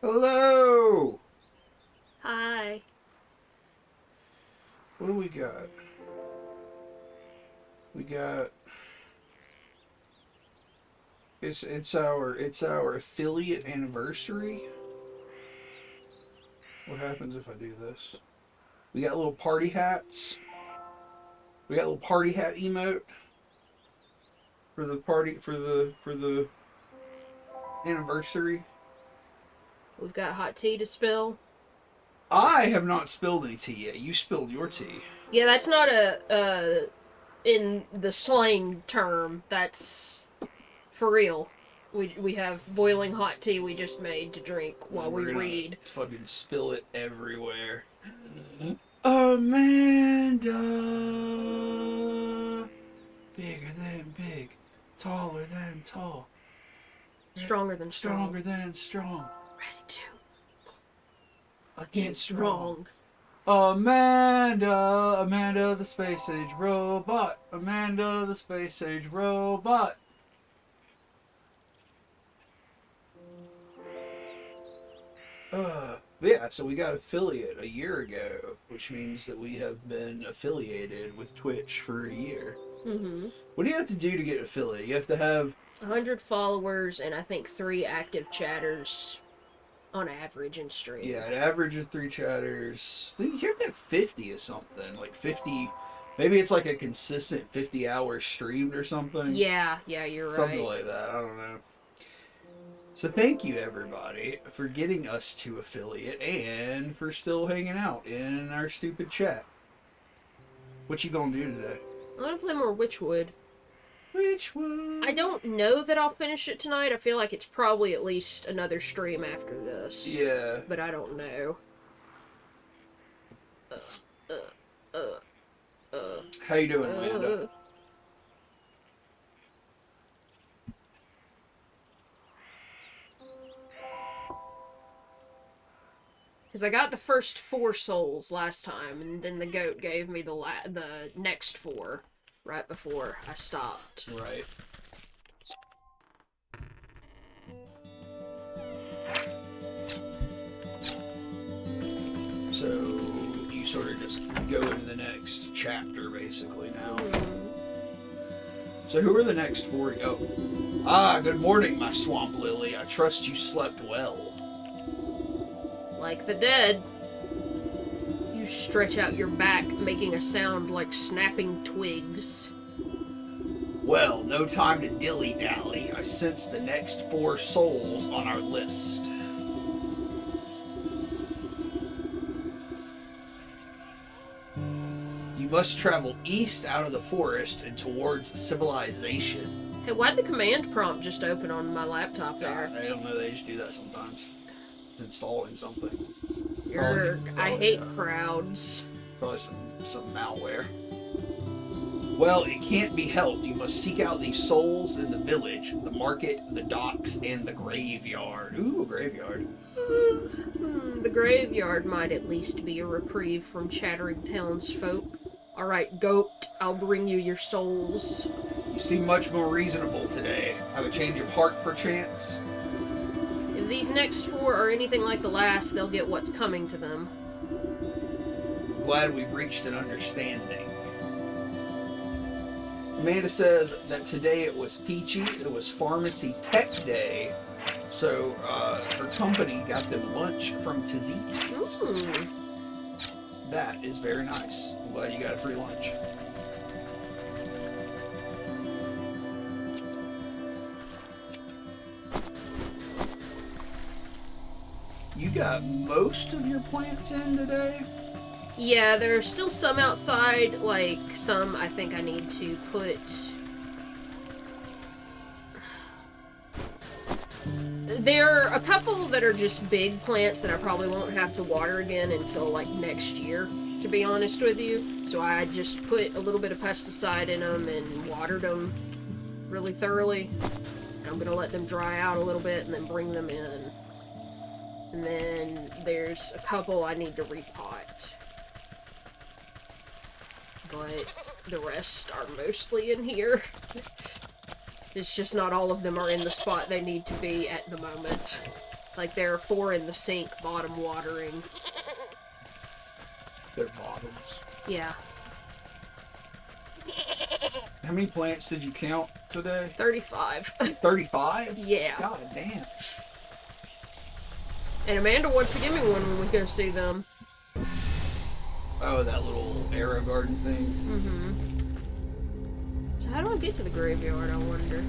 Hello! Hi. What do we got? We got it's our affiliate anniversary. What happens if I do this? We got little party hats. We got little party hat emote for the party for the anniversary. We've got hot tea to spill. I have not spilled any tea yet. You spilled your tea. Yeah, that's not in the slang term. That's for real. We have boiling hot tea we just made to drink while we We're gonna read. fucking spill it everywhere. Amanda, bigger than big, taller than tall, Stronger than strong. stronger than strong, Ready to against wrong. Amanda the space age robot, Amanda the space age robot. Yeah, so we got affiliate a year ago, which means that we have been affiliated with Twitch for a year. Mm-hmm. What do you have to do to get affiliate? You have to have 100 followers and I think 3 active chatters on average in stream. yeah, an average of 3 chatters. I think you have to have 50 or something, like 50. Maybe it's like a consistent 50-hour streamed or something. Yeah, you're right. Something like that. I don't know. So thank you everybody for getting us to affiliate and for still hanging out in our stupid chat. What you gonna do today? I'm gonna play more Wytchwood. Wytchwood. I don't know that I'll finish it tonight. I feel like it's probably at least another stream after this. Yeah. But I don't know. How you doing, Amanda? Because I got the first 4 souls last time, and then the goat gave me the next 4 right before I stopped. Right. So you sort of just go into the next chapter basically now. So who are the next 4? Oh. Good morning, my swamp lily. I trust you slept well. Like the dead. You stretch out your back, making a sound like snapping twigs. Well, no time to dilly-dally. I sense the next 4 souls on our list. You must travel east out of the forest and towards civilization. Hey, why'd the command prompt just open on my laptop there? I don't know, they just do that sometimes. It's installing something. I hate crowds. Probably some malware. Well, it can't be helped. You must seek out these souls in the village, the market, the docks, and the graveyard. Ooh, a graveyard. The graveyard might at least be a reprieve from chattering townsfolk. Alright, goat, I'll bring you your souls. You seem much more reasonable today. Have a change of heart, perchance? If these next 4 are anything like the last, they'll get what's coming to them. I'm glad we've reached an understanding. Amanda says that today it was peachy. It was Pharmacy Tech Day. So her company got them lunch from Tzatziki. That is very nice. I'm glad you got a free lunch. You got most of your plants in today? Yeah, there are still some outside, like some I think I need to put... There are a couple that are just big plants that I probably won't have to water again until like next year, to be honest with you. So I just put a little bit of pesticide in them and watered them really thoroughly. I'm gonna let them dry out a little bit and then bring them in. And then there's a couple I need to repot. But the rest are mostly in here. It's just not all of them are in the spot they need to be at the moment. Like, there are 4 in the sink bottom watering. They're bottoms. Yeah. How many plants did you count today? 35. 35? Yeah. God damn. And Amanda wants to give me one when we go see them. Oh, that little arrow garden thing? Mm-hmm. So how do I get to the graveyard, I wonder?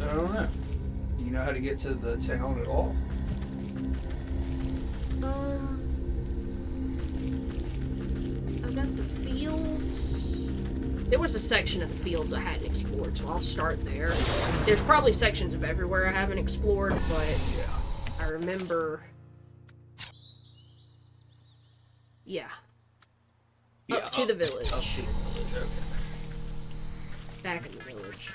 I don't know. Do you know how to get to the town at all? I've got the fields. There was a section of the fields I hadn't explored, so I'll start there. There's probably sections of everywhere I haven't explored, but Yeah. I remember... Yeah. Up to the village. Up to the village, okay. Back in the village.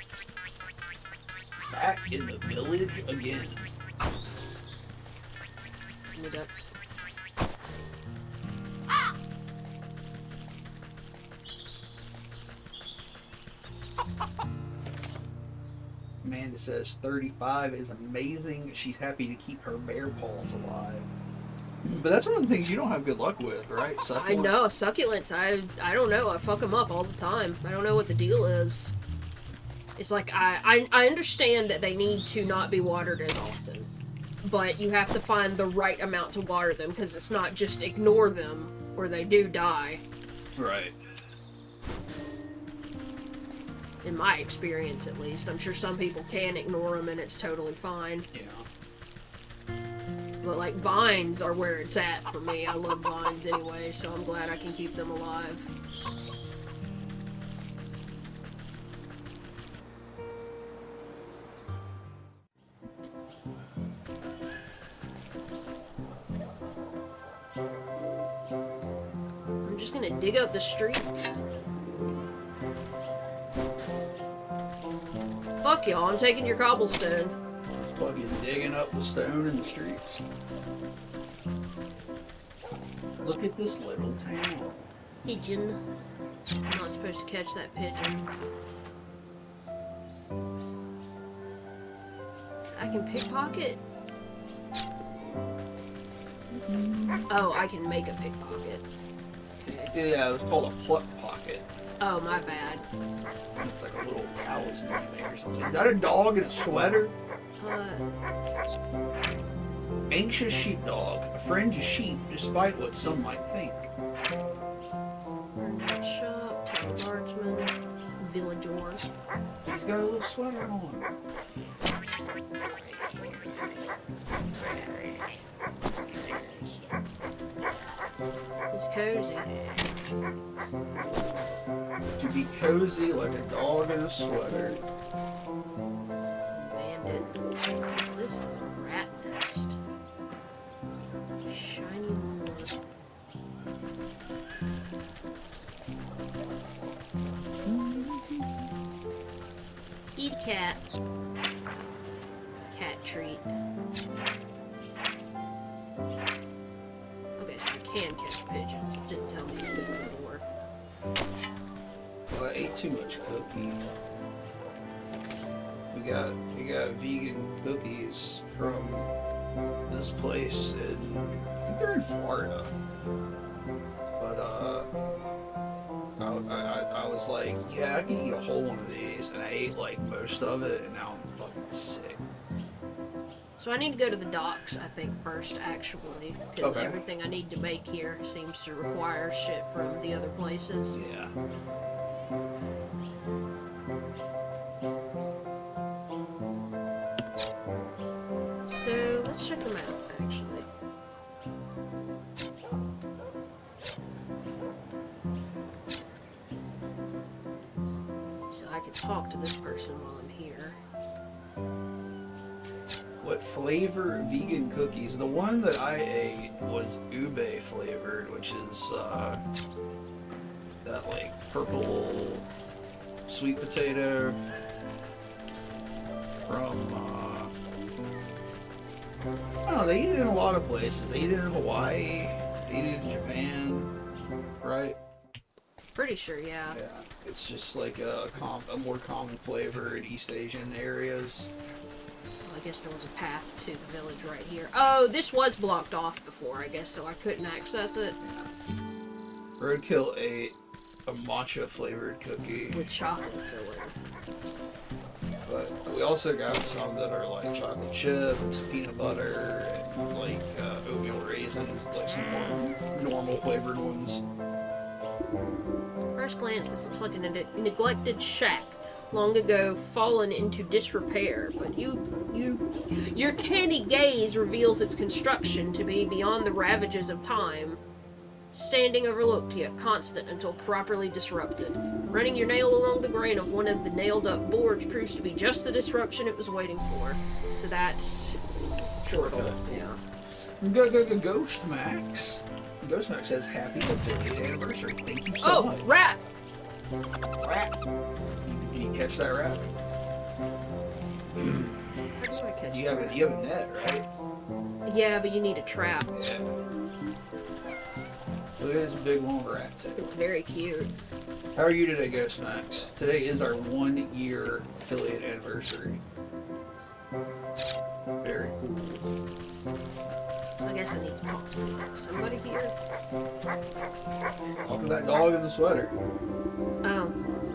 Back in the village again. Move up. Amanda says 35 is amazing. She's happy to keep her bear paws alive. But that's one of the things you don't have good luck with, right? Succulents? I know, succulents, I don't know, I fuck them up all the time. I don't know what the deal is. It's like, I understand that they need to not be watered as often. But you have to find the right amount to water them, because it's not just ignore them, or they do die. Right. In my experience, at least. I'm sure some people can ignore them and it's totally fine. Yeah. But, like, vines are where it's at for me. I love vines anyway, so I'm glad I can keep them alive. I'm just gonna dig up the streets. Fuck y'all, I'm taking your cobblestone. It's fucking digging up the stone in the streets. Look at this little town. Pigeon. I'm not supposed to catch that pigeon. I can pickpocket? Oh, I can make a pickpocket. Okay. Yeah, it was called a pluck pocket. Oh, my bad. It's like a little talisman thing or something. Is that a dog in a sweater? Anxious sheepdog, a friend to sheep, despite what some might think. Mermaid shop, town guardsman, villager. He's got a little sweater on. He's cozy. To be cozy like a dog in a sweater. Bandit. What's this little rat nest? Shiny lure. Eat cat. Cat treat. Okay, so I can catch pigeons. It didn't tell me to do it before. Well, I ate too much cookie. We got vegan cookies from this place, and I think they're in Florida. But I was like, yeah, I can eat a whole one of these, and I ate like most of it, and now I'm fucking sick. So I need to go to the docks, I think, first, actually. Because Okay. everything I need to make here seems to require shit from the other places. Yeah. So, let's check them out, actually. So I can talk to this person while I'm here. What flavor vegan cookies? The one that I ate was ube flavored, which is that like purple sweet potato from I don't know, they eat it in a lot of places. They eat it in Hawaii, they eat it in Japan, right? Pretty sure, yeah. Yeah, it's just like a more common flavor in East Asian areas. Well, I guess there was a path to the village right here. Oh, this was blocked off before, I guess, so I couldn't access it. Roadkill ate a matcha flavored cookie. With chocolate filling. But we also got some that are like chocolate chip, some peanut butter, and like oatmeal raisins, like some more normal flavored ones. First glance, this looks like a neglected shack, long ago fallen into disrepair. But your canny gaze reveals its construction to be beyond the ravages of time. Standing overlooked yet constant until properly disrupted. Running your nail along the grain of one of the nailed-up boards proves to be just the disruption it was waiting for. So that's... Shortcut. Yeah. Ghost Max. Ghost Max says happy affiliate anniversary. Thank you so much. Oh, rat! Rat. Did you catch that rat? How do I catch You that have rat? a net, right? Yeah, but you need a trap. Yeah. Look at this big long rat too. It's very cute. How are you today, Ghost Max? Today is our 1 year affiliate anniversary. Very cool. So I guess I need to talk to somebody here. Look at that dog in the sweater. Oh.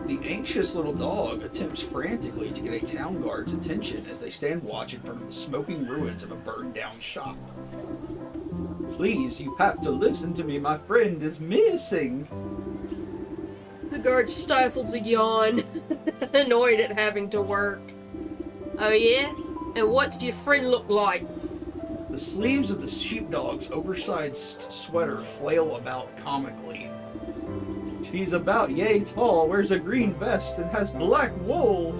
The anxious little dog attempts frantically to get a town guard's attention as they stand watch in front of the smoking ruins of a burned down shop. Please, you have to listen to me. My friend is missing. The guard stifles a yawn, annoyed at having to work. Oh yeah? And what's your friend look like? The sleeves of the sheepdog's oversized sweater flail about comically. She's about yay tall, wears a green vest, and has black wool.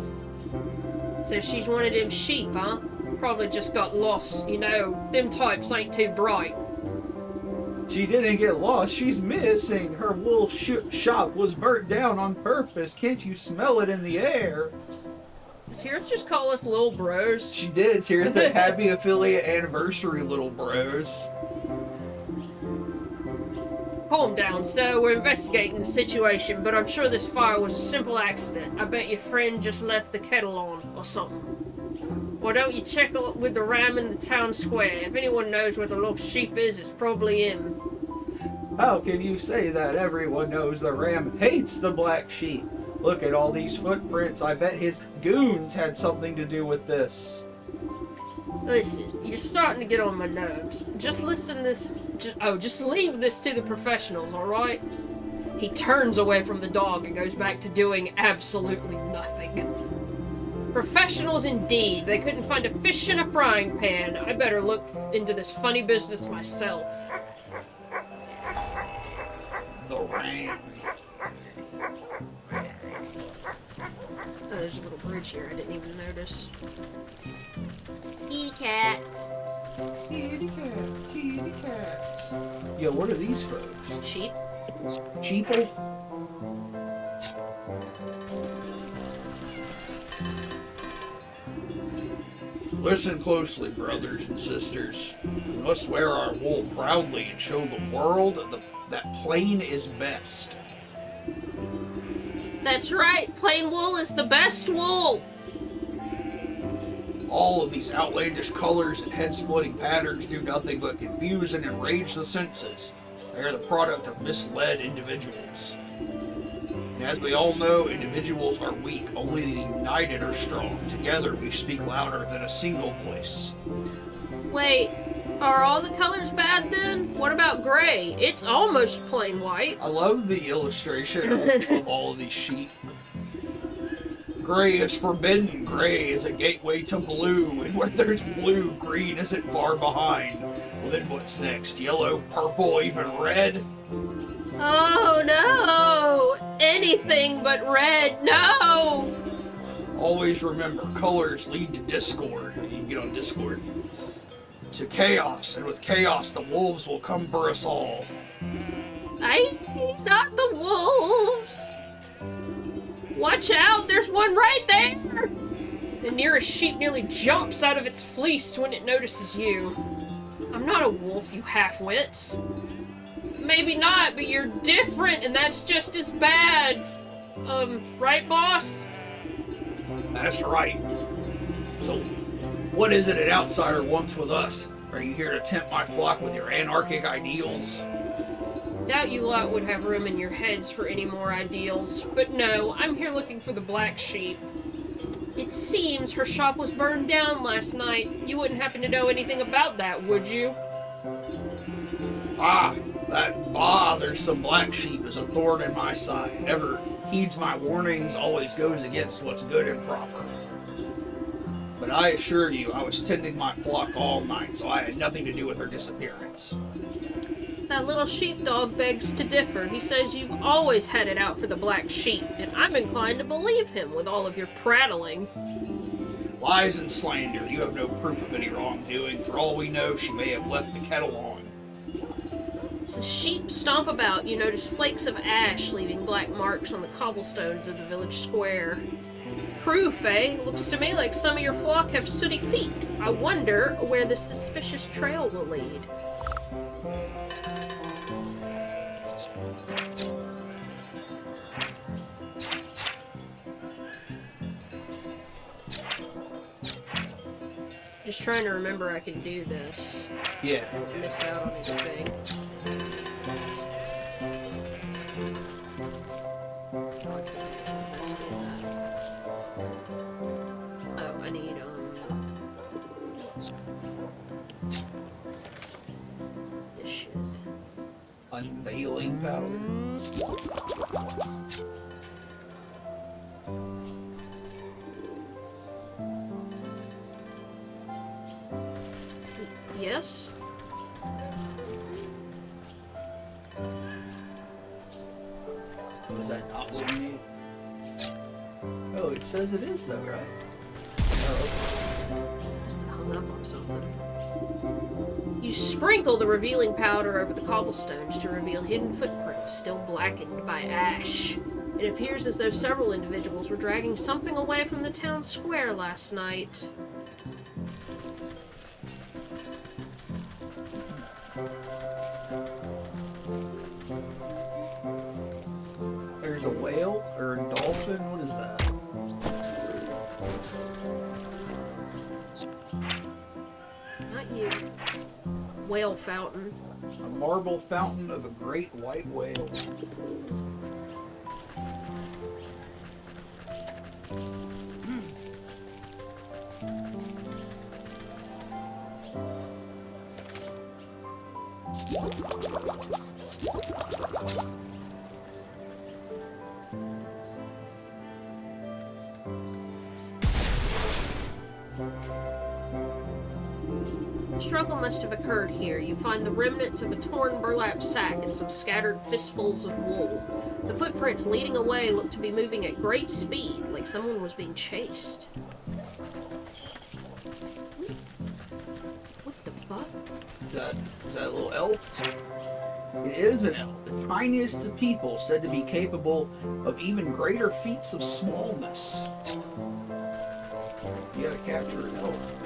So she's one of them sheep, huh? Probably just got lost. You know, them types ain't too bright. She didn't get lost, she's missing. Her wool shop was burnt down on purpose. Can't you smell it in the air? Tears just call us little bros. She did. Tears said, happy affiliate anniversary, little bros. Calm down, sir. We're investigating the situation, but I'm sure this fire was a simple accident. I bet your friend just left the kettle on, or something. Why don't you check with the ram in the town square? If anyone knows where the lost sheep is, it's probably him. How can you say that? Everyone knows the ram hates the black sheep. Look at all these footprints. I bet his goons had something to do with this. Listen, you're starting to get on my nerves. Just leave this to the professionals, alright? He turns away from the dog and goes back to doing absolutely nothing. Professionals indeed. They couldn't find a fish in a frying pan. I better look into this funny business myself. The ram. Oh, there's a little bridge here. I didn't even notice. E-cats. Kitty cats, kitty cats. Yo, what are these folks? Sheep. Sheeple? Listen closely, brothers and sisters. We must wear our wool proudly and show the world that plain is best. That's right. Plain wool is the best wool. All of these outlandish colors and head-splitting patterns do nothing but confuse and enrage the senses. They are the product of misled individuals. And as we all know, individuals are weak. Only the united are strong. Together we speak louder than a single voice. Wait, are all the colors bad then? What about gray? It's almost plain white. I love the illustration of all of these sheep. Gray is forbidden. Gray is a gateway to blue. And where there's blue, green isn't far behind. Well, then what's next? Yellow, purple, even red? Oh no! Anything but red, no! Always remember, colors lead to discord. You can get on Discord. To chaos, and with chaos, the wolves will come for us all. Not the wolves! Watch out, there's one right there! The nearest sheep nearly jumps out of its fleece when it notices you. I'm not a wolf, you half-wits. maybe not, but you're different, and that's just as bad. Right, boss? That's right. So, what is it an outsider wants with us? Are you here to tempt my flock with your anarchic ideals? Doubt you lot would have room in your heads for any more ideals. But no, I'm here looking for the black sheep. It seems her shop was burned down last night. You wouldn't happen to know anything about that, would you? Ah, that bothersome black sheep is a thorn in my side. Never heeds my warnings, always goes against what's good and proper. But I assure you, I was tending my flock all night, so I had nothing to do with her disappearance. That little sheepdog begs to differ. He says you've always headed out for the black sheep, and I'm inclined to believe him with all of your prattling. Lies and slander. You have no proof of any wrongdoing. For all we know, she may have left the kettle on. As the sheep stomp about, you notice flakes of ash leaving black marks on the cobblestones of the village square. Proof, eh? Looks to me like some of your flock have sooty feet. I wonder where this suspicious trail will lead. Just trying to remember I can do this. Yeah. Don't miss out on anything. Oh, I need, this shit. Unveiling powder. Yes? Was that not what we need? Oh, it says it is though, right? Oh, Hung up on something. You sprinkle the revealing powder over the cobblestones to reveal hidden footprints still blackened by ash. It appears as though several individuals were dragging something away from the town square last night. there's a whale or a dolphin. What is that? Not you. Whale fountain. A marble fountain of a great white whale. Struggle must have occurred here. You find the remnants of a torn burlap sack and some scattered fistfuls of wool. The footprints leading away look to be moving at great speed, like someone was being chased. What the fuck? Is that a little elf? It is an elf, the tiniest of people, said to be capable of even greater feats of smallness. You gotta capture an elf.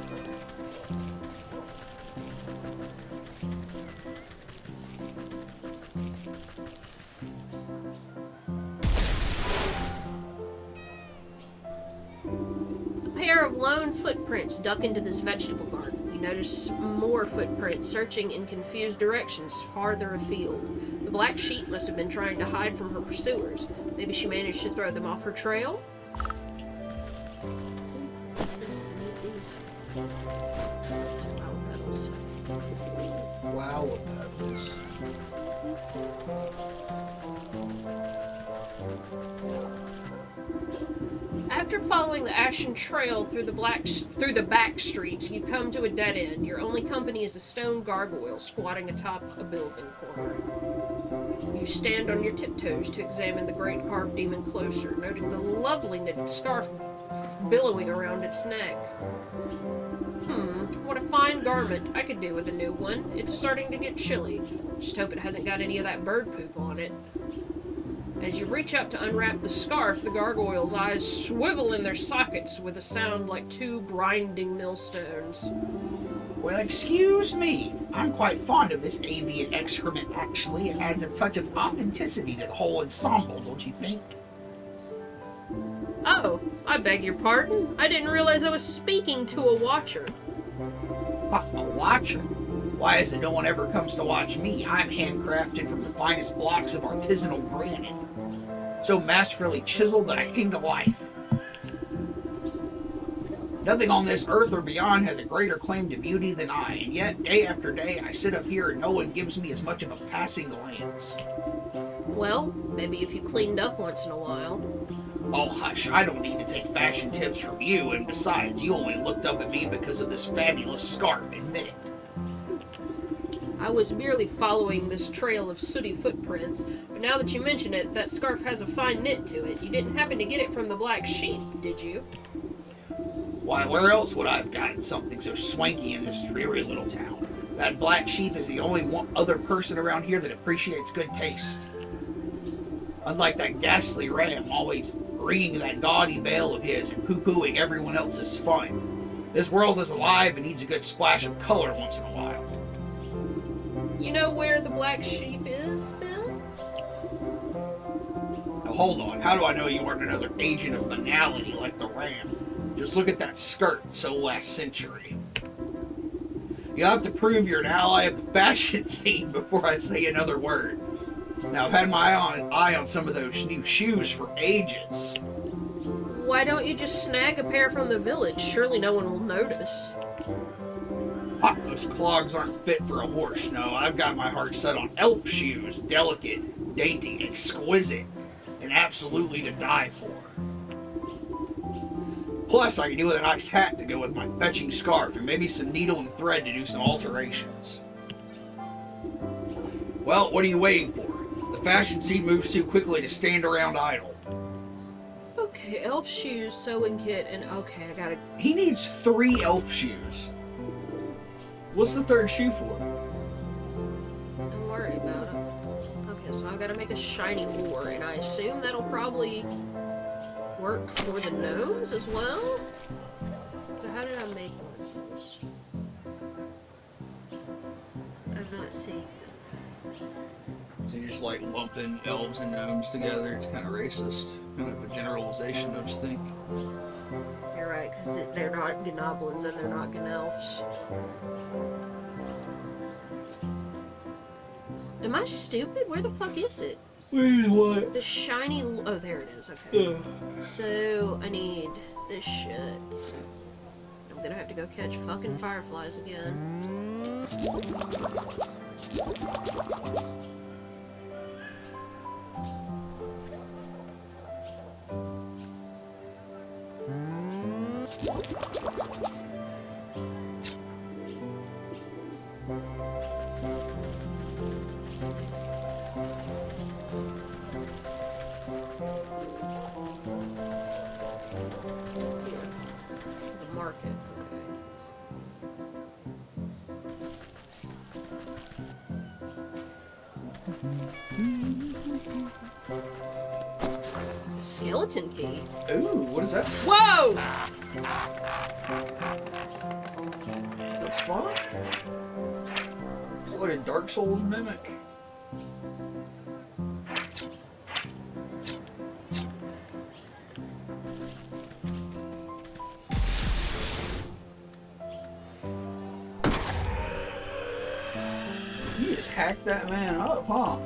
A pair of lone footprints duck into this vegetable garden. You notice more footprints searching in confused directions farther afield. The black sheep must have been trying to hide from her pursuers. Maybe she managed to throw them off her trail? What's this? I need these. Flower petals. Flower petals. After following the ashen trail through the back streets, you come to a dead end. Your only company is a stone gargoyle squatting atop a building corner. You stand on your tiptoes to examine the great carved demon closer, noting the lovely knitted scarf billowing around its neck. What a fine garment. I could do with a new one. It's starting to get chilly. Just hope it hasn't got any of that bird poop on it. As you reach up to unwrap the scarf, the gargoyle's eyes swivel in their sockets with a sound like two grinding millstones. Well, excuse me. I'm quite fond of this avian excrement, actually. It adds a touch of authenticity to the whole ensemble, don't you think? Oh, I beg your pardon. I didn't realize I was speaking to a watcher. What, a watcher? Why is it no one ever comes to watch me? I'm handcrafted from the finest blocks of artisanal granite. So masterfully chiseled that I came to life. Nothing on this earth or beyond has a greater claim to beauty than I, and yet, day after day, I sit up here and no one gives me as much of a passing glance. Well, maybe if you cleaned up once in a while. Oh, hush, I don't need to take fashion tips from you, and besides, you only looked up at me because of this fabulous scarf, admit it. I was merely following this trail of sooty footprints, but now that you mention it, that scarf has a fine knit to it. You didn't happen to get it from the Black Sheep, did you? Why, where else would I have gotten something so swanky in this dreary little town? That Black Sheep is the only one other person around here that appreciates good taste. Unlike that ghastly ram, always ringing that gaudy bell of his and poo-pooing everyone else's fun. This world is alive and needs a good splash of color once in a while. You know where the Black Sheep is, then? Now hold on, how do I know you aren't another agent of banality like the ram? Just look at that skirt, so last century. You'll have to prove you're an ally of the fashion scene before I say another word. Now, I've had my eye on some of those new shoes for ages. Why don't you just snag a pair from the village? Surely no one will notice. Ah, those clogs aren't fit for a horse. No, I've got my heart set on elf shoes. Delicate, dainty, exquisite, and absolutely to die for. Plus, I can do with a nice hat to go with my fetching scarf, and maybe some needle and thread to do some alterations. Well, what are you waiting for? The fashion scene moves too quickly to stand around idle. Okay, elf shoes, sewing kit, and okay, I gotta... He needs 3 elf shoes. What's the third shoe for? Don't worry about it. Okay, so I gotta make a shiny oar, and I assume that'll probably work for the gnomes as well? So how did I make one of those? I'm not seeing them. So you're just like lumping elves and gnomes together. It's kind of racist. Kind of a generalization, don't you think? You're right, because they're not gnoblins and they're not gnelfs. Am I stupid? Where the fuck is it? Where's what? The shiny... Oh, there it is. Okay. So, I need this shit. I'm gonna have to go catch fucking fireflies again. The market, okay. Skeleton key? Ooh, what is that? Whoa! The fuck? It's like a Dark Souls mimic. You just hacked that man up, huh?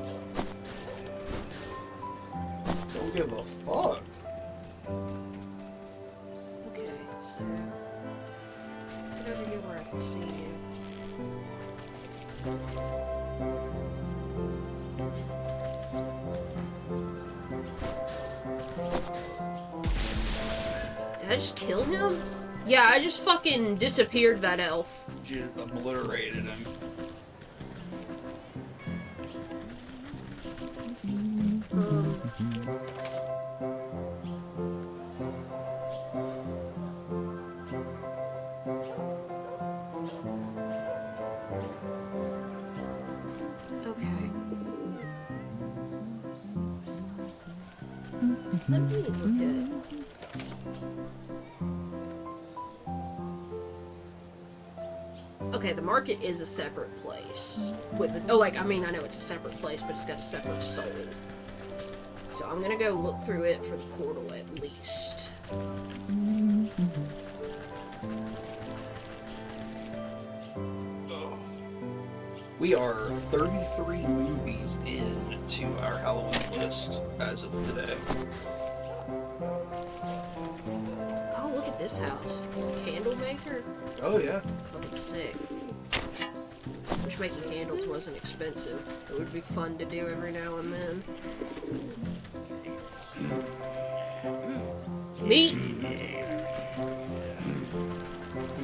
Don't give a fuck. Okay, so... Get over here where I can see you. Did I just kill him? Yeah, I just fucking disappeared that elf. Just obliterated him. Okay. Let me look at it. Okay, the market is a separate place. I know it's a separate place, but it's got a separate soul. So I'm gonna go look through it for the portal at least. We are 33 movies into our Halloween list as of today. Oh, look at this house. It's a candle maker. Oh, yeah. Fucking sick. Wish making candles wasn't expensive. It would be fun to do every now and then. Meat!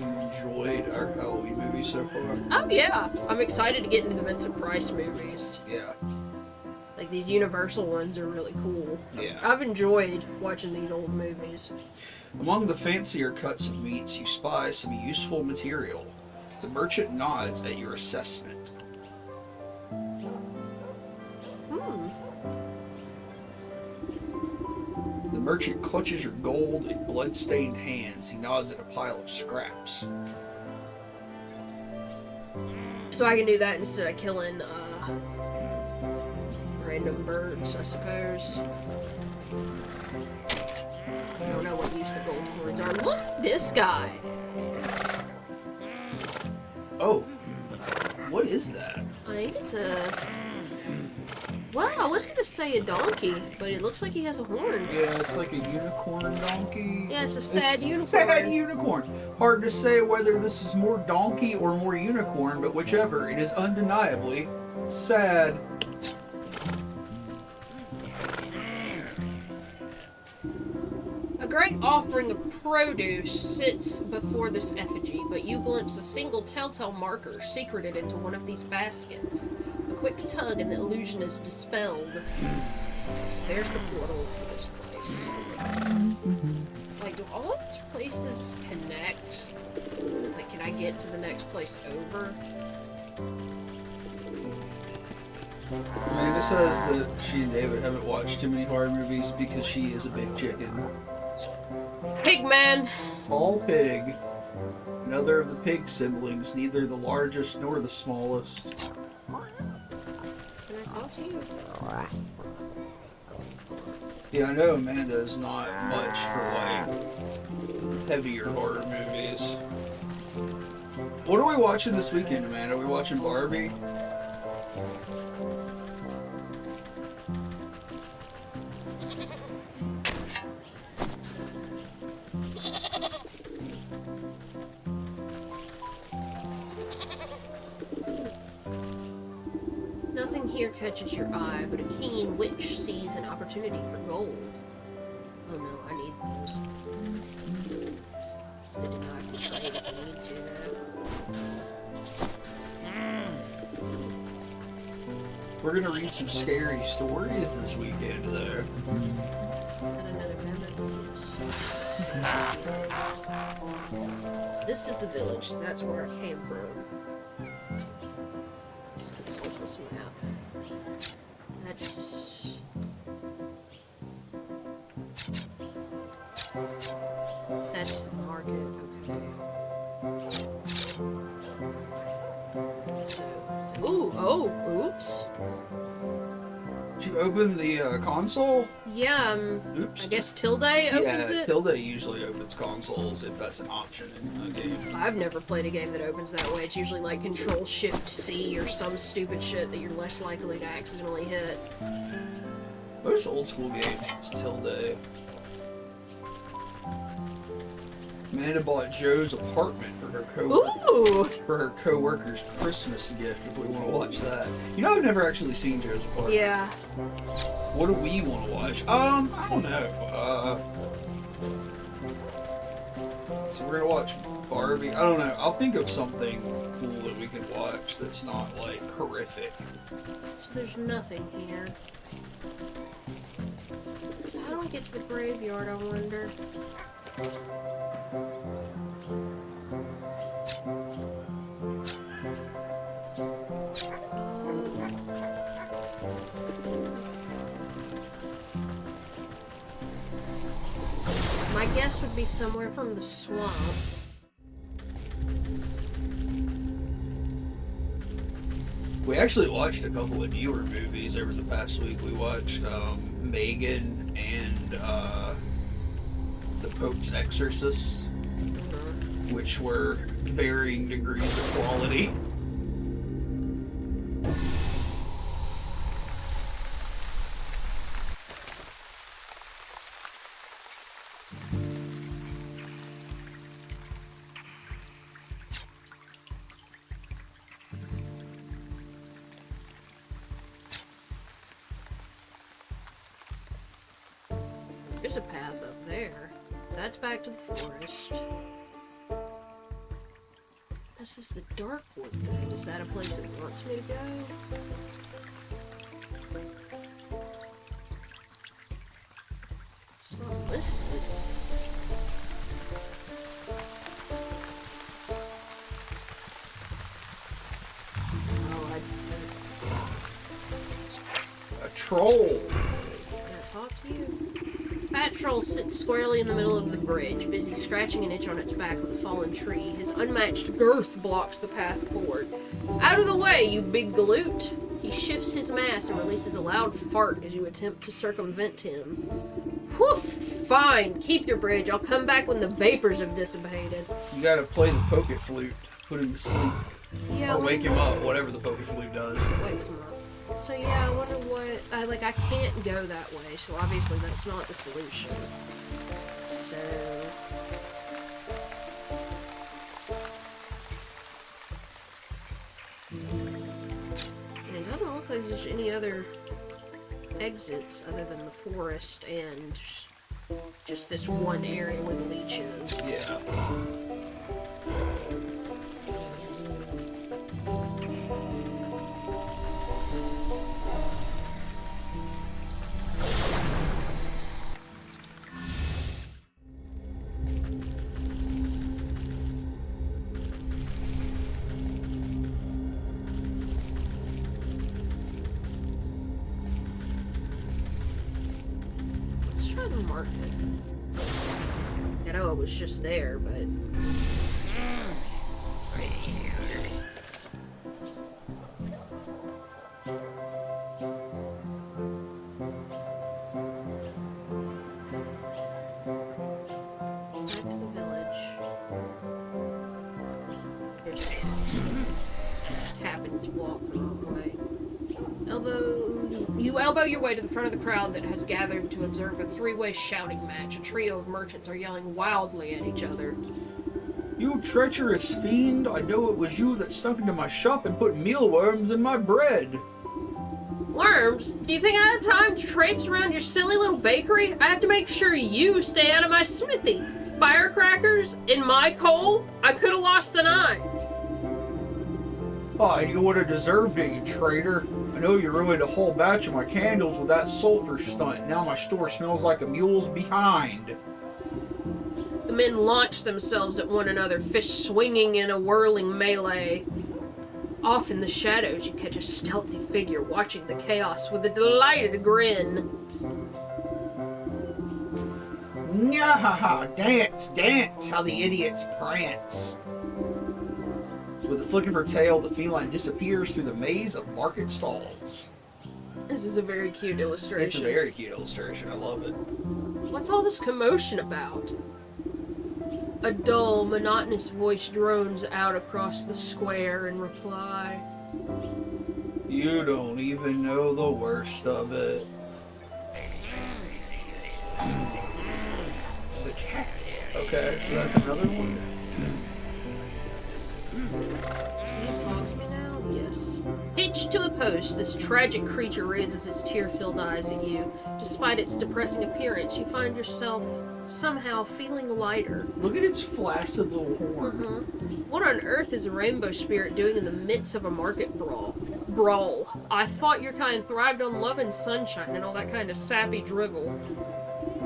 Enjoyed our Halloween movie so far. Oh yeah! I'm excited to get into the Vincent Price movies. Yeah. Like, these Universal ones are really cool. Yeah. I've enjoyed watching these old movies. Among the fancier cuts of meats, you spy some useful material. The merchant nods at your assessment. The merchant clutches your gold in blood-stained hands. He nods at a pile of scraps. So I can do that instead of killing, random birds, I suppose. I don't know what use the gold coins are. Look at this guy! Oh. What is that? I think it's a... Well, I was gonna say a donkey, but it looks like he has a horn. Yeah, it's like a unicorn donkey. Yeah, it's a sad unicorn. Sad unicorn. Hard to say whether this is more donkey or more unicorn, but whichever, it is undeniably sad. A great offering of produce sits before this effigy, but you glimpse a single telltale marker secreted into one of these baskets. A quick tug and the illusion is dispelled. Okay, so there's the portal for this place. Like, do all of these places connect? Like, can I get to the next place over? Amanda says that she and David haven't watched too many horror movies because she is a big chicken. Pigman! Tall pig. Another of the pig siblings, neither the largest nor the smallest. Can I talk to you? Yeah, I know Amanda is not much for, like, heavier horror movies. What are we watching this weekend, Amanda? Are we watching Barbie? Nothing here catches your eye, but a keen witch sees an opportunity for gold. Oh no, I need those. It's good to know I can trade if I need to now. We're gonna read some scary stories this weekend, though. Got another memo, yes. So this is the village, so that's where I came from. Let's consult this map. That's the market, okay. So, oops. Did you open the console? Yeah, Oops. I guess Tilde opened Yeah, it? Tilde usually opens consoles if that's an option in a game. I've never played a game that opens that way. It's usually like Control-Shift-C or some stupid shit that you're less likely to accidentally hit. Most old school games, it's Tilde. Amanda bought Joe's apartment for her Ooh! co-worker's Christmas gift. If we want to watch that, you know, I've never actually seen Joe's apartment. Yeah. What do we want to watch? I don't know. So we're gonna watch Barbie. I don't know. I'll think of something cool that we can watch that's not like horrific. So there's nothing here. So how do I get to the graveyard, I wonder? My guess would be somewhere from the swamp. We actually watched a couple of newer movies over the past week. We watched Megan and The Pope's Exorcist, which were varying degrees of quality. There's a path up there. That's back to the forest. This is the Darkwood thing. Is that a place it wants me to go? It's not listed. Oh, A troll. Can I talk to you? Fat Troll sits squarely in the middle of the bridge, busy scratching an itch on its back with a fallen tree. His unmatched girth blocks the path forward. Out of the way, you big galoot! He shifts his mass and releases a loud fart as you attempt to circumvent him. Whoof! Fine, keep your bridge. I'll come back when the vapors have dissipated. You gotta play the pocket flute, put him to sleep. Yeah, Or wake him up, whatever the pocket flute does. wakes him up. So yeah, I wonder what... I can't go that way, so obviously that's not the solution. So... And it doesn't look like there's any other exits other than the forest and just this one area where the leech is. Yeah. Let's try the market. I know it was just there, but... Back to the village. Here's the I just happened to walk the wrong way. You elbow your way to the front of the crowd that has gathered to observe a three-way shouting match. A trio of merchants are yelling wildly at each other. You treacherous fiend, I know it was you that snuck into my shop and put mealworms in my bread. Worms? Do you think I have time to traipse around your silly little bakery? I have to make sure you stay out of my smithy. Firecrackers? In my coal? I could have lost an eye. Oh, and you would have deserved it, you traitor. I know you ruined a whole batch of my candles with that sulfur stunt. Now my store smells like a mule's behind. The men launch themselves at one another, fists swinging in a whirling melee. Off in the shadows, you catch a stealthy figure watching the chaos with a delighted grin. Nyahaha! Dance, dance! How the idiots prance! With a flick of her tail, the feline disappears through the maze of market stalls. This is a very cute illustration. It's a very cute illustration. I love it. What's all this commotion about? A dull, monotonous voice drones out across the square in reply. You don't even know the worst of it. The cat. Okay, so that's another one. Can you talk to me now? Yes. Hitched to a post, this tragic creature raises its tear-filled eyes at you. Despite its depressing appearance, you find yourself somehow feeling lighter. Look at its flaccid little horn. What on earth is a rainbow spirit doing in the midst of a market brawl? I thought your kind thrived on love and sunshine and all that kind of sappy drivel.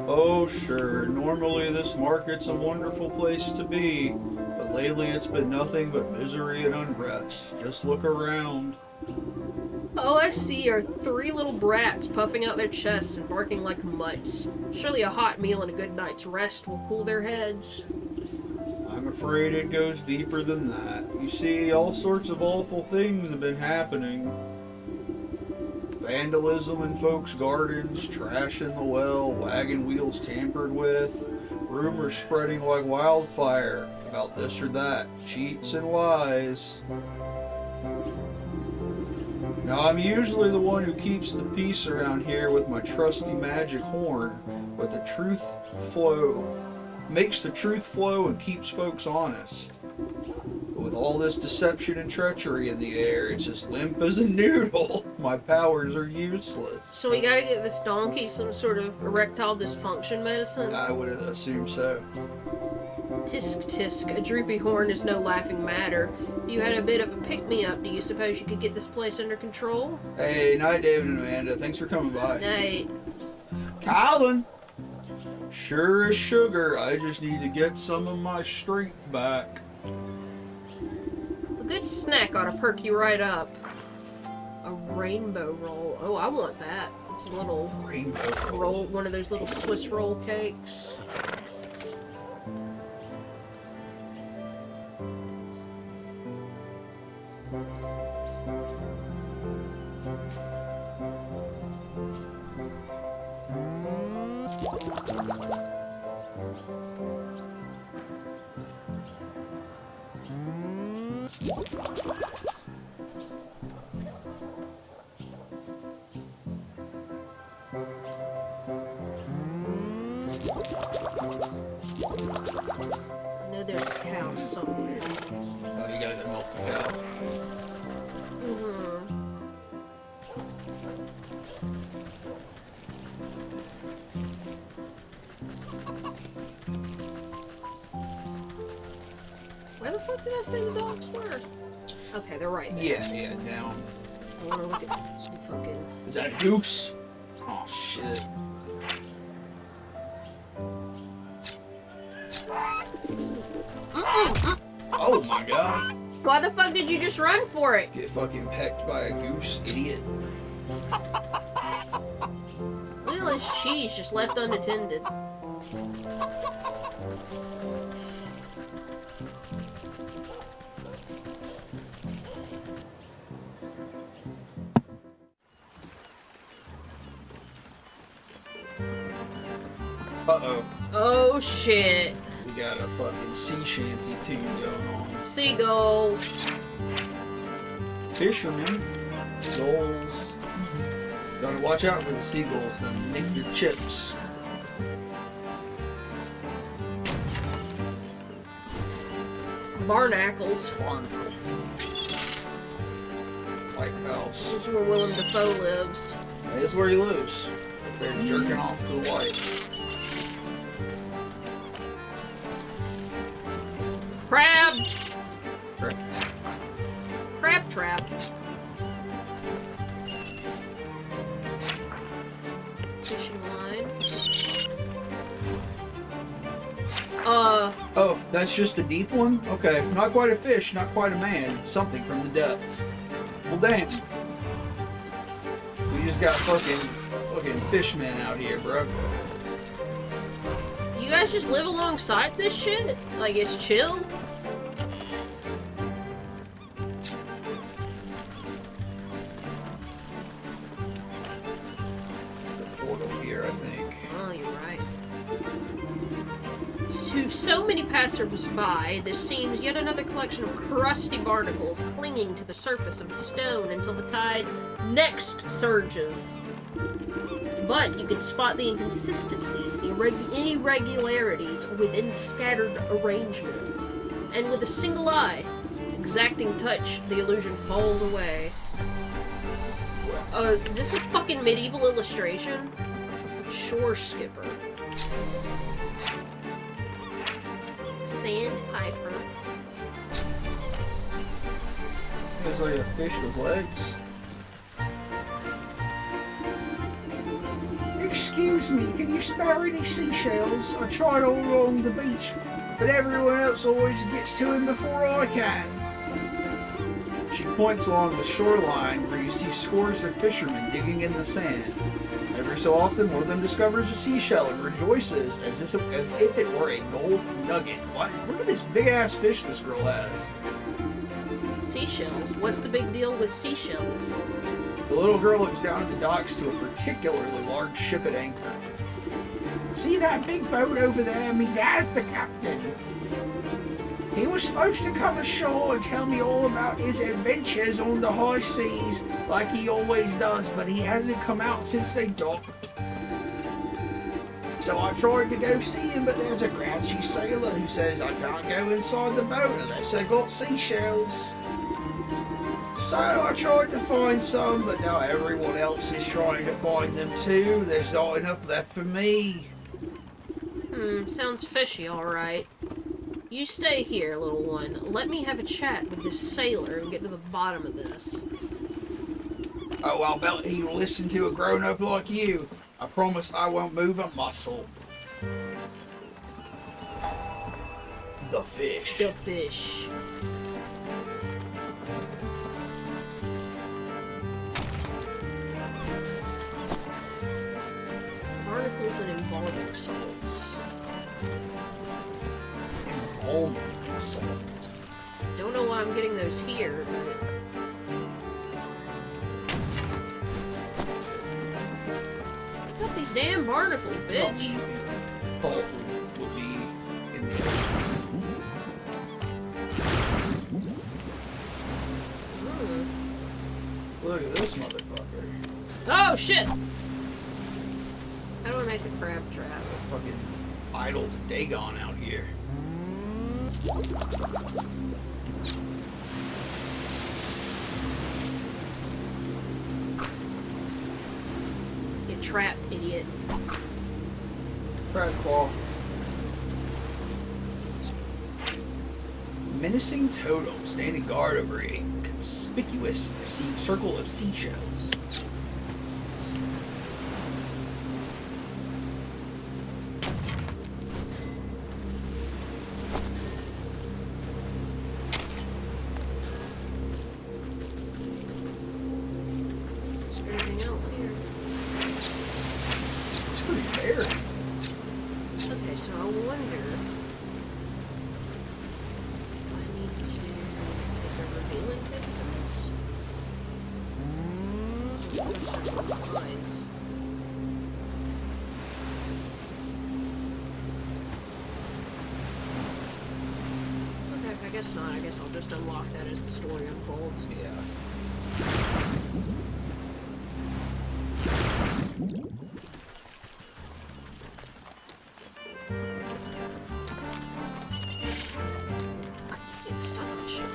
Oh, sure. Normally this market's a wonderful place to be, but lately it's been nothing but misery and unrest. Just look around. All I see are three little brats puffing out their chests and barking like mutts. Surely a hot meal and a good night's rest will cool their heads. I'm I'm afraid it goes deeper than that. You see, all sorts of awful things have been happening. Vandalism in folks' gardens, trash in the well, wagon wheels tampered with, rumors spreading like wildfire about this or that, cheats and lies. Now, I'm usually the one who keeps the peace around here with my trusty magic horn, but the truth makes the truth flow and keeps folks honest. But with all this deception and treachery in the air, it's as limp as a noodle. My powers are useless. So we gotta get this donkey some sort of erectile dysfunction medicine? I would assume so. Tisk tisk, a droopy horn is no laughing matter. You had a bit of a pick-me-up. Do you suppose you could get this place under control? Hey, night, David and Amanda. Thanks for coming by. Night. Colin! Sure as sugar, I just need to get some of my strength back. A good snack ought to perk you right up. A rainbow roll. Oh, I want that. It's a little Rainbow roll, one of those little Swiss roll cakes. I know there's a cow somewhere. Oh, you gotta go milk the cow. Where the fuck did I say the dogs were? Okay, they're right there. Yeah, down. I wanna look at the fucking... Is that a goose? Oh, shit. Oh my god. Why the fuck did you just run for it? Get fucking pecked by a goose, idiot. Look at this cheese just left unattended. Uh-oh. Oh shit. We got a fucking sea shanty tune going on. Seagulls. Fishermen. Gulls. Gotta watch out for the seagulls, they'll nick your chips. Barnacles. Barnacle. Lighthouse. This is where Willem Dafoe lives. That's where he lives. They're jerking off to the light. Crab! Crap. Crab trap. Fishing line. Oh, that's just a deep one? Okay, not quite a fish, not quite a man. Something from the depths. Well, damn. We just got fucking fishmen out here, bro. You guys just live alongside this shit? Like, it's chill? There's a portal here, I think. Oh, you're right. To so many passers-by, this seems yet another collection of crusty barnacles clinging to the surface of the stone until the tide next surges. But you can spot the inconsistencies, the irregularities within the scattered arrangement. And with a single eye, exacting touch, the illusion falls away. This is a fucking medieval illustration. Shore skipper. Sandpiper. It's like a fish with legs. Excuse me, can you spare any seashells? I tried all along the beach, but everyone else always gets to him before I can. She points along the shoreline where you see scores of fishermen digging in the sand. Every Every so often, one of them discovers a seashell and rejoices as if it were a gold nugget. What? Look at this big-ass fish this girl has. Seashells? What's the big deal with seashells? The little girl looks down at the docks to a particularly large ship at anchor. See that big boat over there? Me dad's the captain. He was supposed to come ashore and tell me all about his adventures on the high seas, like he always does, but he hasn't come out since they docked. So I tried to go see him, but there's a grouchy sailor who says I can't go inside the boat unless I got seashells. So I tried to find some, but now everyone else is trying to find them too. There's not enough left for me. Sounds fishy, alright. You stay here, little one. Let me have a chat with this sailor and get to the bottom of this. Oh, I'll bet he'll listen to a grown-up like you. I promise I won't move a muscle. The fish. The fish. Barnacles and embalming salts. Embalming salts. Don't know why I'm getting those here, but... Look at these damn barnacles, bitch. Salt will be in the Look at this motherfucker. Oh, shit! How do I make a crab trap? Fucking idle to Dagon out here. You trap, idiot. Crab claw. Menacing totem standing guard over a conspicuous circle of seashells. Anything else here? It's pretty bare. Okay, so I wonder... Do I need to make a revealing pick for this? There's several lines. Okay, I guess not. I guess I'll just unlock that as the story unfolds. Yeah. I can't stop that shit.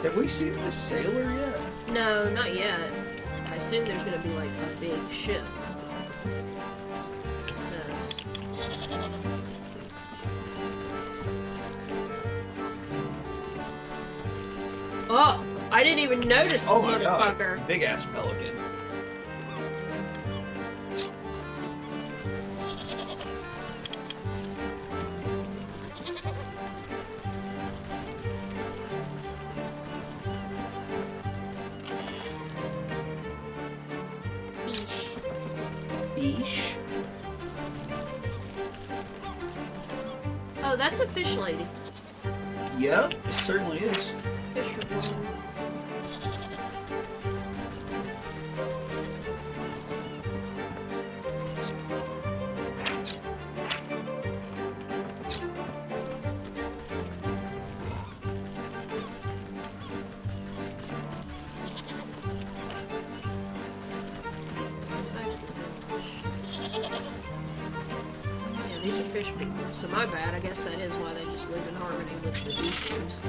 Have we seen this sailor yet? No, not yet. I assume there's gonna be like a big ship. It says. Oh, I didn't even notice this Oh my motherfucker. god. Big ass pelican. Eesh. Beesh. Oh, that's a fish lady. Yep, it certainly is. Fisherwoman. It's actually fish. Yeah, these are fish people. So my bad. I guess that is why they just live in harmony with the beacons.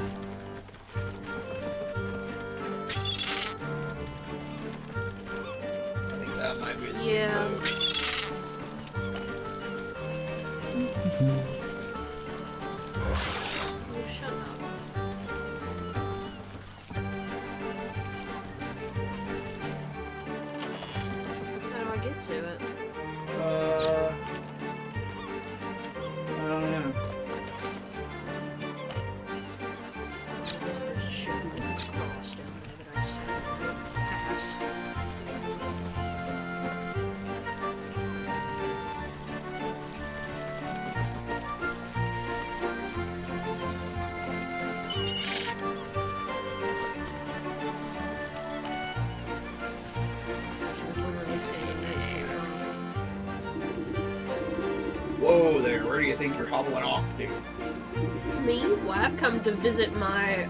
I think that might be the Yeah. Oh, shut up. How do I get to it? I don't know. I guess there's a ship we can cross down there that I just haven't read. Whoa there, where do you think you're hobbling off to? Me? Well, I've come to visit my,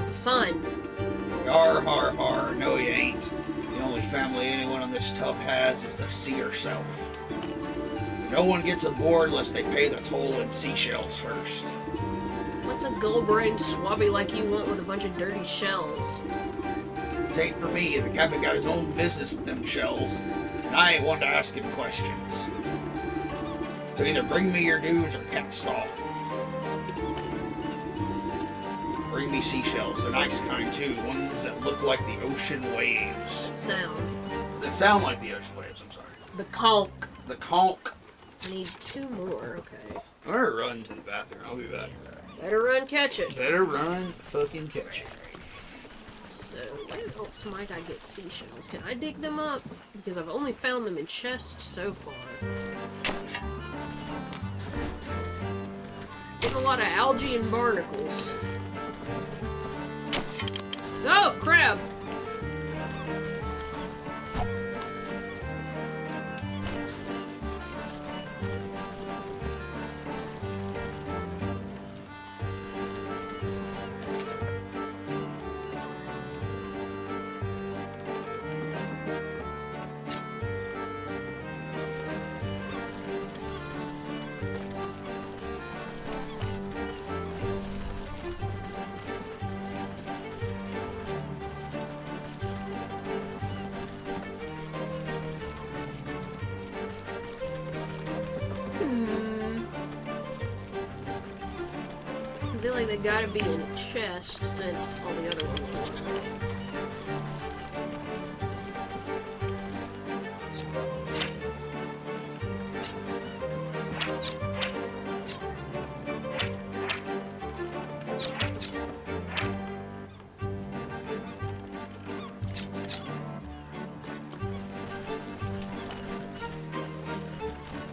son. Har, har, har. No, you ain't. The only family anyone on this tub has is the sea herself. No one gets aboard unless they pay the toll in seashells first. What's a gold-brained swabby like you want with a bunch of dirty shells? Tain't for me, the captain got his own business with them shells, and I ain't one to ask him questions. So either bring me your dues or cast off. Bring me seashells. They're nice kind too, ones that look like the ocean waves. Sound. That sound like the ocean waves, I'm sorry. The conch. The conch. I need 2 more, okay. I'm gonna run to the bathroom. I'll be back. Better run, catch it. Better run, fucking catch it. So, where else might I get seashells? Can I dig them up? Because I've only found them in chests so far. Get a lot of algae and barnacles. Oh, crab! I feel like they gotta be in a chest since all the other ones were.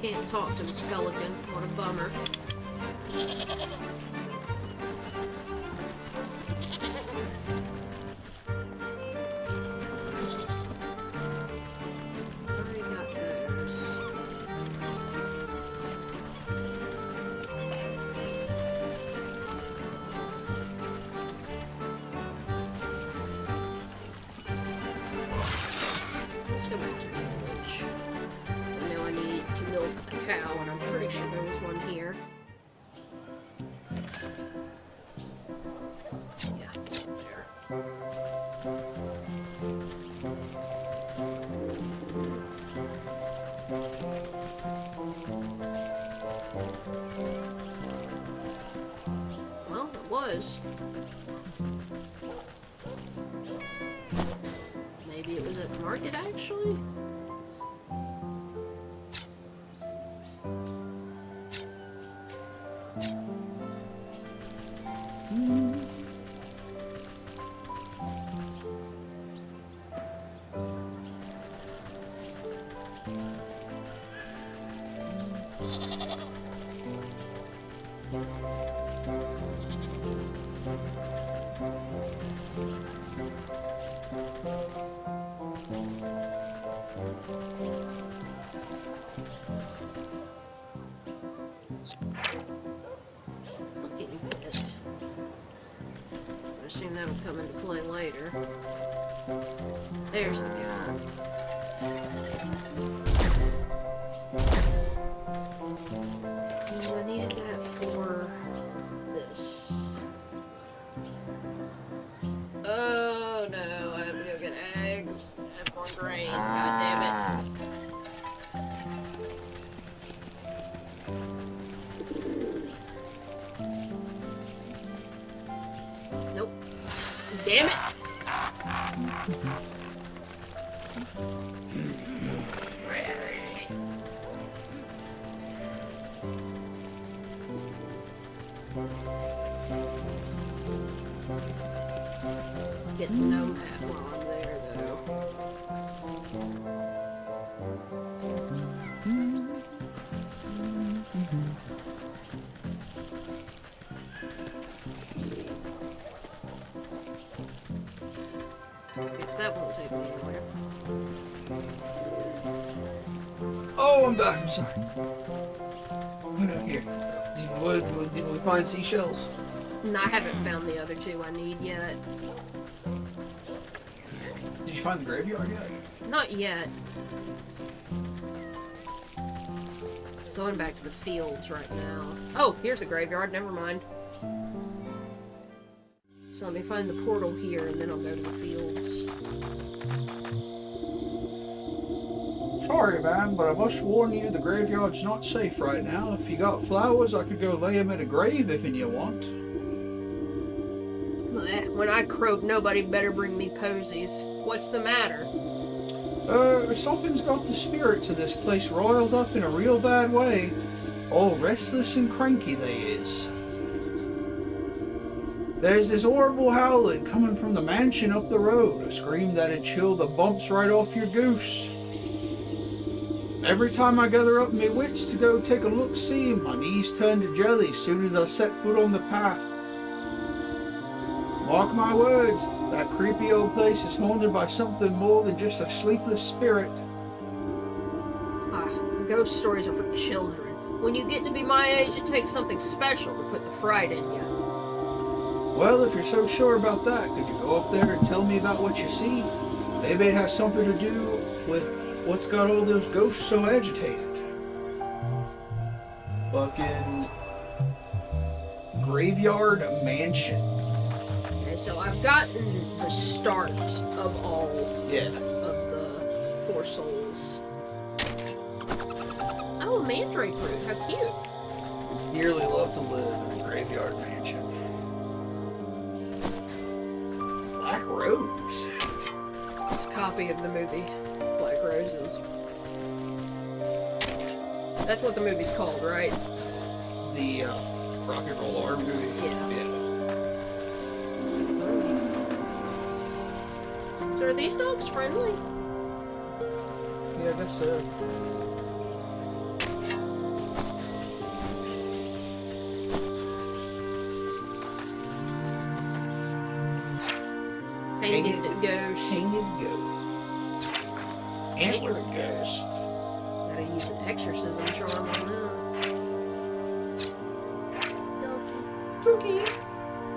Can't talk to this pelican. What a bummer. Already got those. Let's go back to the village. And now I need to milk a cow, and I'm pretty sure there was one here. Yeah, it's up there. Well, it was. Maybe it was at the market, actually? Looking pit. I assume that'll come into play later. There's the cow. I needed that for this. Oh no, I have to go get eggs. I have more grain. God damn it. Nope. Damn it! Get the gnome hat while I'm there, though. Because that won't take me anywhere. Oh, I'm back. I'm sorry. Here. Did we find seashells? And I haven't found the other two I need yet. Did you find the graveyard yet? Not yet. Going back to the fields right now. Oh, here's the graveyard. Never mind. So let me find the portal here, and then I'll go to the fields. Sorry, man, but I must warn you the graveyard's not safe right now. If you got flowers, I could go lay them in a grave if you want. Blech, when I croak, nobody better bring me posies. What's the matter? Something's got the spirits of this place roiled up in a real bad way. All restless and cranky they is. There's this horrible howling coming from the mansion up the road, a scream that'd chill the bumps right off your goose. Every time I gather up my wits to go take a look-see, my knees turn to jelly as soon as I set foot on the path. Mark my words, that creepy old place is haunted by something more than just a sleepless spirit. Ah, ghost stories are for children. When you get to be my age, it takes something special to put the fright in you. Well, if you're so sure about that, could you go up there and tell me about what you see? Maybe it has something to do with what's got all those ghosts so agitated. Fucking graveyard mansion. Okay, so I've gotten the start of all Yeah. of the 4 souls. Oh, mandrake root, how cute. Dearly love to live in a graveyard mansion. Black Rose. It's a copy of the movie Black Roses. That's what the movie's called, right? The rock and roll horror movie. Yeah. So are these dogs friendly? Yeah, I guess so. Painted ghost. Painted goat. Antler ghost. Gotta use an exorcism charm on them. Spooky.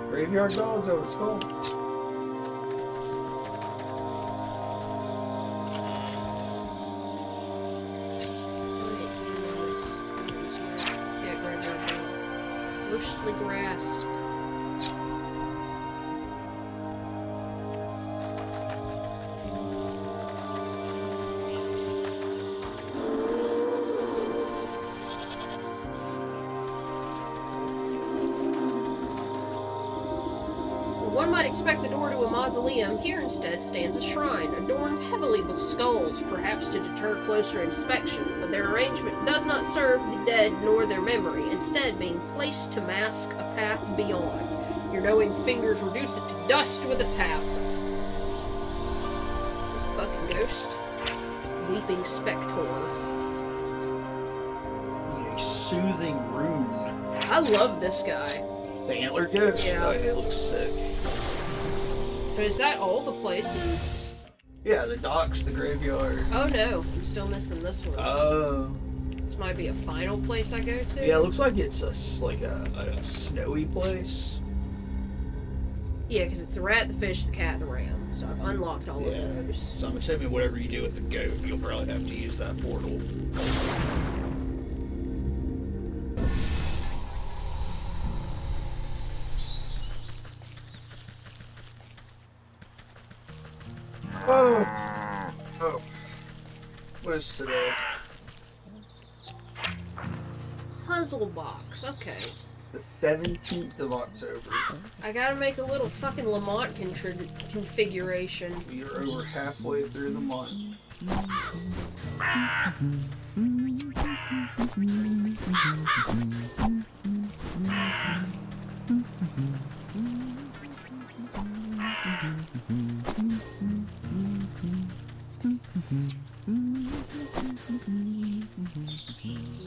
Graveyard dogs, that what it's called. Yeah, graveyard dog. Ghostly grasp. One might expect the door to a mausoleum. Here instead stands a shrine, adorned heavily with skulls, perhaps to deter closer inspection, but their arrangement does not serve the dead nor their memory, instead being placed to mask a path beyond. Your knowing fingers reduce it to dust with a tap. There's a fucking ghost. Weeping Spector. Need a soothing rune. I love this guy. The antler ghost? Yeah. Oh, it looks sick. So is that all the places? Yeah, the docks, the graveyard. Oh no, I'm still missing this one. Oh. This might be a final place I go to. Yeah, it looks like it's a snowy place. Yeah, because it's the rat, the fish, the cat, and the ram. So I've unlocked all Yeah. of those. So I'm assuming whatever you do with the goat, you'll probably have to use that portal. Oh. Oh. What is today? Puzzle box. Okay. The 17th of October. I gotta make a little fucking Lamont configuration. You're over halfway through the month.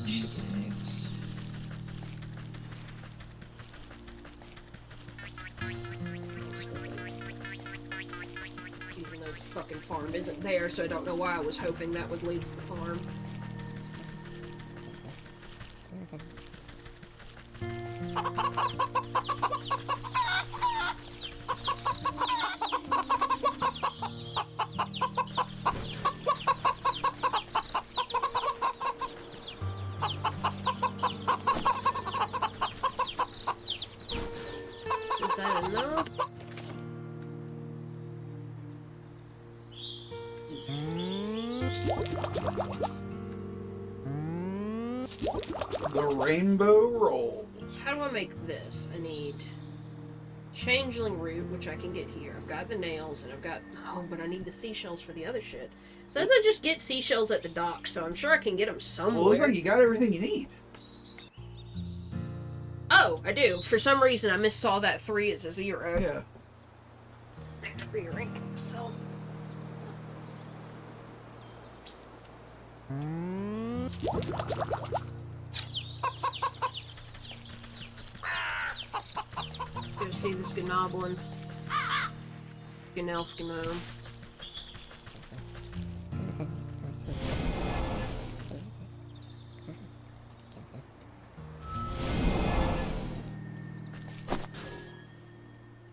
Chicken eggs. Even though the fucking farm isn't there, so I don't know why I was hoping that would lead to the farm. Is that enough? The rainbow roll. How do I make this? I need changeling root, which I can get here. I've got the nails, and I've got... Oh, but I need the seashells for the other shit. It says I just get seashells at the dock, so I'm sure I can get them somewhere. Well, it looks like you got everything you need. Oh, I do. For some reason, I missaw that 3 as a 0. Yeah. I have to rearrange myself. Go see this gnoblin. Gnelf gnome.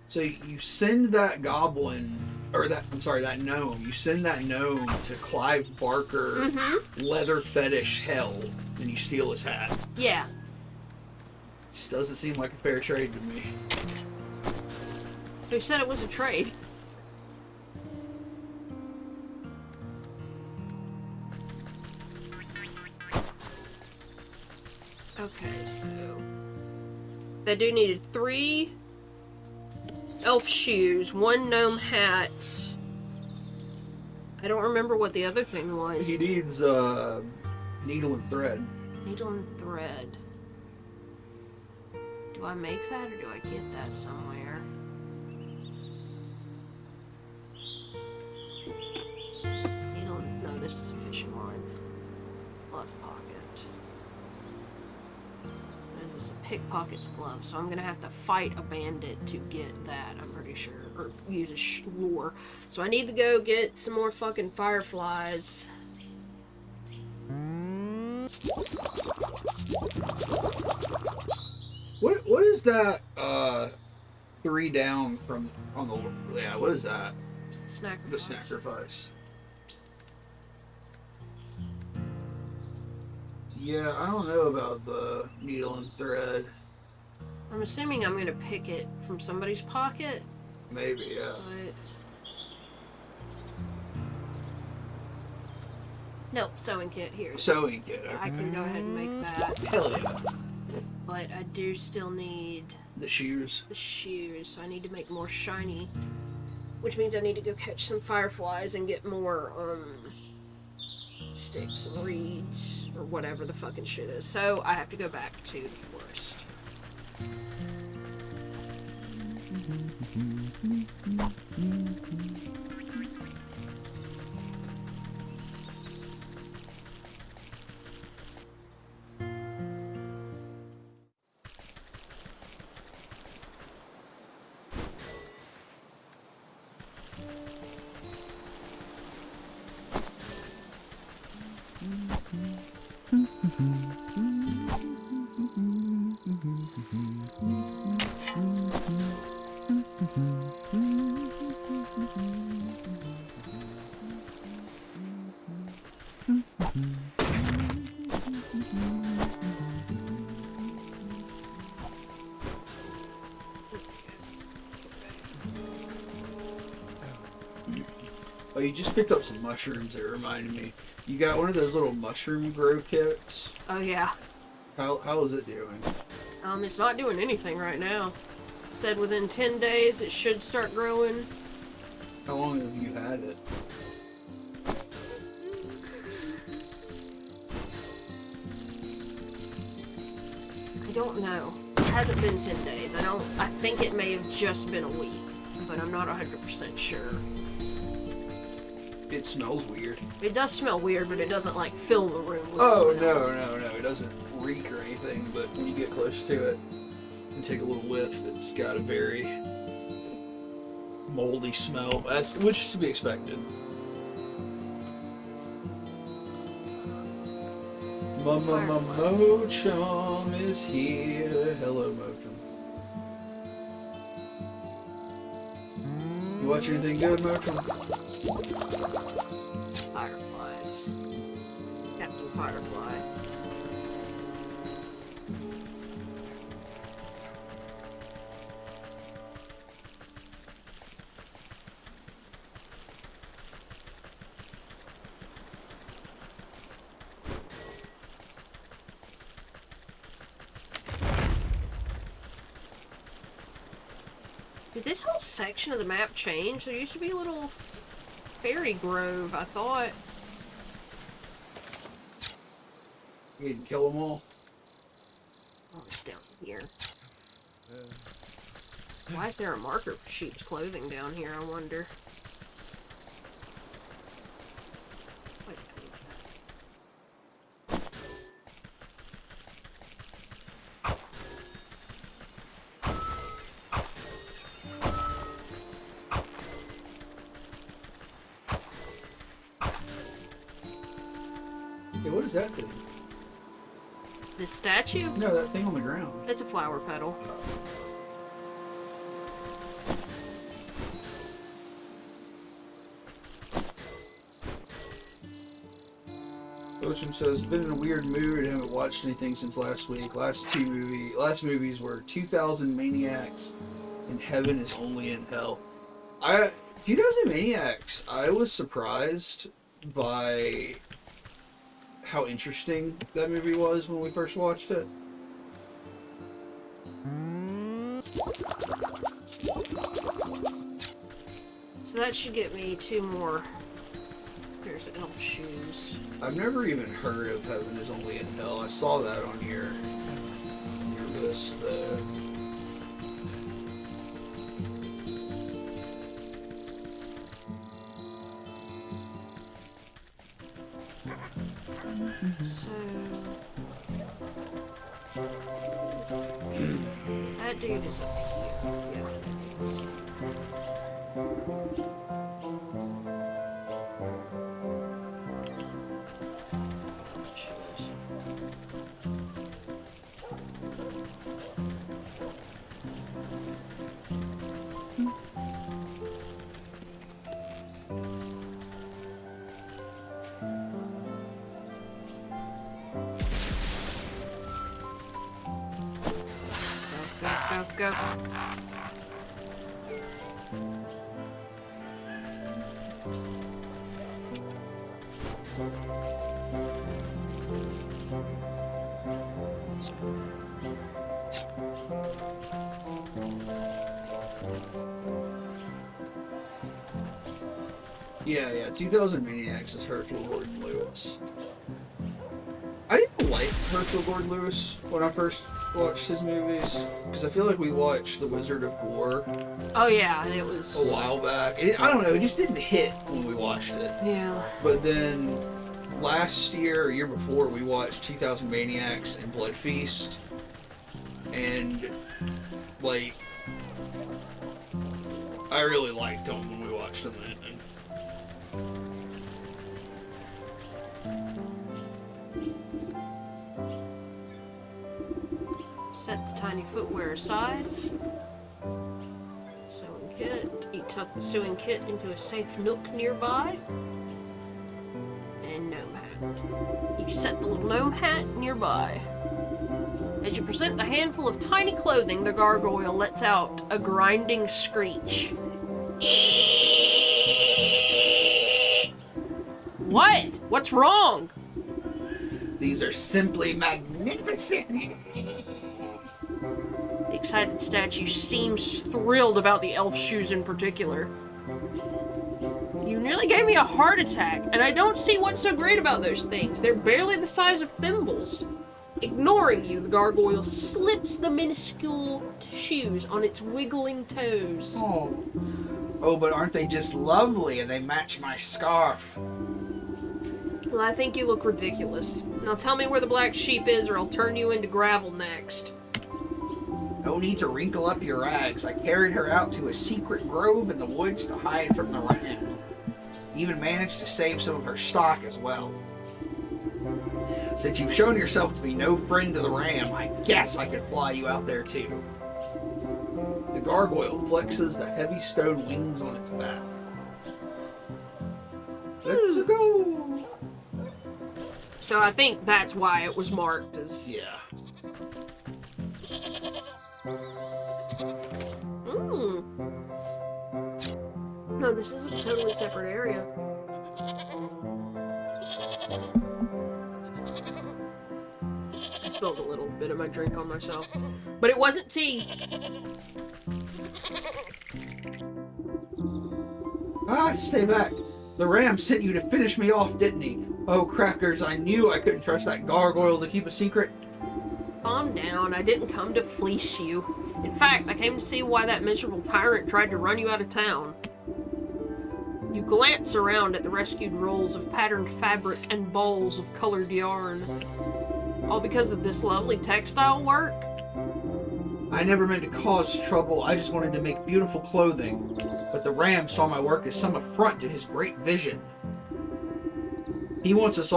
So you send that goblin, or that gnome. You send that gnome to Clive Barker, leather fetish hell, and you steal his hat. Yeah. Just doesn't seem like a fair trade to me. Who said it was a trade? Okay, so they do needed 3 elf shoes, 1 gnome hat. I don't remember what the other thing was. He needs needle and thread. Needle and thread. Do I make that or do I get that somewhere? Needle. No, this is a fishing line. Blood pocket. This is a pickpocket's glove, so I'm gonna have to fight a bandit to get that. I'm pretty sure, or use a lure. So I need to go get some more fucking fireflies. What is that? 3 down from on the what is that? Snack. The sacrifice. Yeah, I don't know about the needle and thread. I'm assuming I'm gonna pick it from somebody's pocket. Maybe, yeah. But... Nope, sewing kit here. Sewing kit. I can go ahead and make that. Hell yeah. But I do still need The shoes. the shoes, so I need to make more shiny. Which means I need to go catch some fireflies and get more, sticks and reeds, or whatever the fucking shit is. So I have to go back to the forest. Oh, you just picked up some mushrooms that reminded me. You got one of those little mushroom grow kits. Oh yeah. How is it doing? It's not doing anything right now. Said within 10 days it should start growing. How long have you had it? I don't know. It hasn't been 10 days. I think it may have just been a week, but I'm not 100% sure. It smells weird. It does smell weird, but it doesn't like fill the room with Oh, smell. no. It doesn't reek or anything, but when you get close to it and take a little whiff, it's got a very moldy smell, which is to be expected. Mochum is here. Hello, Mochum. You watch anything good, Mochum? Fireflies. Captain Firefly. Did this whole section of the map change? There used to be a little fairy grove, I thought. You didn't kill them all? Oh, it's down here. Why is there a marker for sheep's clothing down here, I wonder? Wait, I need that. Hey, what is that thing? This statue? No, that thing on the ground. It's a flower petal. Ocean says, been in a weird mood, haven't watched anything since last week. Last movies were 2000 Maniacs and Heaven is Only in Hell. 2000 Maniacs, I was surprised by how interesting that movie was when we first watched it. So that should get me 2 more. There's elf shoes. I've never even heard of Heaven is Only in Hell. I saw that on your list. So that dude is up here. Yeah, that is. Go. Yeah, 2000 Maniacs is Herschel Gordon Lewis. I didn't like Herschel Gordon Lewis when I first watched his movies, because I feel like we watched The Wizard of Gore Oh yeah, and it was a while back. I don't know, it just didn't hit when we watched it. Yeah. But then last year or year before, we watched 2000 Maniacs and Blood Feast, and like I really liked them when we watched them. And set the tiny footwear aside. Sewing kit. You tuck the sewing kit into a safe nook nearby. And gnome hat. You set the little gnome hat nearby. As you present the handful of tiny clothing, the gargoyle lets out a grinding screech. What? What's wrong? These are simply magnificent. The excited statue seems thrilled about the elf shoes in particular. You nearly gave me a heart attack, and I don't see what's so great about those things. They're barely the size of thimbles. Ignoring you, the gargoyle slips the minuscule shoes on its wiggling toes. Oh, but aren't they just lovely, and they match my scarf? Well, I think you look ridiculous. Now tell me where the black sheep is, or I'll turn you into gravel next. No need to wrinkle up your rags. I carried her out to a secret grove in the woods to hide from the rain. Even managed to save some of her stock as well. Since you've shown yourself to be no friend to the ram, I guess I could fly you out there too. The gargoyle flexes the heavy stone wings on its back. Let's go! So I think that's why it was marked as... Yeah. No, this is a totally separate area. I spilled a little bit of my drink on myself. But it wasn't tea. Ah, stay back. The ram sent you to finish me off, didn't he? Oh, crackers, I knew I couldn't trust that gargoyle to keep a secret. Calm down. I didn't come to fleece you. In fact, I came to see why that miserable tyrant tried to run you out of town. You glance around at the rescued rolls of patterned fabric and balls of colored yarn. All because of this lovely textile work? I never meant to cause trouble, I just wanted to make beautiful clothing. But the ram saw my work as some affront to his great vision. He wants us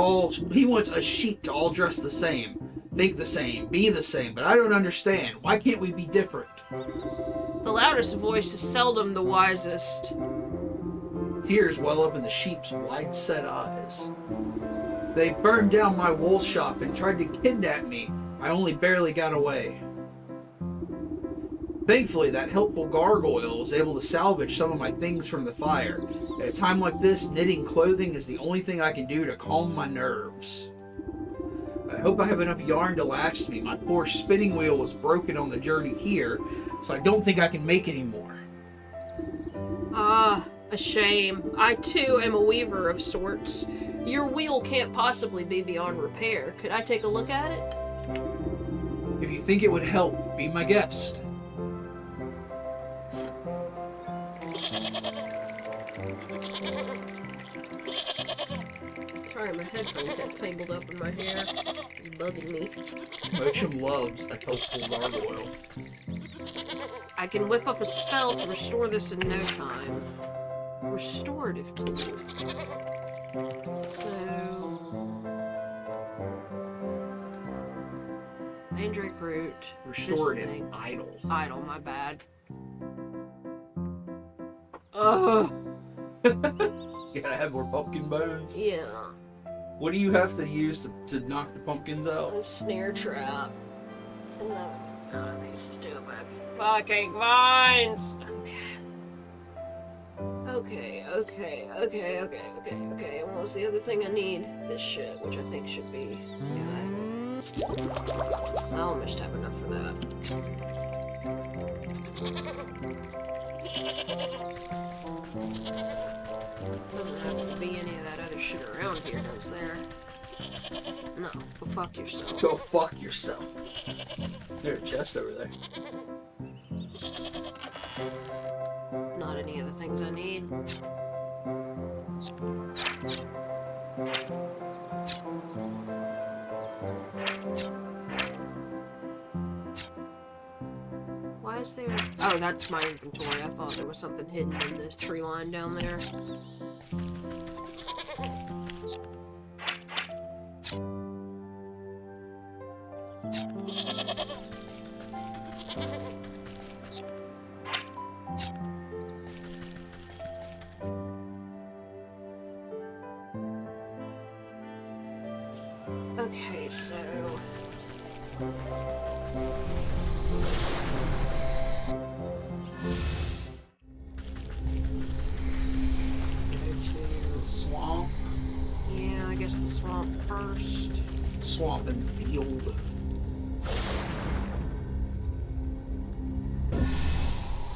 sheep to all dress the same, think the same, be the same, but I don't understand. Why can't we be different? The loudest voice is seldom the wisest. Tears well up in the sheep's wide-set eyes. They burned down my wool shop and tried to kidnap me. I only barely got away. Thankfully, that helpful gargoyle was able to salvage some of my things from the fire. At a time like this, knitting clothing is the only thing I can do to calm my nerves. I hope I have enough yarn to last me. My poor spinning wheel was broken on the journey here, so I don't think I can make any more. Ah, a shame. I too am a weaver of sorts. Your wheel can't possibly be beyond repair. Could I take a look at it? If you think it would help, be my guest. Sorry, my headphones got tangled up in my hair. It's bugging me. Mochum loves a helpful gargoyle. I can whip up a spell to restore this in no time. Restorative tool. So... Mandrake root. Restorative Disciplining. idol. Idle, my bad. Ugh. You gotta have more pumpkin bones. Yeah. What do you have to use to knock the pumpkins out? A snare trap. Another one of these stupid fucking vines. Okay. Okay. And what was the other thing I need? This shit, which I think should be. Yeah, I almost have enough for that. Doesn't happen to be any of that other shit around here, does there? No, go fuck yourself. Go fuck yourself. There's a chest over there. Not any of the things I need. Why is there... Oh, that's my inventory. I thought there was something hidden in this tree line down there. Okay, so... The swamp. Yeah, I guess the swamp first. Swamp and field.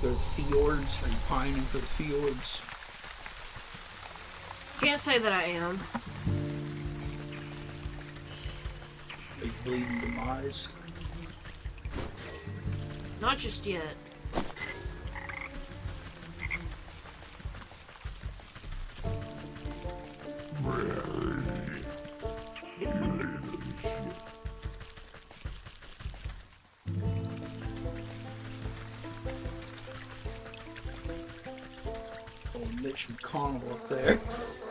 The fjords. Are you pining for the fjords? Can't say that I am. Are you bleeding demised? Not just yet. Oh, Mitch McConnell up there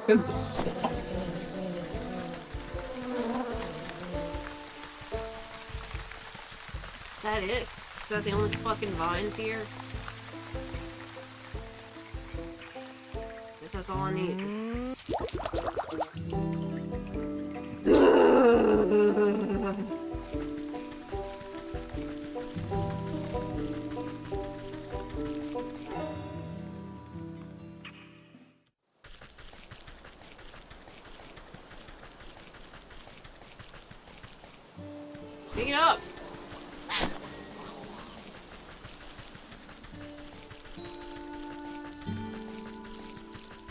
in the swamp. that it? Is that the only fucking vines here? Guess that's all I need. Pick it up!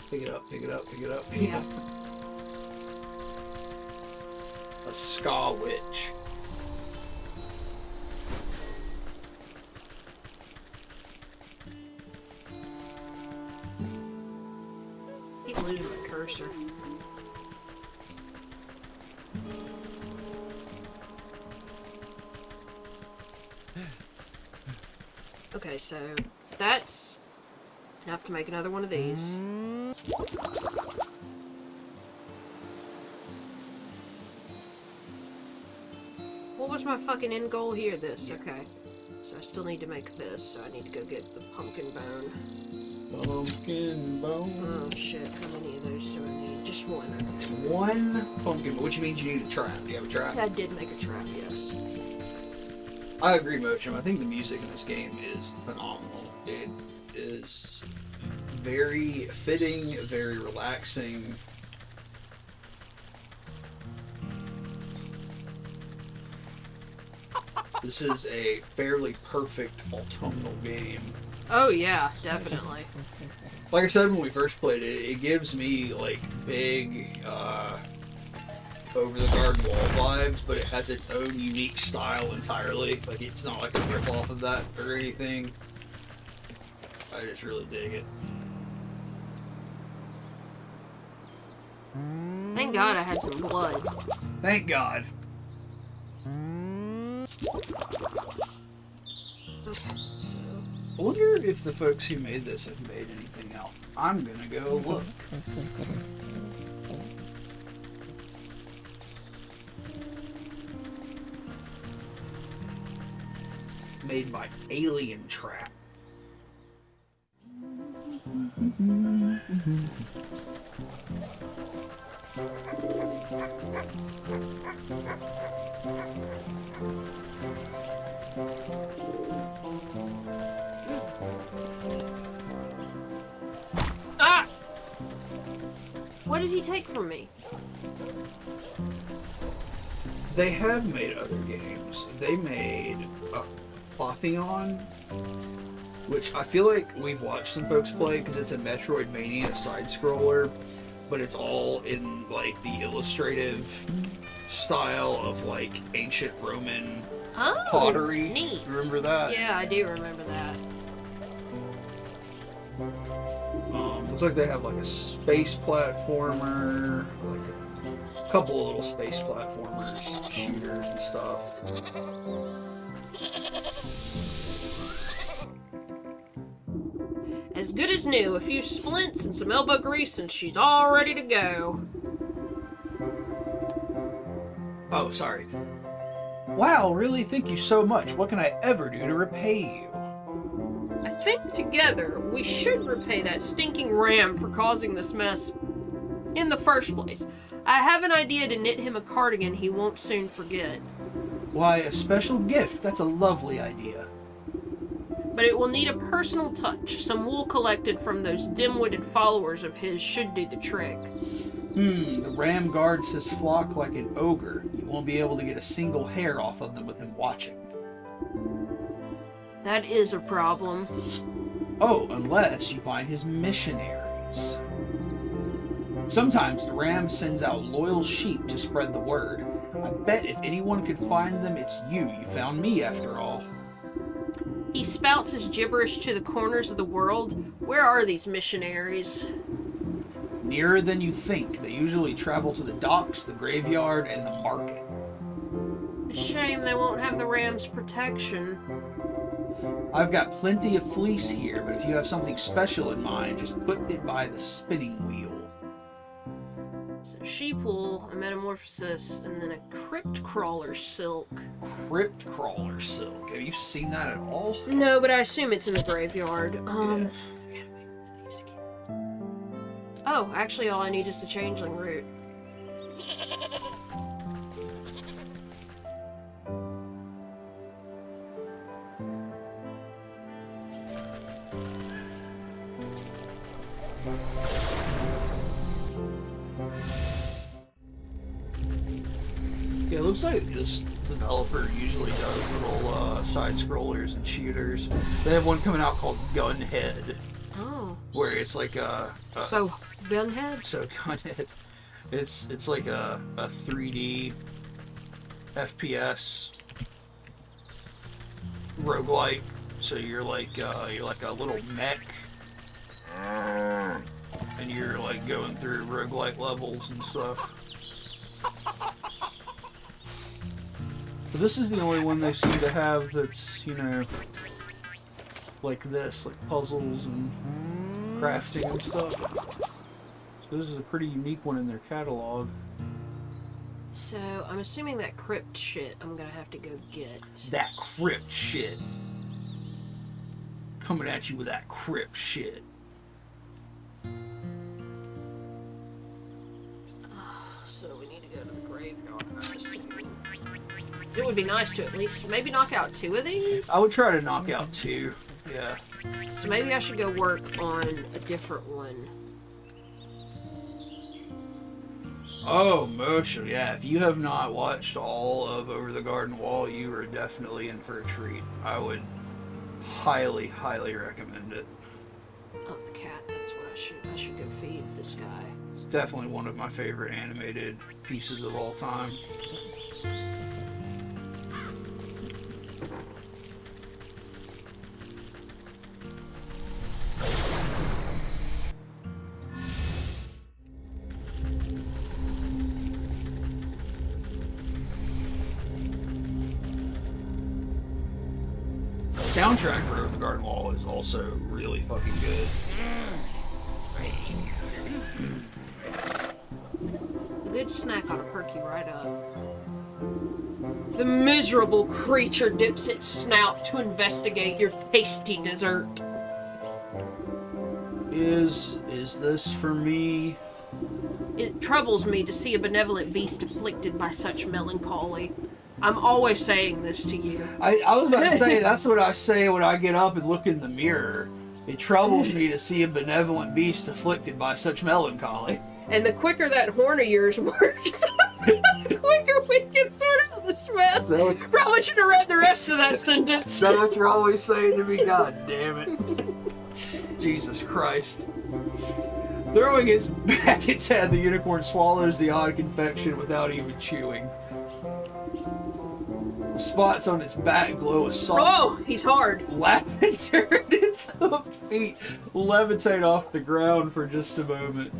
Pick it up, pick it up, pick it up. Yeah. A ska witch. Keep losing my cursor. Okay, so that's enough to make another one of these. What was my fucking end goal here? This, okay. So I still need to make this, so I need to go get the pumpkin bone. Pumpkin bone. Oh shit, how many of those do I need? Just one. One pumpkin bone, which means you need a trap. Do you have a trap? I did make a trap, yes. I agree, Mochum. I think the music in this game is phenomenal. It is very fitting, very relaxing. This is a fairly perfect autumnal game. Oh yeah, definitely. Like I said when we first played it, it gives me like big over-the-garden wall vibes, but it has its own unique style entirely. Like it's not like a rip-off of that or anything. I just really dig it. Thank God I had some blood. Thank God. Okay, so... I wonder if the folks who made this have made anything else. I'm gonna go look. Made by Alien Trap. Ah! What did he take from me? They have made other games. They made Clothion, which I feel like we've watched some folks play because it's a Metroidvania side-scroller, but it's all in like the illustrative style of like ancient Roman pottery. Neat. Remember that? Yeah, I do remember that. Looks like they have like a space platformer, like a couple of little space platformers, shooters and stuff. As good as new. A few splints and some elbow grease and she's all ready to go. Oh, sorry. Wow, really? Thank you so much. What can I ever do to repay you? I think together we should repay that stinking ram for causing this mess in the first place. I have an idea to knit him a cardigan he won't soon forget. Why, a special gift. That's a lovely idea. But it will need a personal touch. Some wool collected from those dim-witted followers of his should do the trick. The ram guards his flock like an ogre. You won't be able to get a single hair off of them with him watching. That is a problem. Oh, unless you find his missionaries. Sometimes the ram sends out loyal sheep to spread the word. I bet if anyone could find them, it's you. You found me, after all. He spouts his gibberish to the corners of the world. Where are these missionaries? Nearer than you think. They usually travel to the docks, the graveyard, and the market. A shame they won't have the ram's protection. I've got plenty of fleece here, but if you have something special in mind, just put it by the spinning wheel. So sheepwool, a metamorphosis, and then a crypt crawler silk. Crypt crawler silk. Have you seen that at all? No, but I assume it's in the graveyard. Yeah. Oh, actually all I need is the changeling root. Yeah, it looks like this developer usually does little side scrollers and shooters. They have one coming out called Gunhead, Oh. where it's like So, Gunhead? so Gunhead. It's like a 3D FPS roguelike. So you're like a little mech, and you're like going through roguelike levels and stuff. But this is the only one they seem to have that's, you know, like this, like puzzles and crafting and stuff. So this is a pretty unique one in their catalog. So, I'm assuming that crypt shit I'm gonna have to go get. That crypt shit. Coming at you with that crypt shit. So, we need to go to the graveyard, I'm assuming. So it would be nice to at least maybe knock out 2 of these? I would try to knock out 2. Yeah. So maybe I should go work on a different one. Oh, Motion, yeah. If you have not watched all of Over the Garden Wall, you are definitely in for a treat. I would highly, highly recommend it. Oh, the cat, that's what I should go feed this guy. It's definitely one of my favorite animated pieces of all time. Soundtrack for Over the Garden Wall is also really fucking good. A good snack ought to perk you right up. The miserable creature dips its snout to investigate your tasty dessert. Is this for me? It troubles me to see a benevolent beast afflicted by such melancholy. I'm always saying this to you. I was about to say, that's what I say when I get up and look in the mirror. It troubles me to see a benevolent beast afflicted by such melancholy. And the quicker that horn of yours works, the quicker we can sort out this mess. So- Probably should have read the rest of that sentence. Is that what you're always saying to me? God damn it. Jesus Christ. Throwing its back its head, the unicorn swallows the odd confection without even chewing. The spots on its back glow a soft Oh, he's hard. lavender, and its hoofed feet levitate off the ground for just a moment.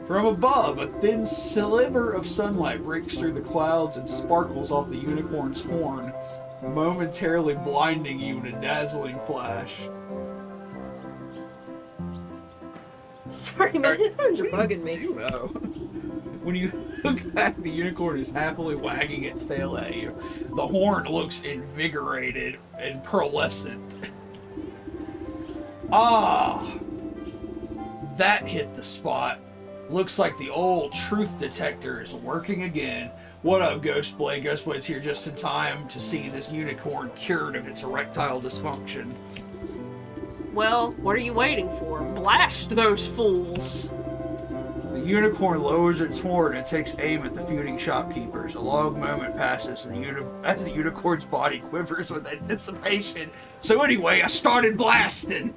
From above, a thin sliver of sunlight breaks through the clouds and sparkles off the unicorn's horn, momentarily blinding you in a dazzling flash. Sorry, my headphones are bugging me. You know. When you look back, the unicorn is happily wagging its tail at you. The horn looks invigorated and pearlescent. Ah! That hit the spot. Looks like the old truth detector is working again. What up, Ghostblade? Ghostblade's here just in time to see this unicorn cured of its erectile dysfunction. Well, what are you waiting for? Blast those fools! The unicorn lowers its horn and takes aim at the feuding shopkeepers. A long moment passes as the unicorn's body quivers with anticipation. So anyway, I started blasting.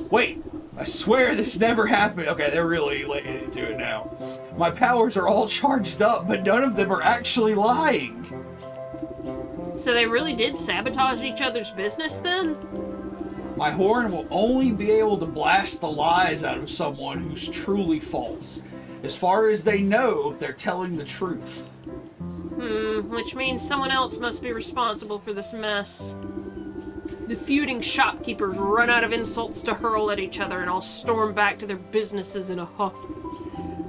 Wait, I swear this never happened. Okay, they're really laying into it now. My powers are all charged up, but none of them are actually lying. So they really did sabotage each other's business then? My horn will only be able to blast the lies out of someone who's truly false. As far as they know, they're telling the truth. Which means someone else must be responsible for this mess. The feuding shopkeepers run out of insults to hurl at each other and all storm back to their businesses in a huff.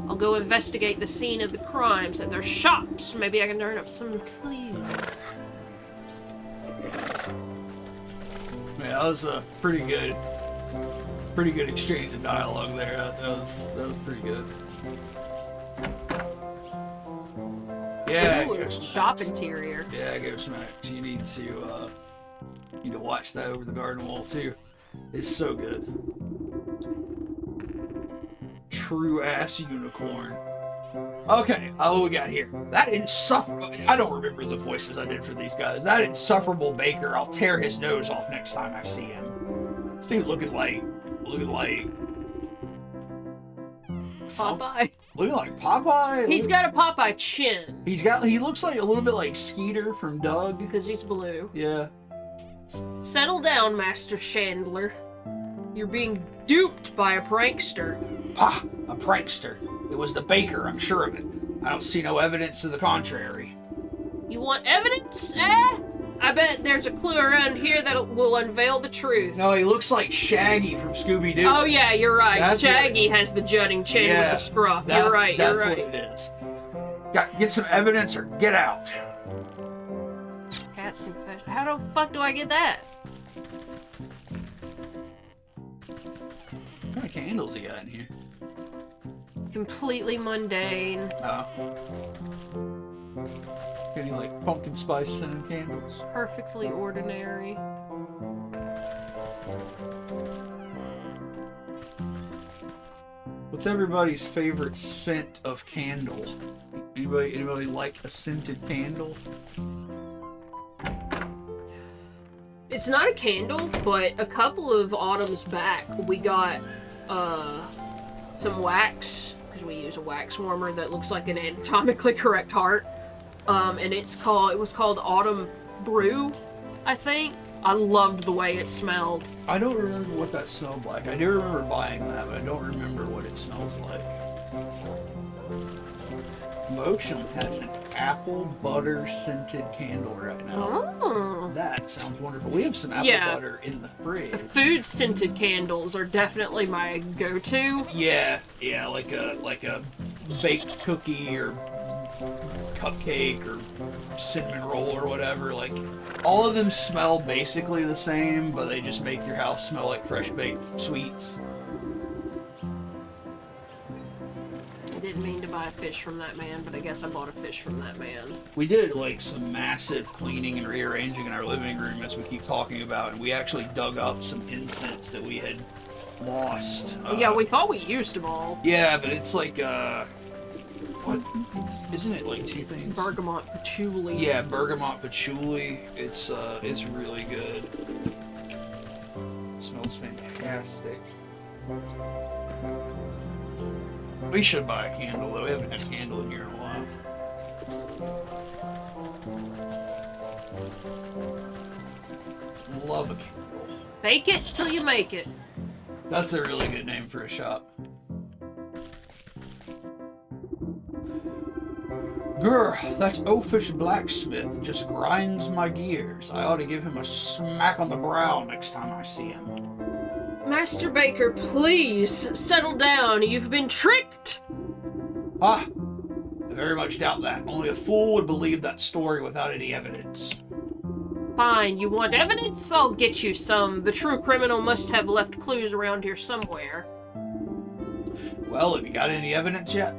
I'll go investigate the scene of the crimes at their shops. Maybe I can turn up some clues. Yeah, that was a pretty good exchange of dialogue there. That was pretty good. Yeah, Ooh, shop interior. Yeah, go smack. You need to watch that over the garden wall too. It's so good. True ass unicorn. Okay, what we got here? That insufferable. I don't remember the voices I did for these guys. That insufferable baker. I'll tear his nose off next time I see him. This dude's looking like Popeye. Looking like Popeye. He's got a Popeye chin. He looks like a little bit like Skeeter from Doug. Because he's blue. Yeah. Settle down, Master Chandler. You're being duped by a prankster. Pah! A prankster. It was the baker, I'm sure of it. I don't see no evidence to the contrary. You want evidence, eh? I bet there's a clue around here that will unveil the truth. No, he looks like Shaggy from Scooby-Doo. Oh yeah, you're right. That's Shaggy has the jutting chin with the scruff. You're right, That's you're right. what it is. Get some evidence or get out. Cat's confession. How the fuck do I get that? What kind of candles he got in here? Completely mundane. Oh. Any like pumpkin spice scented candles? Perfectly ordinary. What's everybody's favorite scent of candle? Anybody like a scented candle? It's not a candle, but a couple of autumns back, we got some wax, because we use a wax warmer that looks like an anatomically correct heart. And it was called Autumn Brew, I think. I loved the way it smelled. I don't remember what that smelled like. I do remember buying that, but I don't remember what it smells like. Motion has an apple butter scented candle right now. Oh. That sounds wonderful. We have some apple butter in the fridge. Food scented candles are definitely my go-to. Yeah, like a baked cookie or cupcake or cinnamon roll or whatever. Like, all of them smell basically the same, but they just make your house smell like fresh baked sweets. I didn't mean to buy a fish from that man, but I guess I bought a fish from that man. We did like some massive cleaning and rearranging in our living room, as we keep talking about, and we actually dug up some incense that we had lost. Yeah, we thought we used them all. Yeah, but it's like what? Isn't it like two things? Bergamot patchouli. Yeah, bergamot patchouli. It's really good. It smells fantastic. We should buy a candle though. We haven't had a candle in here in a while. Love a candle. Bake it till you make it. That's a really good name for a shop. Grr, that oafish blacksmith just grinds my gears. I ought to give him a smack on the brow next time I see him. Master Baker, please, settle down. You've been tricked! Ah, I very much doubt that. Only a fool would believe that story without any evidence. Fine, you want evidence? I'll get you some. The true criminal must have left clues around here somewhere. Well, have you got any evidence yet?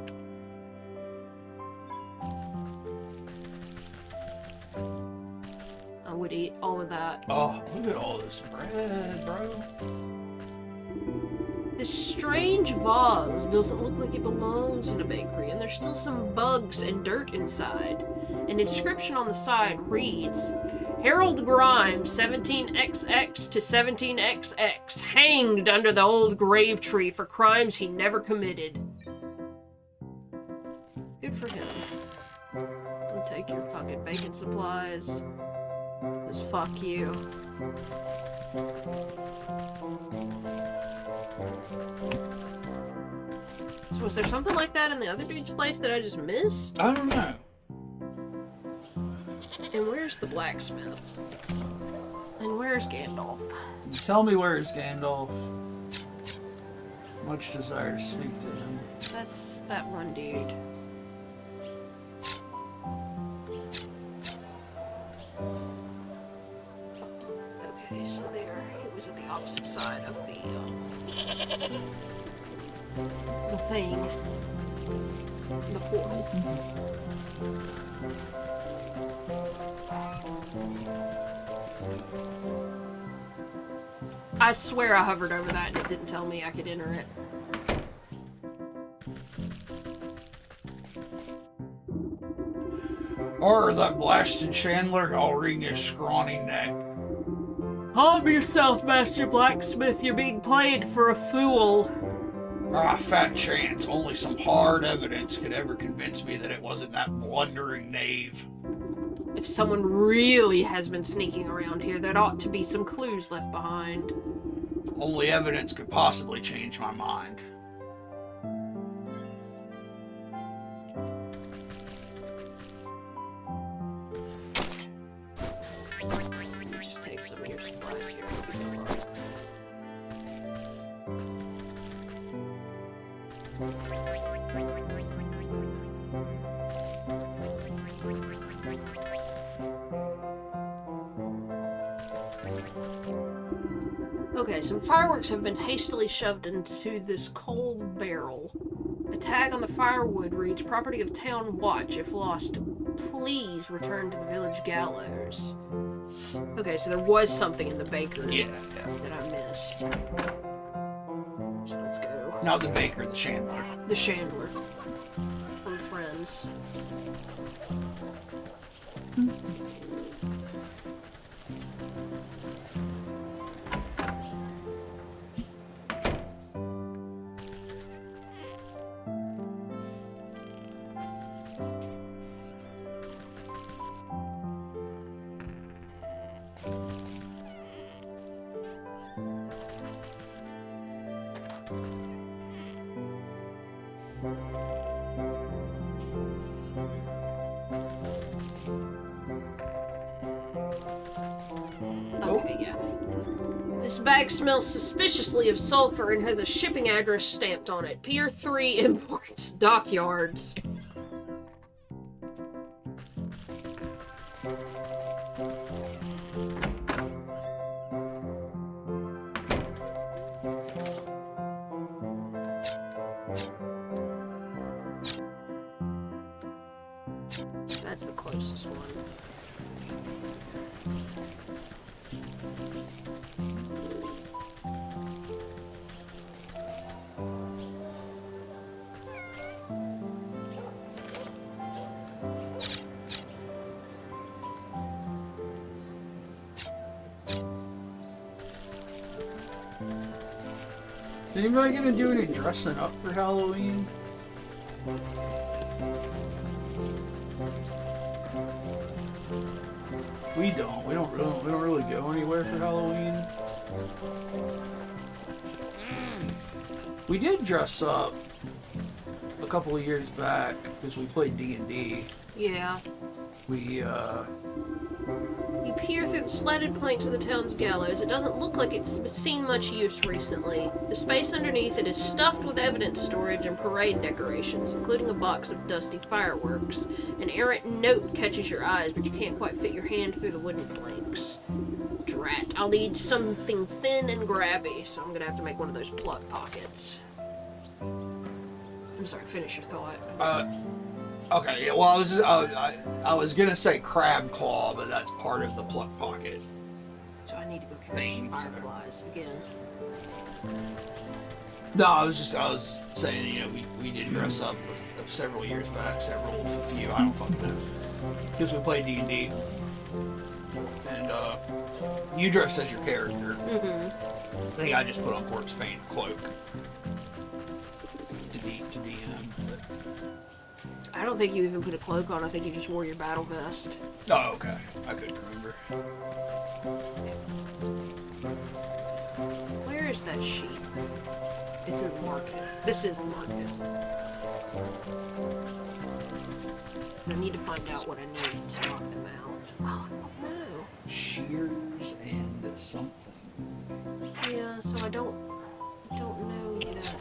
I would eat all of that. Oh, look at all this bread, bro. This strange vase doesn't look like it belongs in a bakery, and there's still some bugs and dirt inside. An inscription on the side reads, Harold Grimes, 17XX to 17XX, hanged under the old grave tree for crimes he never committed. Good for him. And take your fucking baking supplies. 'Cause fuck you. So was there something like that in the other dude's place that I just missed? I don't know. And where's the blacksmith? And where's Gandalf? Tell me where is Gandalf. Much desire to speak to him. That's that one dude. Okay, so there. He was at the opposite side of the thing. The portal. I swear I hovered over that and it didn't tell me I could enter it. Or that blasted Chandler, I'll wring his scrawny neck. Calm yourself, Master Blacksmith. You're being played for a fool. Ah, fat chance. Only some hard evidence could ever convince me that it wasn't that blundering knave. If someone really has been sneaking around here, there ought to be some clues left behind. Only evidence could possibly change my mind. Just take some of your supplies here. Okay, some fireworks have been hastily shoved into this coal barrel. A tag on the firewood reads, property of town watch. If lost, please return to the village gallows. Okay, so there was something in the baker's that I missed. So let's go. Not the baker, the Chandler. The Chandler. From Friends. Okay, yeah. This bag smells suspiciously of sulfur and has a shipping address stamped on it. Pier 3 Imports, Dockyards. That's the closest one. Is anybody gonna do any dressing up for Halloween? We don't. We don't really go anywhere for Halloween. We did dress up a couple of years back because we played D&D. Yeah. We You peer through the slatted planks of the town's gallows. It doesn't look like it's seen much use recently. The space underneath it is stuffed with evidence storage and parade decorations, including a box of dusty fireworks. An errant note catches your eyes, but you can't quite fit your hand through the wooden planks. Drat, I'll need something thin and grabby, so I'm gonna have to make one of those plug pockets. I'm sorry, finish your thought. Okay, yeah, well, I was gonna say crab claw, but that's part of the pluck pocket. So I need to go catch some fireflies again. No, I was saying, you know, we did dress up several years back, a few, I don't fucking know. Because we played D&D. And, you dressed as your character. Mm-hmm. I think I just put on corpse paint and cloak. To DM. I don't think you even put a cloak on. I think you just wore your battle vest. Oh, okay. I couldn't remember. Where is that sheep? It's in the market. This is the market. So I need to find out what I need to knock them out. Oh, I don't know. Shears and something. Yeah, so I don't know yet.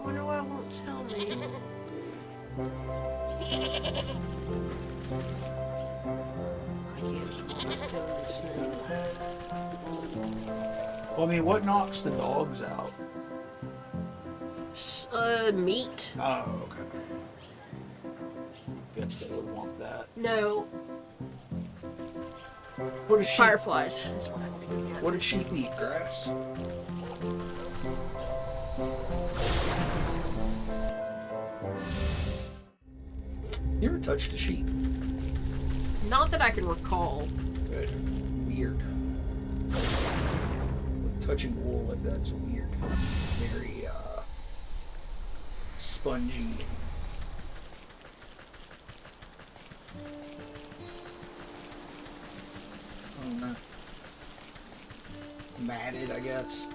Wonder why it won't tell me. I can't just walk up to him and snoop. Well, I mean, what knocks the dogs out? Meat. Oh, okay. Guess they would want that. No, What does sheep? fireflies. That's what I'm gonna get. What does sheep eat? Grass. You ever touched a sheep? Not that I can recall. Good. Weird. Touching wool like that is weird. Very spongy. I don't know. Matted, I guess.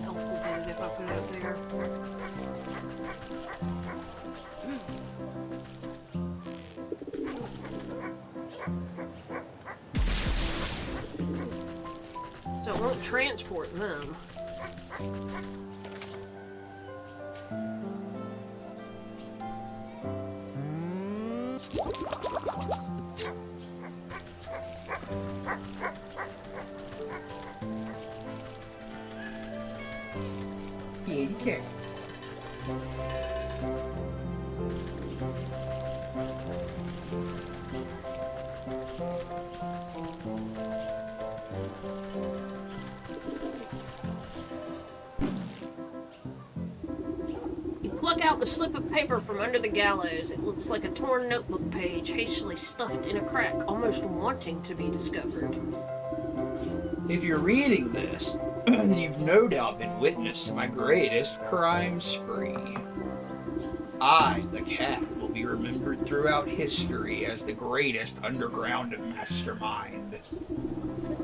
Help will get it if I put it up there. So it won't transport them. Yeah, you can. You pluck out the slip of paper from under the gallows. It looks like a torn notebook page, hastily stuffed in a crack, almost wanting to be discovered. If you're reading this, then you've no doubt been witness to my greatest crime spree. I, the cat, will be remembered throughout history as the greatest underground mastermind.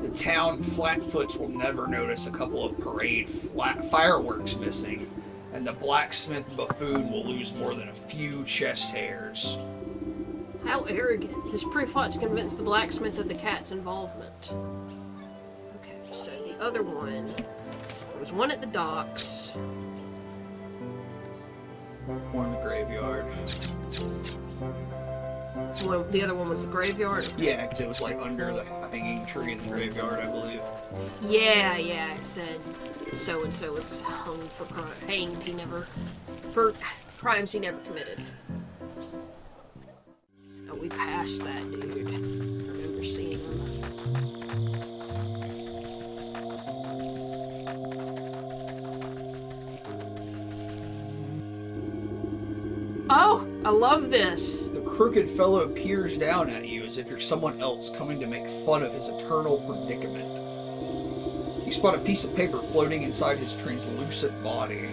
The town flatfoots will never notice a couple of parade fireworks missing, and the blacksmith buffoon will lose more than a few chest hairs. How arrogant. This proof ought to convince the blacksmith of the cat's involvement. Okay, so the other one, there was one at the docks. One in the graveyard. The other one was the graveyard? Yeah, 'cause it was like under the hanging tree in the graveyard, I believe. Yeah, it said so-and-so was hanged for crimes he never committed. Oh, we passed that dude. I remember seeing him. Oh, I love this. The crooked fellow peers down at you as if you're someone else coming to make fun of his eternal predicament. You spot a piece of paper floating inside his translucent body.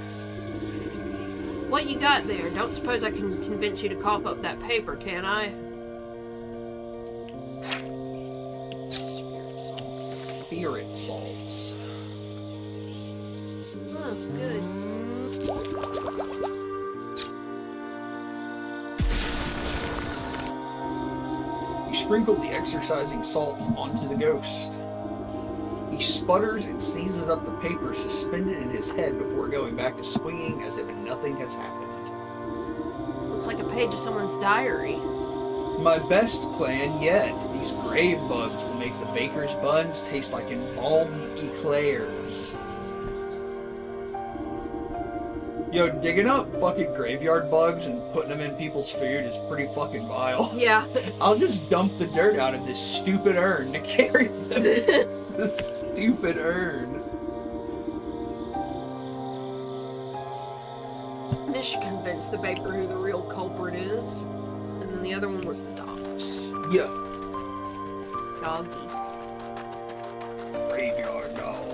What you got there? Don't suppose I can convince you to cough up that paper, can I? Spirit salts. Spirit salts. Oh, good. sprinkled the exercising salts onto the ghost. He sputters and seizes up the paper suspended in his head before going back to swinging as if nothing has happened. Looks like a page of someone's diary. My best plan yet. These grave bugs will make the baker's buns taste like embalmed eclairs. Yo, digging up fucking graveyard bugs and putting them in people's food is pretty fucking vile. Yeah. I'll just dump the dirt out of this stupid urn to carry them. This stupid urn. This should convince the baker who the real culprit is. And then the other one was the dogs. Yeah. Doggy. Graveyard dog.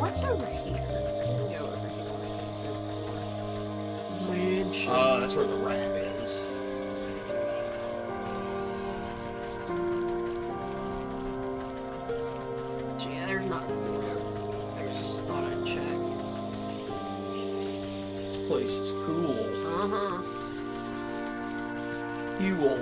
What's over here? I can go over here. Mansion. That's where the rat is. So yeah, there's nothing there. I just thought I'd check. This place is cool. Uh-huh. Fuel.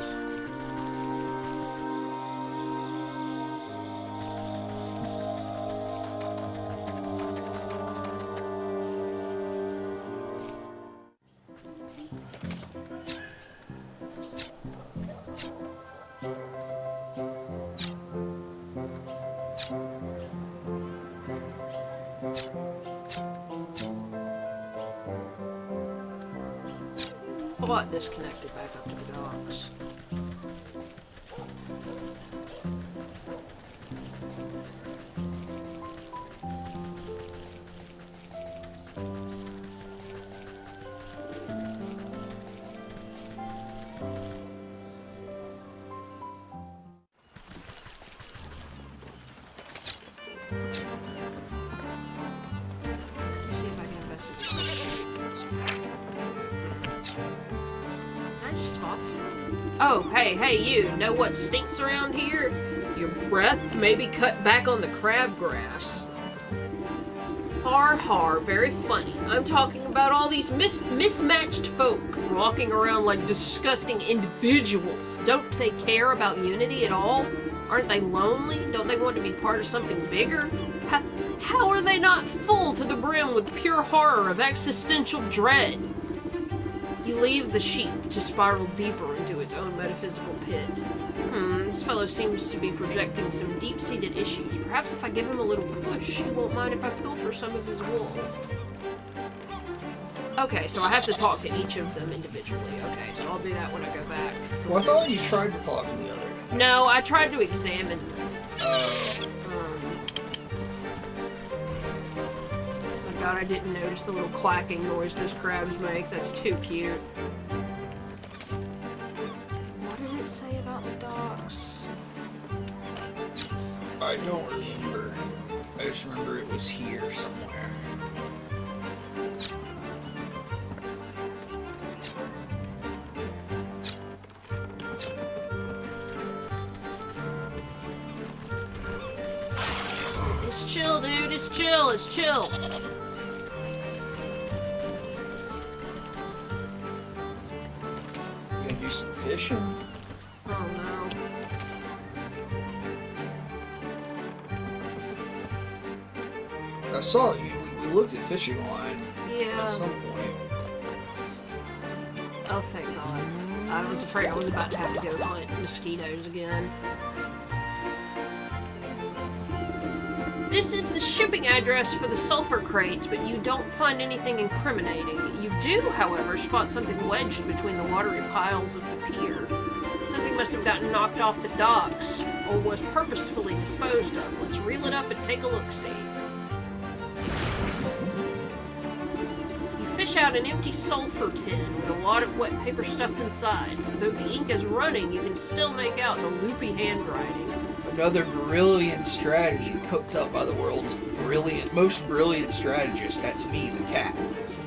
A lot disconnected back up to the docks. Let's see if I can investigate this shit. Can I just talk to him? Oh, hey, you. Know what stinks around here? Your breath? Maybe cut back on the crabgrass. Har, very funny. I'm talking about all these mismatched folk walking around like disgusting individuals. Don't they care about unity at all? Aren't they lonely? Don't they want to be part of something bigger? How are they not full to the brim with pure horror of existential dread? You leave the sheep to spiral deeper into its own metaphysical pit. This fellow seems to be projecting some deep-seated issues. Perhaps if I give him a little push, he won't mind if I pilfer some of his wool. Okay, so I have to talk to each of them individually. Okay, so I'll do that when I go back. Well, I thought you tried to talk to the other. No, I tried to examine them. My god, I didn't notice the little clacking noise those crabs make. That's too cute. What did it say about the dogs? I don't remember. I just remember it was here somewhere. It's chill, dude. It's chill. It's chill. You gonna do some fishing? Oh no. I saw you. We looked at fishing line at Yeah. some point. Oh, thank God. I was afraid I was about to have to go hunt mosquitoes again. This is the shipping address for the sulfur crates, but you don't find anything incriminating. You do, however, spot something wedged between the watery piles of the pier. Something must have gotten knocked off the docks, or was purposefully disposed of. Let's reel it up and take a look-see. You fish out an empty sulfur tin with a lot of wet paper stuffed inside. Though the ink is running, you can still make out the loopy handwriting. Another brilliant strategy cooked up by the world's most brilliant strategist. That's me, the cat.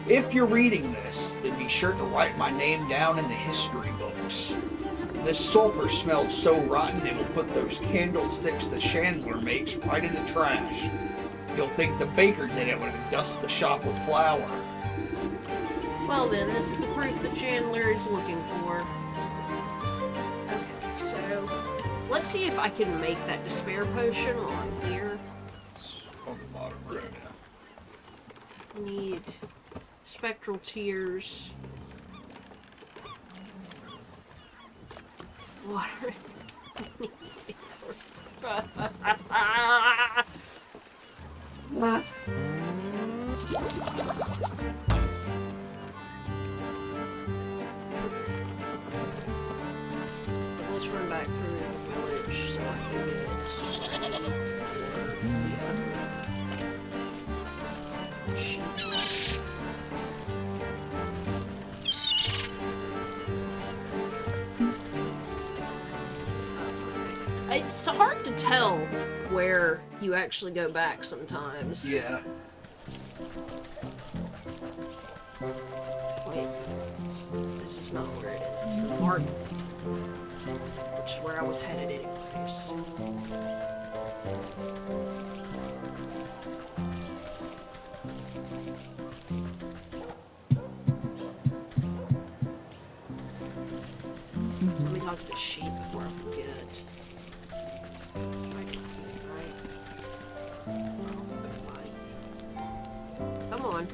If you're reading this, then be sure to write my name down in the history books. This sulfur smells so rotten it will put those candlesticks the chandler makes right in the trash. You'll think the baker did it when he dusts the shop with flour. Well then, this is the proof that Chandler is looking for. Okay. Let's see if I can make that despair potion while I'm here. It's on the bottom right now. I need spectral tears. Water. Let's run back through the village so I can get sheep. It's hard to tell where you actually go back sometimes. Yeah. Wait. This is not where it is. It's the market. Which is where I was headed anyways. So let me talk to the sheep before I forget. Come on.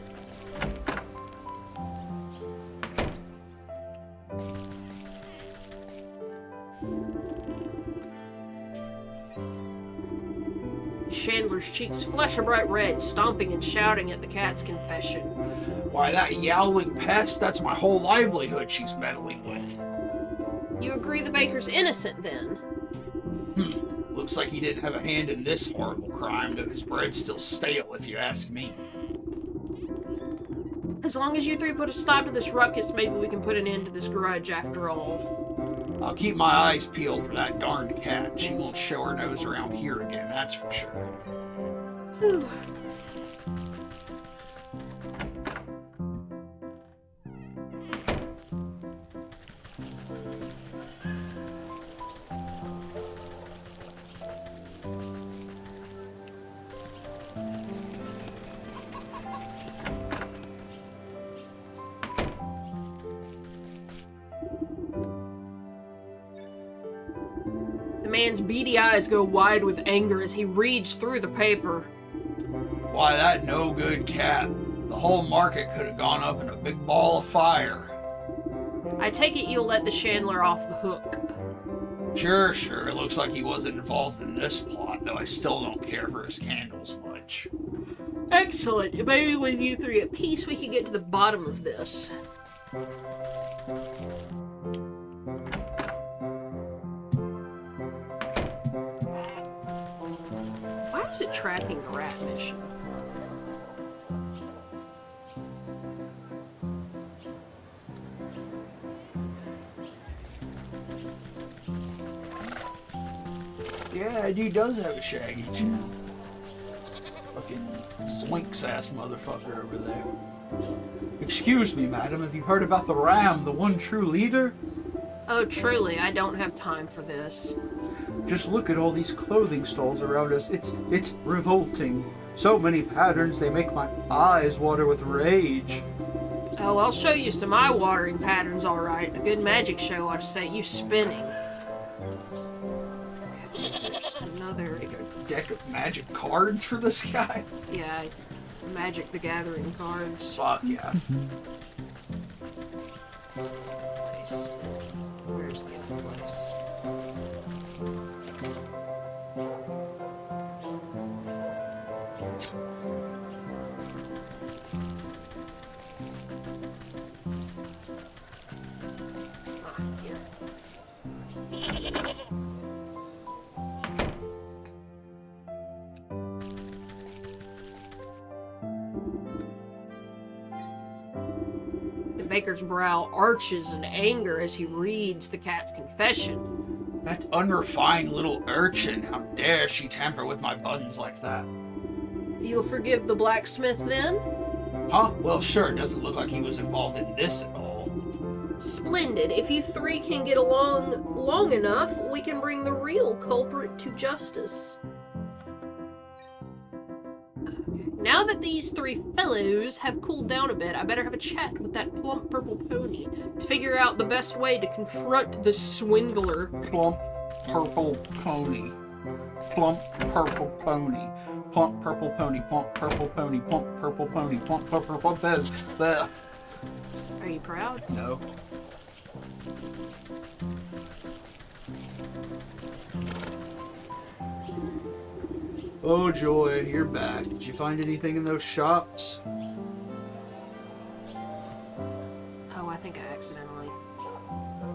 Chandler's cheeks flush a bright red, stomping and shouting at the cat's confession. Why, that yowling pest, that's my whole livelihood she's meddling with. You agree the baker's innocent, then? Looks like he didn't have a hand in this horrible crime, though his bread's still stale, if you ask me. As long as you three put a stop to this ruckus, maybe we can put an end to this grudge after all. I'll keep my eyes peeled for that darned cat. She won't show her nose around here again, that's for sure. Whew. The man's beady eyes go wide with anger as he reads through the paper. Why, that no-good cat. The whole market could have gone up in a big ball of fire. I take it you'll let the Chandler off the hook. Sure. It looks like he wasn't involved in this plot, though I still don't care for his candles much. Excellent. Maybe with you three at peace, we can get to the bottom of this. Why is it tracking the rat mission? Yeah, dude does have a shaggy chin. Fucking swinks-ass motherfucker over there. Excuse me, madam, have you heard about the Ram, the one true leader? Oh, truly, I don't have time for this. Just look at all these clothing stalls around us. It's revolting. So many patterns, they make my eyes water with rage. Oh, I'll show you some eye-watering patterns, all right. A good magic show ought to set you spinning. Okay, there's another... Like a deck of magic cards for this guy? Yeah, Magic the Gathering cards. Fuck yeah. Where's the other place? Where's the other place? Ah, here. The baker's brow arches in anger as he reads the cat's confession. That unrefined little urchin, how dare she tamper with my buns like that? You'll forgive the blacksmith then? Huh? Well, sure, it doesn't look like he was involved in this at all. Splendid. If you three can get along long enough, we can bring the real culprit to justice. Now that these three fellows have cooled down a bit, I better have a chat with that plump purple pony to figure out the best way to confront the swindler. Plump. purple pony. Plump purple pony. Plump purple pony. Plump purple pony. Plump purple pony. Plump purple pony. Are you proud? No. Oh joy, you're back. Did you find anything in those shops? Oh, I think I accidentally...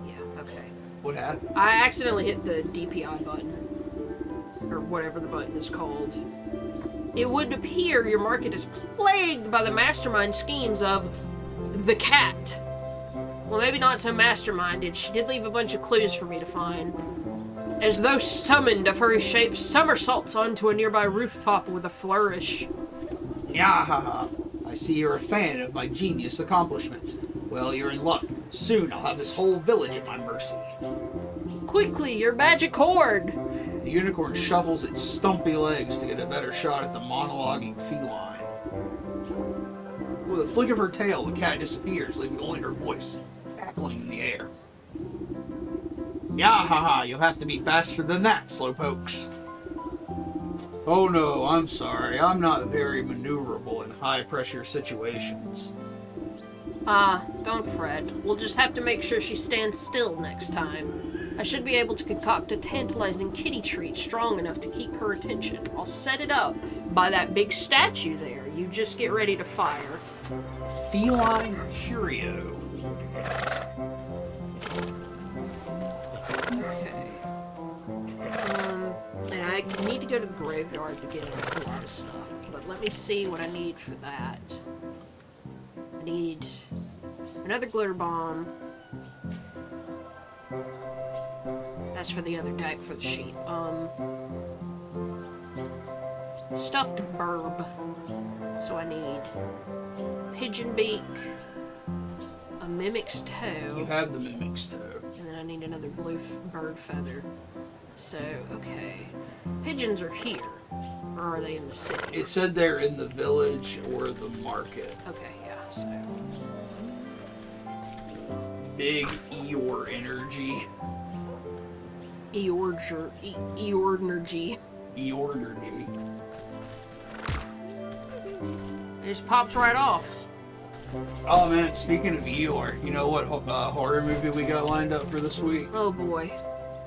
Yeah, okay. What happened? I accidentally hit the DPI button. Or whatever the button is called. It would appear your market is plagued by the mastermind schemes of the cat. Well, maybe not so masterminded. She did leave a bunch of clues for me to find. As though summoned, a furry shape somersaults onto a nearby rooftop with a flourish. Nyahaha. I see you're a fan of my genius accomplishment. Well, you're in luck. Soon I'll have this whole village at my mercy. Quickly, your magic cord! The unicorn shuffles its stumpy legs to get a better shot at the monologuing feline. With a flick of her tail, the cat disappears, leaving only her voice cackling in the air. Nyahaha, you'll have to be faster than that, slowpokes. Oh no, I'm sorry. I'm not very maneuverable in high-pressure situations. Don't fret. We'll just have to make sure she stands still next time. I should be able to concoct a tantalizing kitty treat strong enough to keep her attention. I'll set it up by that big statue there. You just get ready to fire. Feline curio. Okay. And I need to go to the graveyard to get a lot of stuff, but let me see what I need for that. I need another glitter bomb. That's for the other deck for the sheep. Stuffed burb. So I need pigeon beak, a mimic's toe. You have the mimic's toe. And then I need another blue bird feather. So, okay. Pigeons are here. Or are they in the city? It said they're in the village or the market. Okay, yeah, so... Big Eeyore energy. Eornergy. Eeyore energy. It just pops right off. Oh man, speaking of Eeyore, you know what horror movie we got lined up for this week? Oh boy.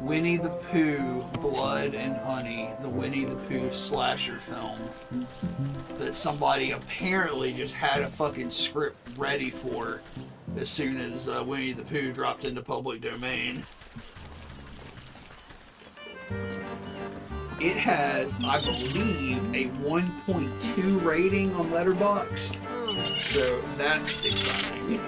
Winnie the Pooh, Blood and Honey, the Winnie the Pooh slasher film that somebody apparently just had a fucking script ready for as soon as Winnie the Pooh dropped into public domain. It has, I believe, a 1.2 rating on Letterboxd, so that's exciting.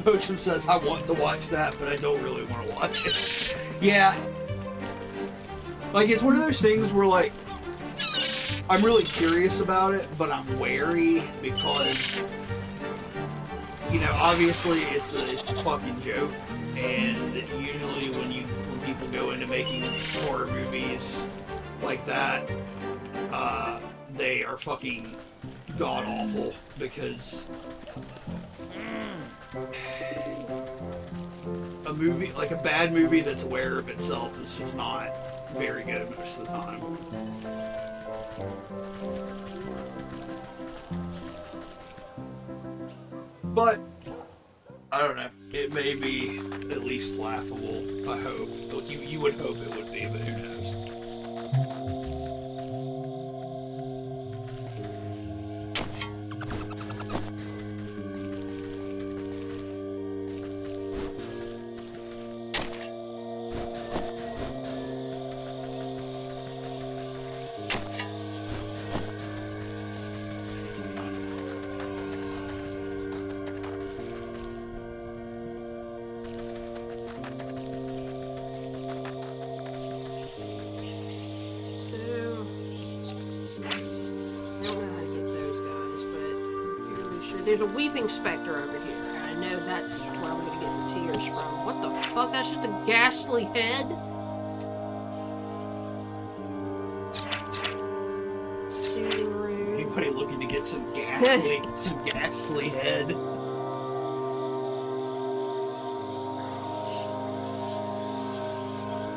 Bochum says, I want to watch that, but I don't really want to watch it. Yeah. Like, it's one of those things where, like, I'm really curious about it, but I'm wary because, you know, obviously it's a fucking joke, and usually when people go into making horror movies like that, they are fucking god-awful, because a movie, like a bad movie that's aware of itself, is just not very good most of the time. But I don't know. It may be at least laughable. I hope. Like, you would hope it would be, but who knows? There's a weeping specter over here, and I know that's where I'm gonna get the tears from. What the fuck? That's just a ghastly head? Soothing room. Anybody looking to get some ghastly head?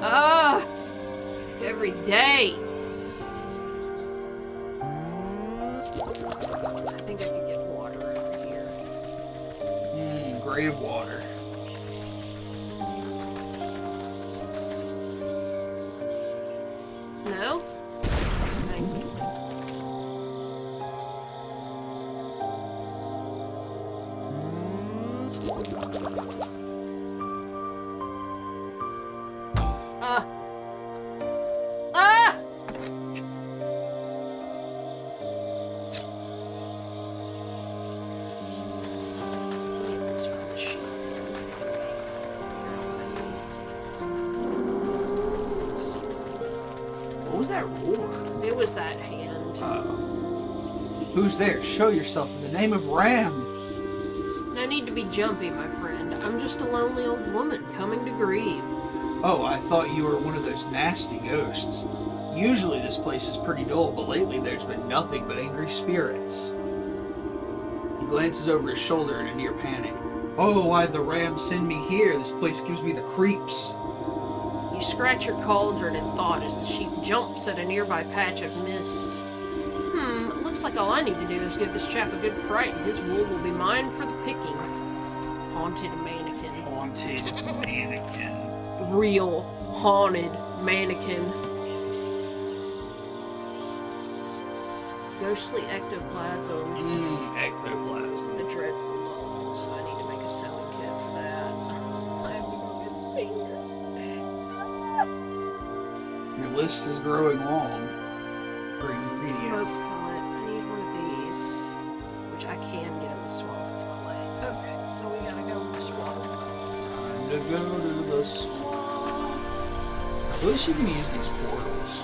Ah! Every day. I think I could get water over here. Grave water. No? Thank you. Ah! Ah! What was that roar? It was that hand. Who's there? Show yourself in the name of Ram. No need to be jumpy, my friend. I'm just a lonely old woman coming to grieve. Oh, I thought you were one of those nasty ghosts. Usually this place is pretty dull, but lately there's been nothing but angry spirits. He glances over his shoulder in a near panic. Oh, why'd the Ram send me here? This place gives me the creeps. You scratch your cauldron in thought as the sheep jumps at a nearby patch of mist. It looks like all I need to do is give this chap a good fright and his wool will be mine for the picking. Haunted mannequin. Haunted mannequin. Real haunted mannequin. Ghostly ectoplasm. Ectoplasm. The dreadful mold, so I need to make a sewing kit for that. I have to go get stingers. Your list is growing long for ingredients. I need one of these, which I can get in the swamp. It's clay. Okay, so we gotta go to the swamp. Time to go to the swamp. At least you can use these portals.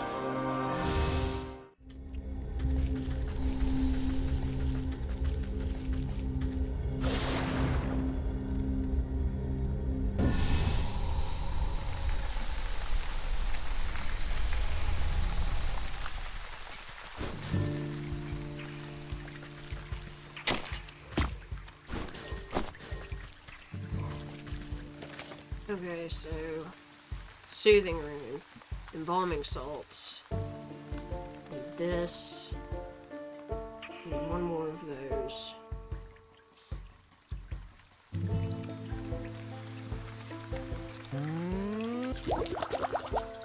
Okay, so soothing rune, embalming salts. Need this. Need one more of those.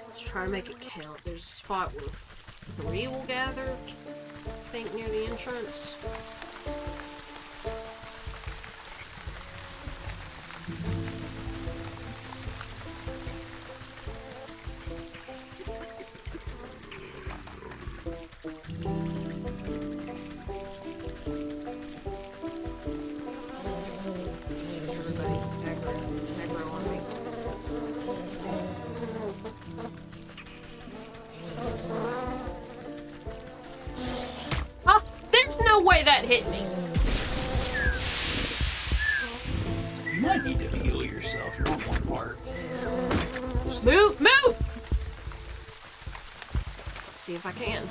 Let's try to make it count. There's a spot where 3 will gather, I think, near the entrance. Way that hit me. You might need to heal yourself. You're on one part. Move! Move! Let's see if I can.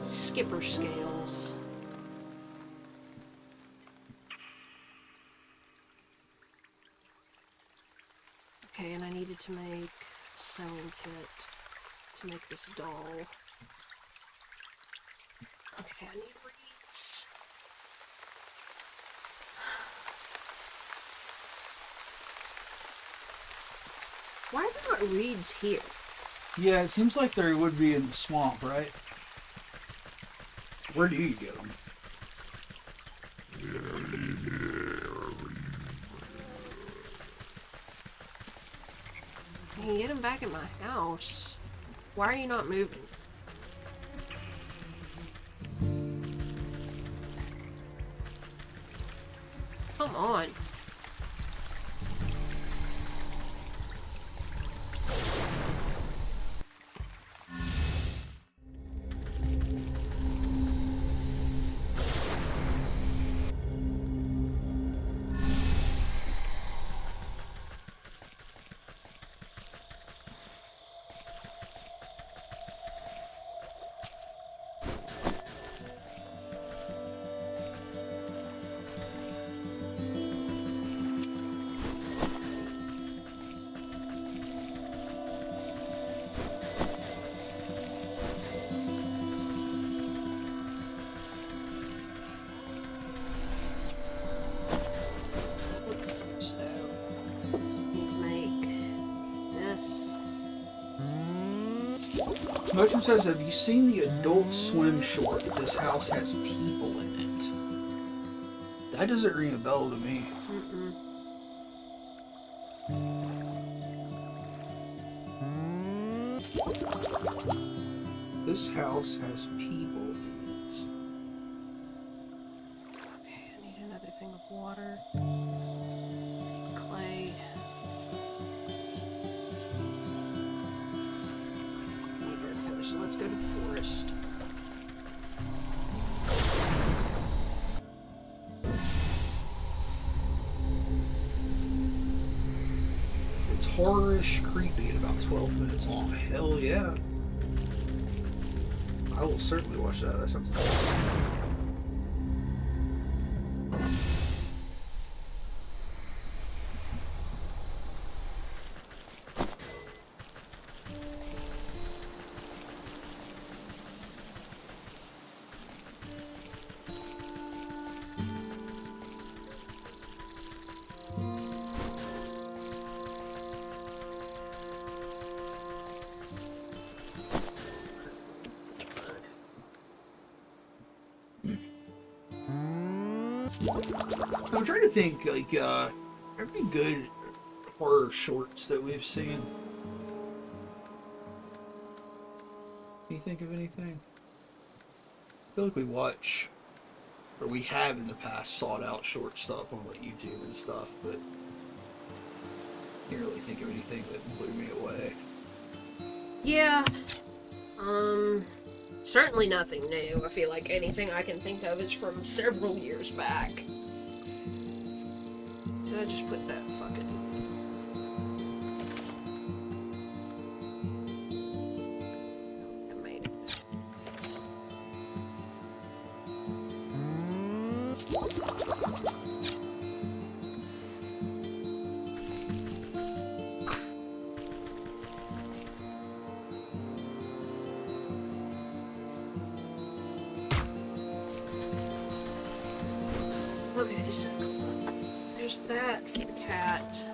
Skipper scales. Okay, and I needed to make a sewing kit to make this doll. Okay, I need reeds. Why are there not reeds here? Yeah, it seems like there would be in the swamp, right? Where do you get them? I can get them back at my house. Why are you not moving? Come on. Motion says, have you seen the Adult Swim short? This house has people in it. That doesn't ring a bell to me. This house has people in it. Okay, I need another thing of water. Clay. So let's go to the forest. It's horror-ish creepy and about 12 minutes long. Hell yeah. I will certainly watch that. That sounds awesome. I'm trying to think, like, every good horror shorts that we've seen. Can you think of anything? I feel like we watch, or we have in the past, sought out short stuff on like YouTube and stuff, but I can't really think of anything that blew me away. Yeah. Certainly nothing new. I feel like anything I can think of is from several years back. Did I just put that fucking... I made it. Okay, so there's that for the cat.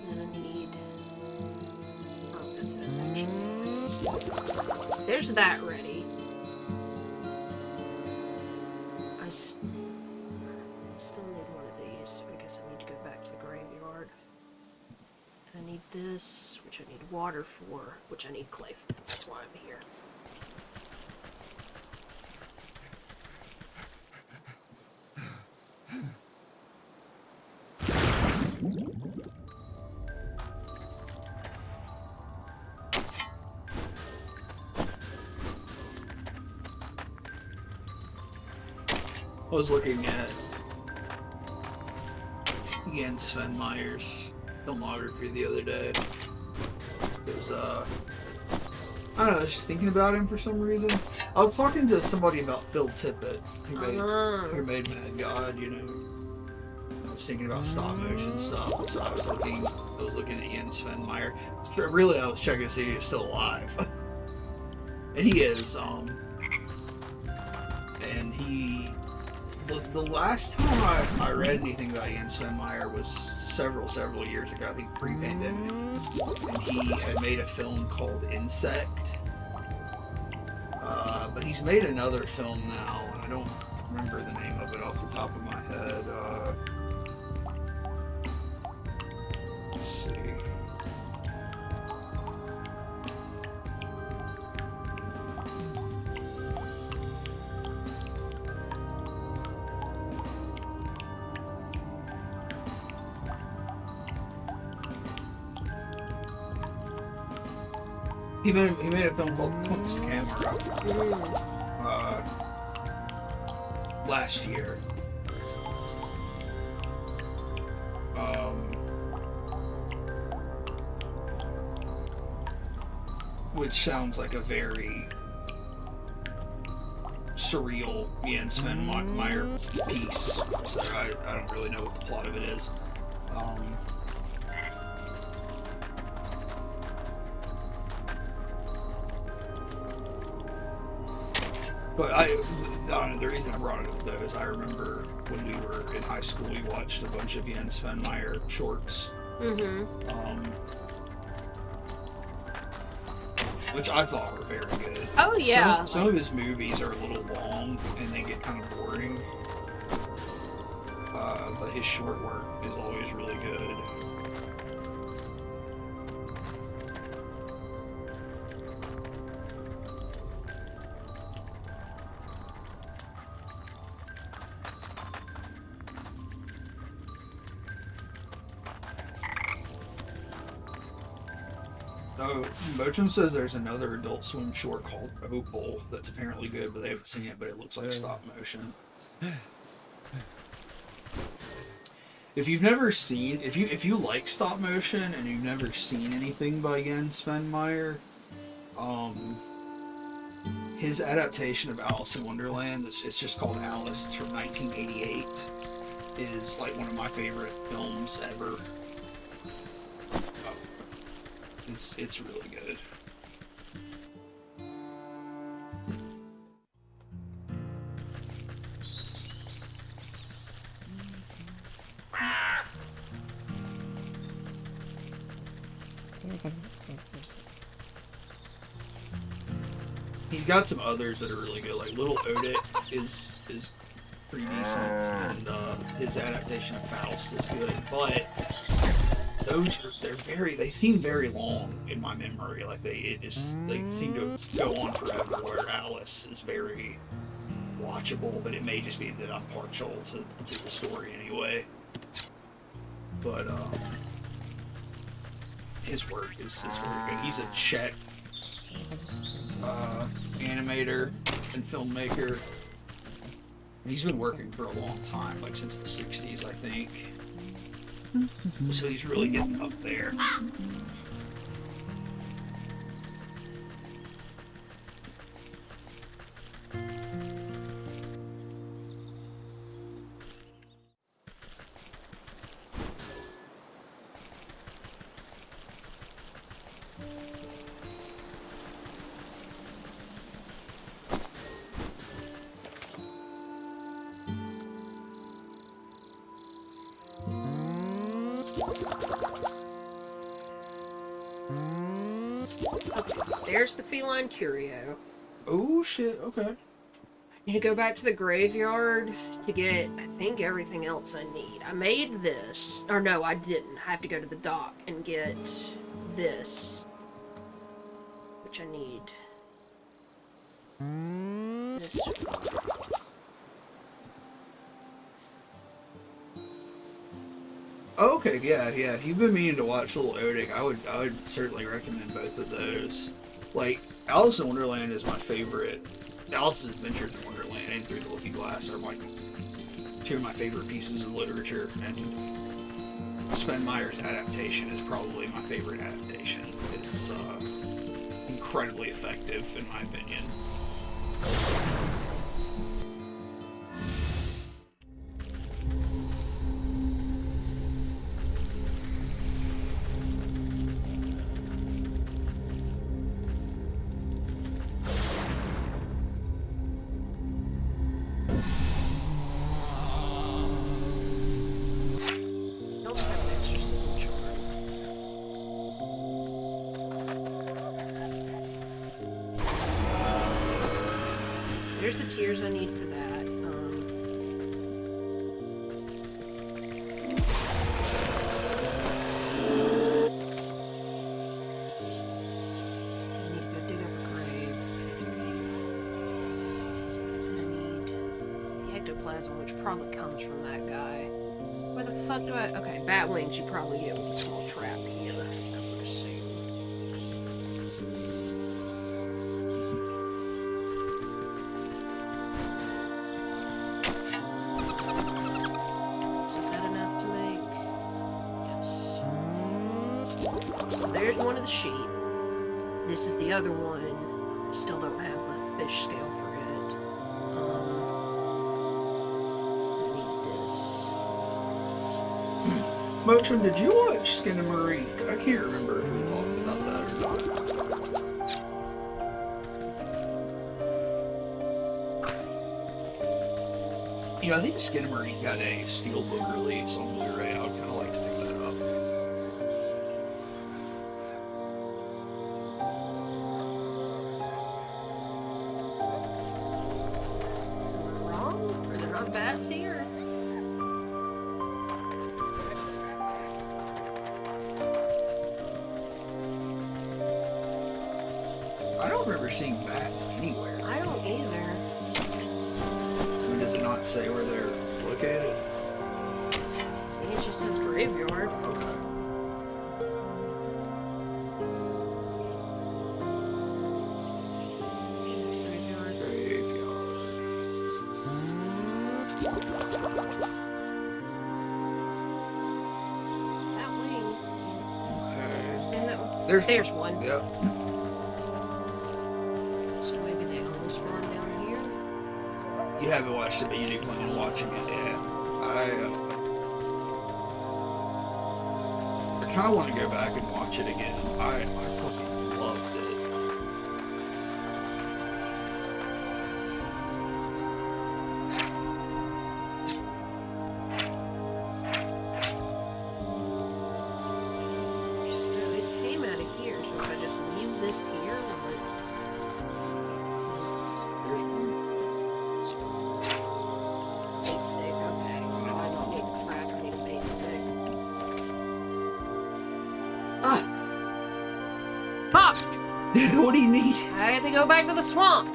And then I need... Oh, that's it, actually. There's that ready. I still need one of these, so I guess I need to go back to the graveyard. I need this, which I need water for, which I need clay for. That's why I'm here. I was looking at Jens Sven Meyer's filmography the other day. It was, I don't know, I was just thinking about him for some reason. I was talking to somebody about Bill Tippett, who made Mad God, you know. I was was thinking about stop motion stuff, so I was looking at Ian Svenmeyer. Really, I was checking to see if he was still alive, and he is. And he, the last time I read anything about Ian Svenmeyer was several years ago. I think pre-pandemic, and he had made a film called Insect. But he's made another film now, and I don't remember the name of it off the top of my head. Let's see. He made a film called Kunstkamera last year. Which sounds like a very surreal Ian Svenmeyer piece. So I don't really know what the plot of it is. But the reason I brought it up though is I remember when we were in high school, we watched a bunch of Ian Svenmeyer shorts. Which I thought were very good. Oh yeah. Some of his movies are a little long and they get kind of boring. But his short work is always really good. Oh, Mochum says there's another Adult Swim short called Opal that's apparently good, but they haven't seen it, but it looks like stop motion. If you've never seen, if you like stop motion and you've never seen anything by Jens Svenmeyer, his adaptation of Alice in Wonderland, it's just called Alice, it's from 1988, is like one of my favorite films ever. It's really good. He's got some others that are really good, like Little Odette is pretty decent, and his adaptation of Faust is good, but they seem very long in my memory. Like they seem to go on forever. Where Alice is very watchable, but it may just be that I'm partial to the story anyway. But his work is very good. He's a Czech animator and filmmaker. He's been working for a long time, like since the 60s, I think. So he's really getting up there. There's the feline curio. Oh shit, okay. I need to go back to the graveyard to get, I think, everything else I need. I made this. Or no, I didn't. I have to go to the dock and get this. Which I need. This. Okay, yeah. If you've been meaning to watch Little Odette, I would certainly recommend both of those. Like, Alice in Wonderland is my favorite. Alice's Adventures in Wonderland and Through the Looking Glass are like two of my favorite pieces of literature, and Svenmeyer's adaptation is probably my favorite adaptation. It's incredibly effective, in my opinion. the tears I need for that. I need to go dig up a grave. And I need the ectoplasm, which probably comes from that guy. Where the fuck do I... Okay, bat wings you probably get with a small trap here, I would assume. So is that enough to make? Yes. So there's one of the sheep. This is the other one. I still don't have the fish scale for it. I need this. Motion, did you watch Skinamarink? I can't remember if we talked about that or not. You know, I think Skinamarink got a Steelbook release on Blu-ray. I would kind of like to pick that up. Am I wrong? Are there not bats here? I don't remember seeing bats anywhere. I don't either. I mean, does it not say where they're located? I think it just says graveyard. Okay. Graveyard. That wing. Okay. Understand that one? There's one. Yep. So maybe they all spawn down here. You haven't watched it, but you do plan on watching it. Yeah. I kind of want to go back and watch it again. I fucking loved it. So it came out of here. So if I just leave this here, will it... This There's one. bait stick, okay. No, I don't need a trap, I need a bait stick. Ah! Pop! What do you need? I have to go back to the swamp.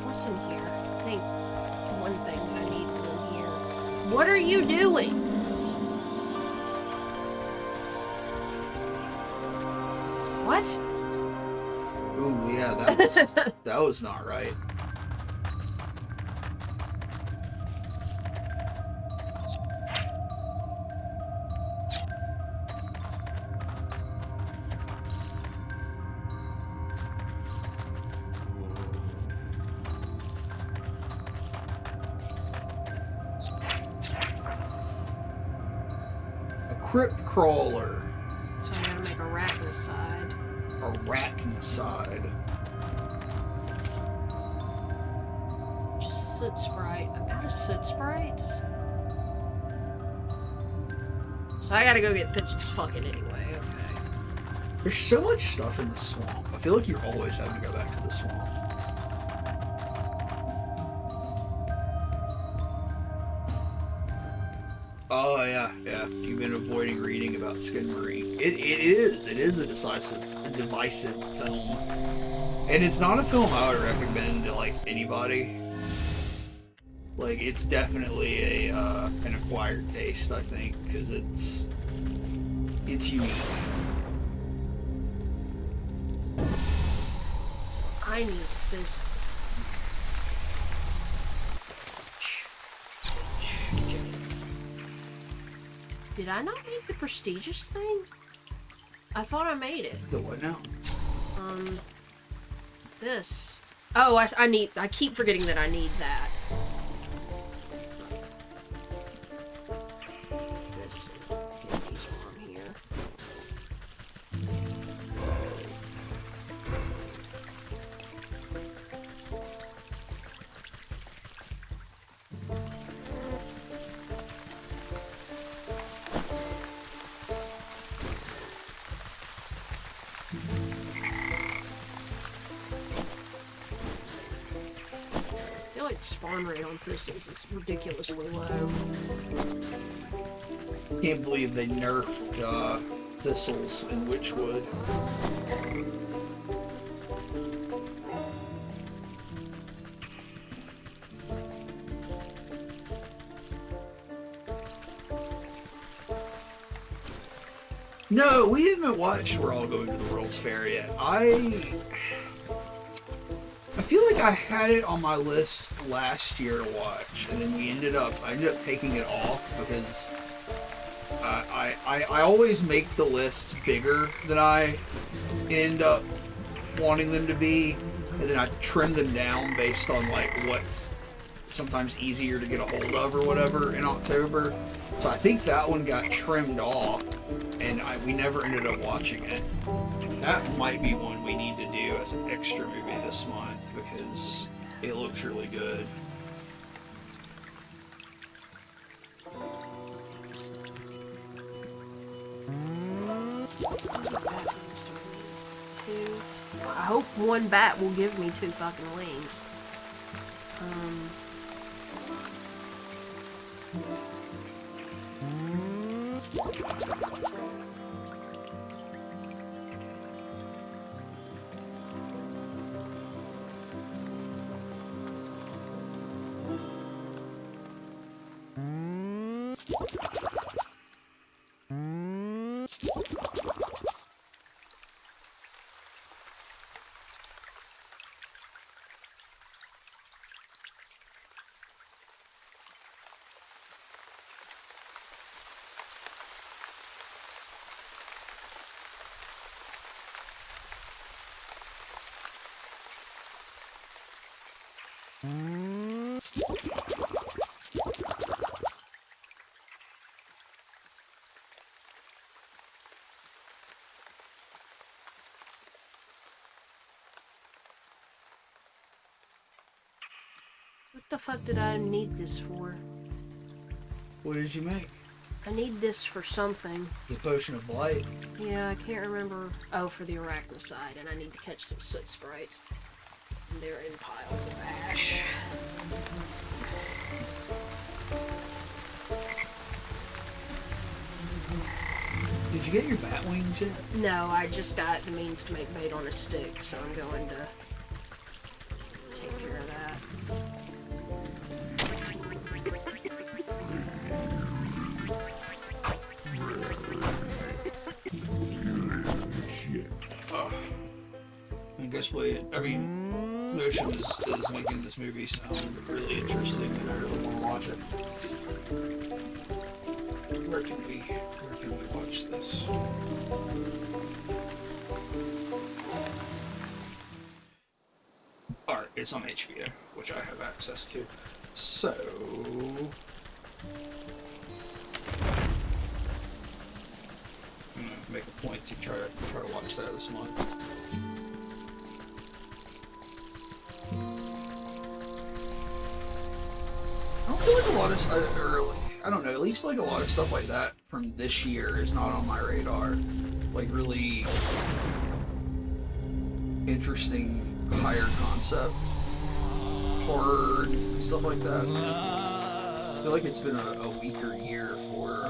What's in here? I think one thing that I need is in here. What are you doing? What? Ooh, yeah, that was not right. A crypt crawler. So I gotta make arachnocide. Arachnocide. Just soot sprite. I'm out of soot sprites. So I gotta go get this fucking anyway, okay. There's so much stuff in the swamp. I feel like you're always having to go back to the swamp. Oh yeah. You've been avoiding reading about Skinamarink. It is a divisive film, and it's not a film I would recommend to like anybody. Like it's definitely an acquired taste, I think, because it's unique. So I need this. Did I not make the prestigious thing? I thought I made it. The what now? This. Oh, I keep forgetting that I need that. This. Get these from here. spawn rate on thistles is ridiculously low. Can't believe they nerfed thistles in Wytchwood. No, we haven't watched We're All Going to the World's Fair yet. I feel like I had it on my list last year to watch, and then I ended up taking it off because I always make the lists bigger than I end up wanting them to be, and then I trim them down based on like what's sometimes easier to get a hold of or whatever in October. So I think that one got trimmed off, and we never ended up watching it. That might be one we need to do as an extra movie this month because it looks really good. I hope one bat will give me 2 fucking wings. What the fuck did I need this for? What did you make? I need this for something. The Potion of Blight. Yeah, I can't remember. Oh, for the arachnocide, and I need to catch some soot sprites. And they're in piles of ash. Did you get your bat wings yet? No, I just got the means to make bait on a stick, so I'm going to take care of that. I guess Motion is making this movie sound really interesting, and I really want to watch it. Where can we watch this? Alright, it's on HBO, which I have access to. So I'm gonna make a point to try to watch that this month. I don't feel like a lot of I don't know, at least like a lot of stuff like that from this year is not on my radar. Like really interesting, higher concept, horror, stuff like that. I feel like it's been a weaker year for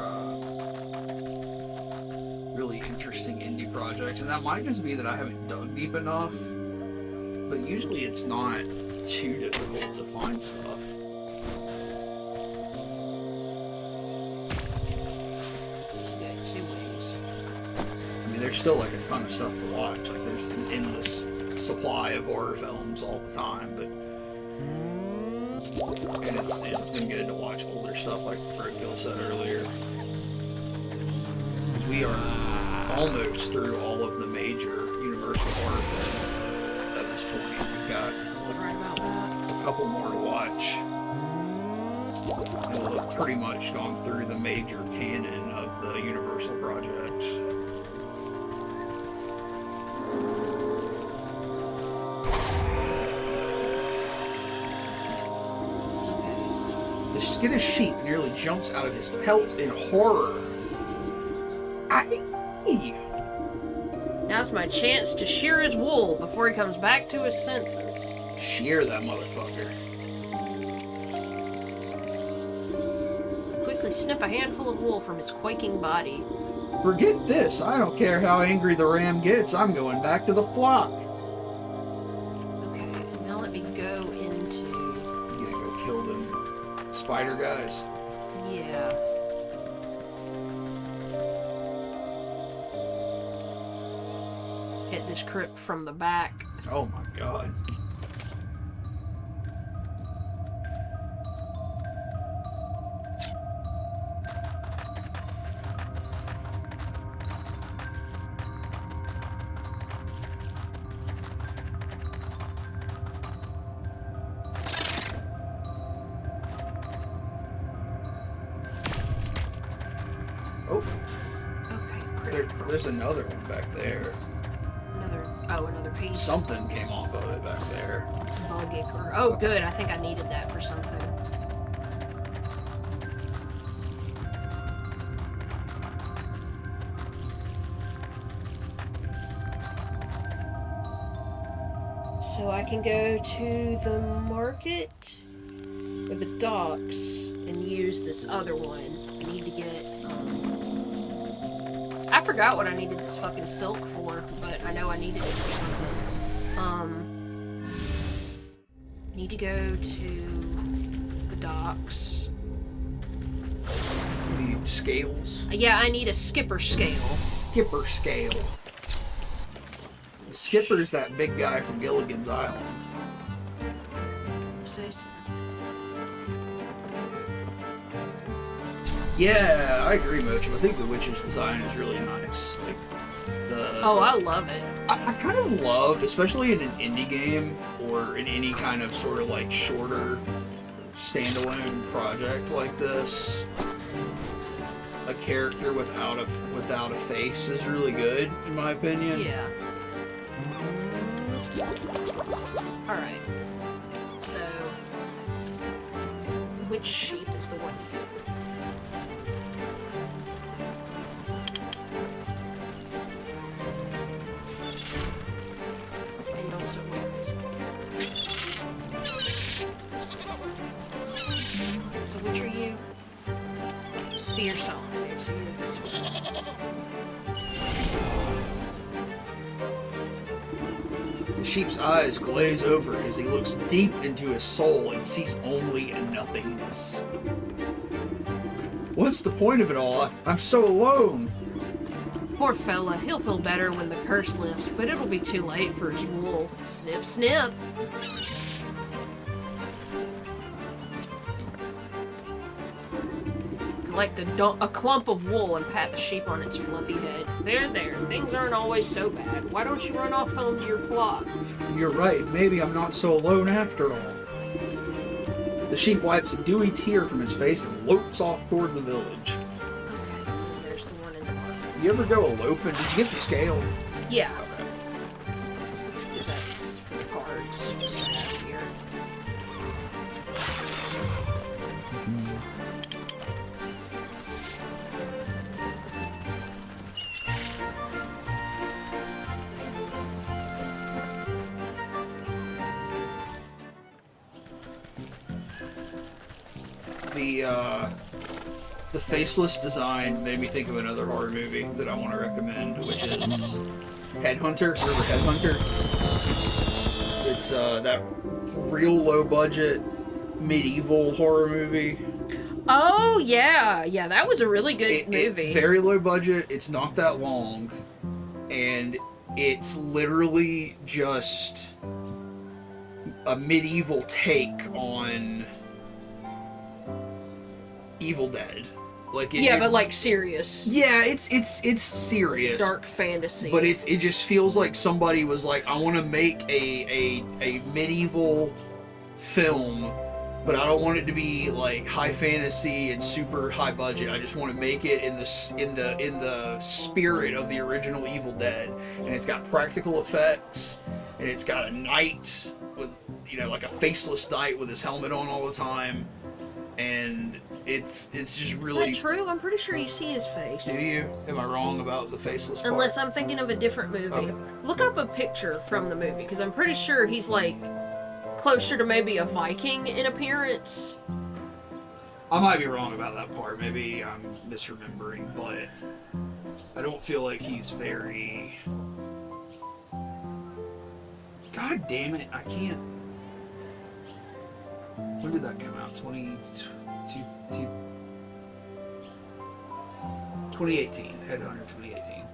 really interesting indie projects, and that might just be that I haven't dug deep enough, but usually it's not too difficult to find stuff. There's still like a ton of stuff to watch. Like there's an endless supply of horror films all the time, and it's been good to watch older stuff like Roadkill said earlier. We are almost through all of the major Universal horror films at this point. We've got a couple more to watch. And we'll have pretty much gone through the major canon of the Universal projects. The skin of sheep nearly jumps out of his pelt in horror. Now's my chance to shear his wool before he comes back to his senses. Shear that motherfucker. quickly snip a handful of wool from his quaking body. Forget this. I don't care how angry the ram gets. I'm going back to the flock. Okay, now let me go into... You gonna go kill them spider guys? Yeah. Hit this crypt from the back. Oh my god. Oh, Okay, crypt. there's another one back there. Another piece. Something came off of it back there. Bug ichor. Oh, good. I think I needed that for something. So I can go to the market or the docks and use this other one. I need to get... I forgot what I needed this fucking silk for, but I know I needed it for something. I need to go to the docks. Need scales. Yeah, I need a skipper scale. Skipper scale. Skipper's that big guy from Gilligan's Island. Say so. Yeah, I agree, Mochum. I think the witch's design is really nice. Like the Oh, I love it. I kind of love, especially in an indie game or in any kind of sort of like shorter standalone project like this, a character without a face is really good, in my opinion. Yeah. Alright. So, which sheep is the one here? And also, where is it? So, which are you? Fear Solitude, so you're this one. The sheep's eyes glaze over as he looks deep into his soul and sees only nothingness. What's the point of it all? I'm so alone. Poor fella, he'll feel better when the curse lifts, but it'll be too late for his wool. Snip, snip. Collect a clump of wool and pat the sheep on its fluffy head. There, things aren't always so bad. Why don't you run off home to your flock? You're right, maybe I'm not so alone after all. The sheep wipes a dewy tear from his face and lopes off toward the village. Okay, there's the one in the market. You ever go eloping? Did you get the scale? Yeah, Okay. because that's for the cards, which I have here. The faceless design made me think of another horror movie that I want to recommend, which is Headhunter. Remember Headhunter? It's that real low budget medieval horror movie. Oh, yeah, that was a really good movie. It's very low budget. It's not that long, and it's literally just a medieval take on Evil Dead. But like serious. Yeah, it's serious. Dark fantasy. But it just feels like somebody was like, I want to make a medieval film, but I don't want it to be like high fantasy and super high budget. I just want to make it in the spirit of the original Evil Dead, and it's got practical effects, and it's got a knight with like a faceless knight with his helmet on all the time, and it's just really. Is that true? I'm pretty sure you see his face. Do you? Am I wrong about the faceless part? Unless I'm thinking of a different movie. Okay. Look up a picture from the movie, because I'm pretty sure he's like closer to maybe a Viking in appearance. I might be wrong about that part. Maybe I'm misremembering, but I don't feel like he's very... God damn it, I can't... When did that come out? 2018. Headhunter 2018.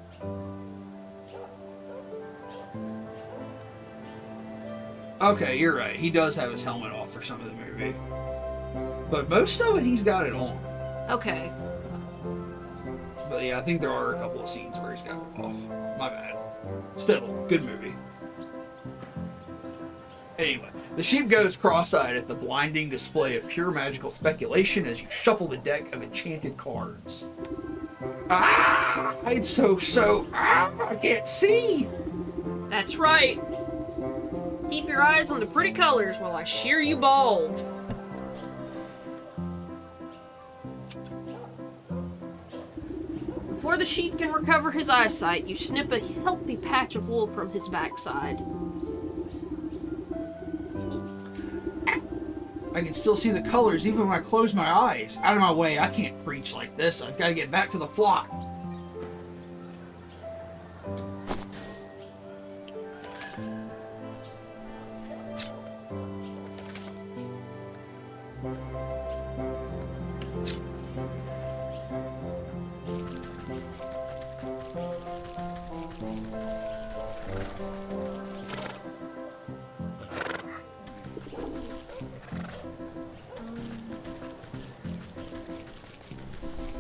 Okay, you're right. He does have his helmet off for some of the movie. But most of it, he's got it on. Okay. But yeah, I think there are a couple of scenes where he's got it off. My bad. Still, good movie. Anyway, the sheep goes cross-eyed at the blinding display of pure magical speculation as you shuffle the deck of enchanted cards. Ah! It's so... Ah! I can't see! That's right. Keep your eyes on the pretty colors while I shear you bald. Before the sheep can recover his eyesight, you snip a healthy patch of wool from his backside. I can still see the colors even when I close my eyes. Out of my way, I can't preach like this. I've got to get back to the flock.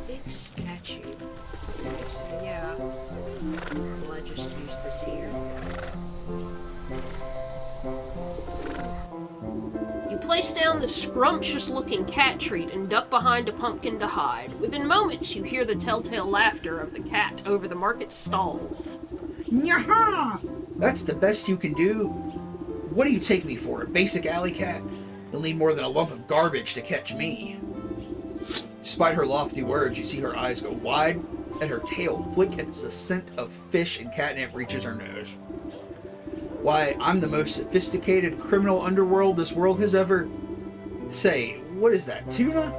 Big statue. Okay, so yeah. Will I just use this here? You place down the scrumptious-looking cat treat and duck behind a pumpkin to hide. Within moments, you hear the telltale laughter of the cat over the market stalls. Nyaha! That's the best you can do? What do you take me for, a basic alley cat? You'll need more than a lump of garbage to catch me. Despite her lofty words, you see her eyes go wide and her tail flick as the scent of fish and catnip reaches her nose. Why, I'm the most sophisticated criminal underworld this world has ever... Say, what is that, tuna?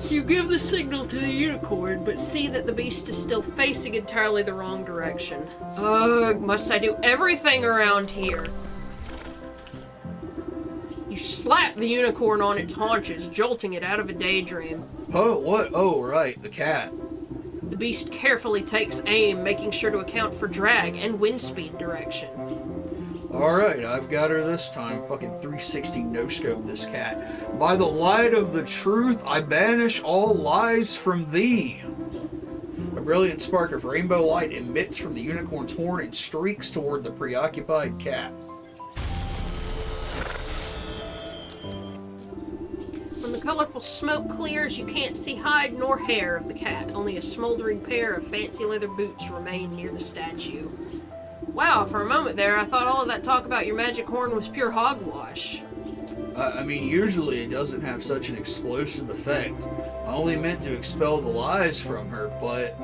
You give the signal to the unicorn, but see that the beast is still facing entirely the wrong direction. Ugh, must I do everything around here? You slap the unicorn on its haunches, jolting it out of a daydream. Oh, what? Oh, right, the cat. The beast carefully takes aim, making sure to account for drag and wind speed direction. Alright, I've got her this time. Fucking 360 no-scope this cat. By the light of the truth, I banish all lies from thee. A brilliant spark of rainbow light emits from the unicorn's horn and streaks toward the preoccupied cat. When the colorful smoke clears, you can't see hide nor hair of the cat. Only a smoldering pair of fancy leather boots remain near the statue. Wow, for a moment there, I thought all of that talk about your magic horn was pure hogwash. I mean, usually it doesn't have such an explosive effect. I only meant to expel the lies from her, but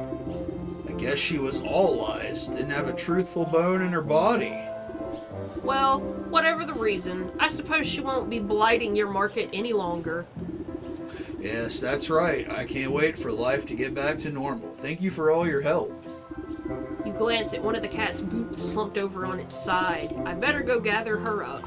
I guess she was all lies. Didn't have a truthful bone in her body. Well, whatever the reason, I suppose she won't be blighting your market any longer. Yes, that's right. I can't wait for life to get back to normal. Thank you for all your help. You glance at one of the cat's boots slumped over on its side. I better go gather her up.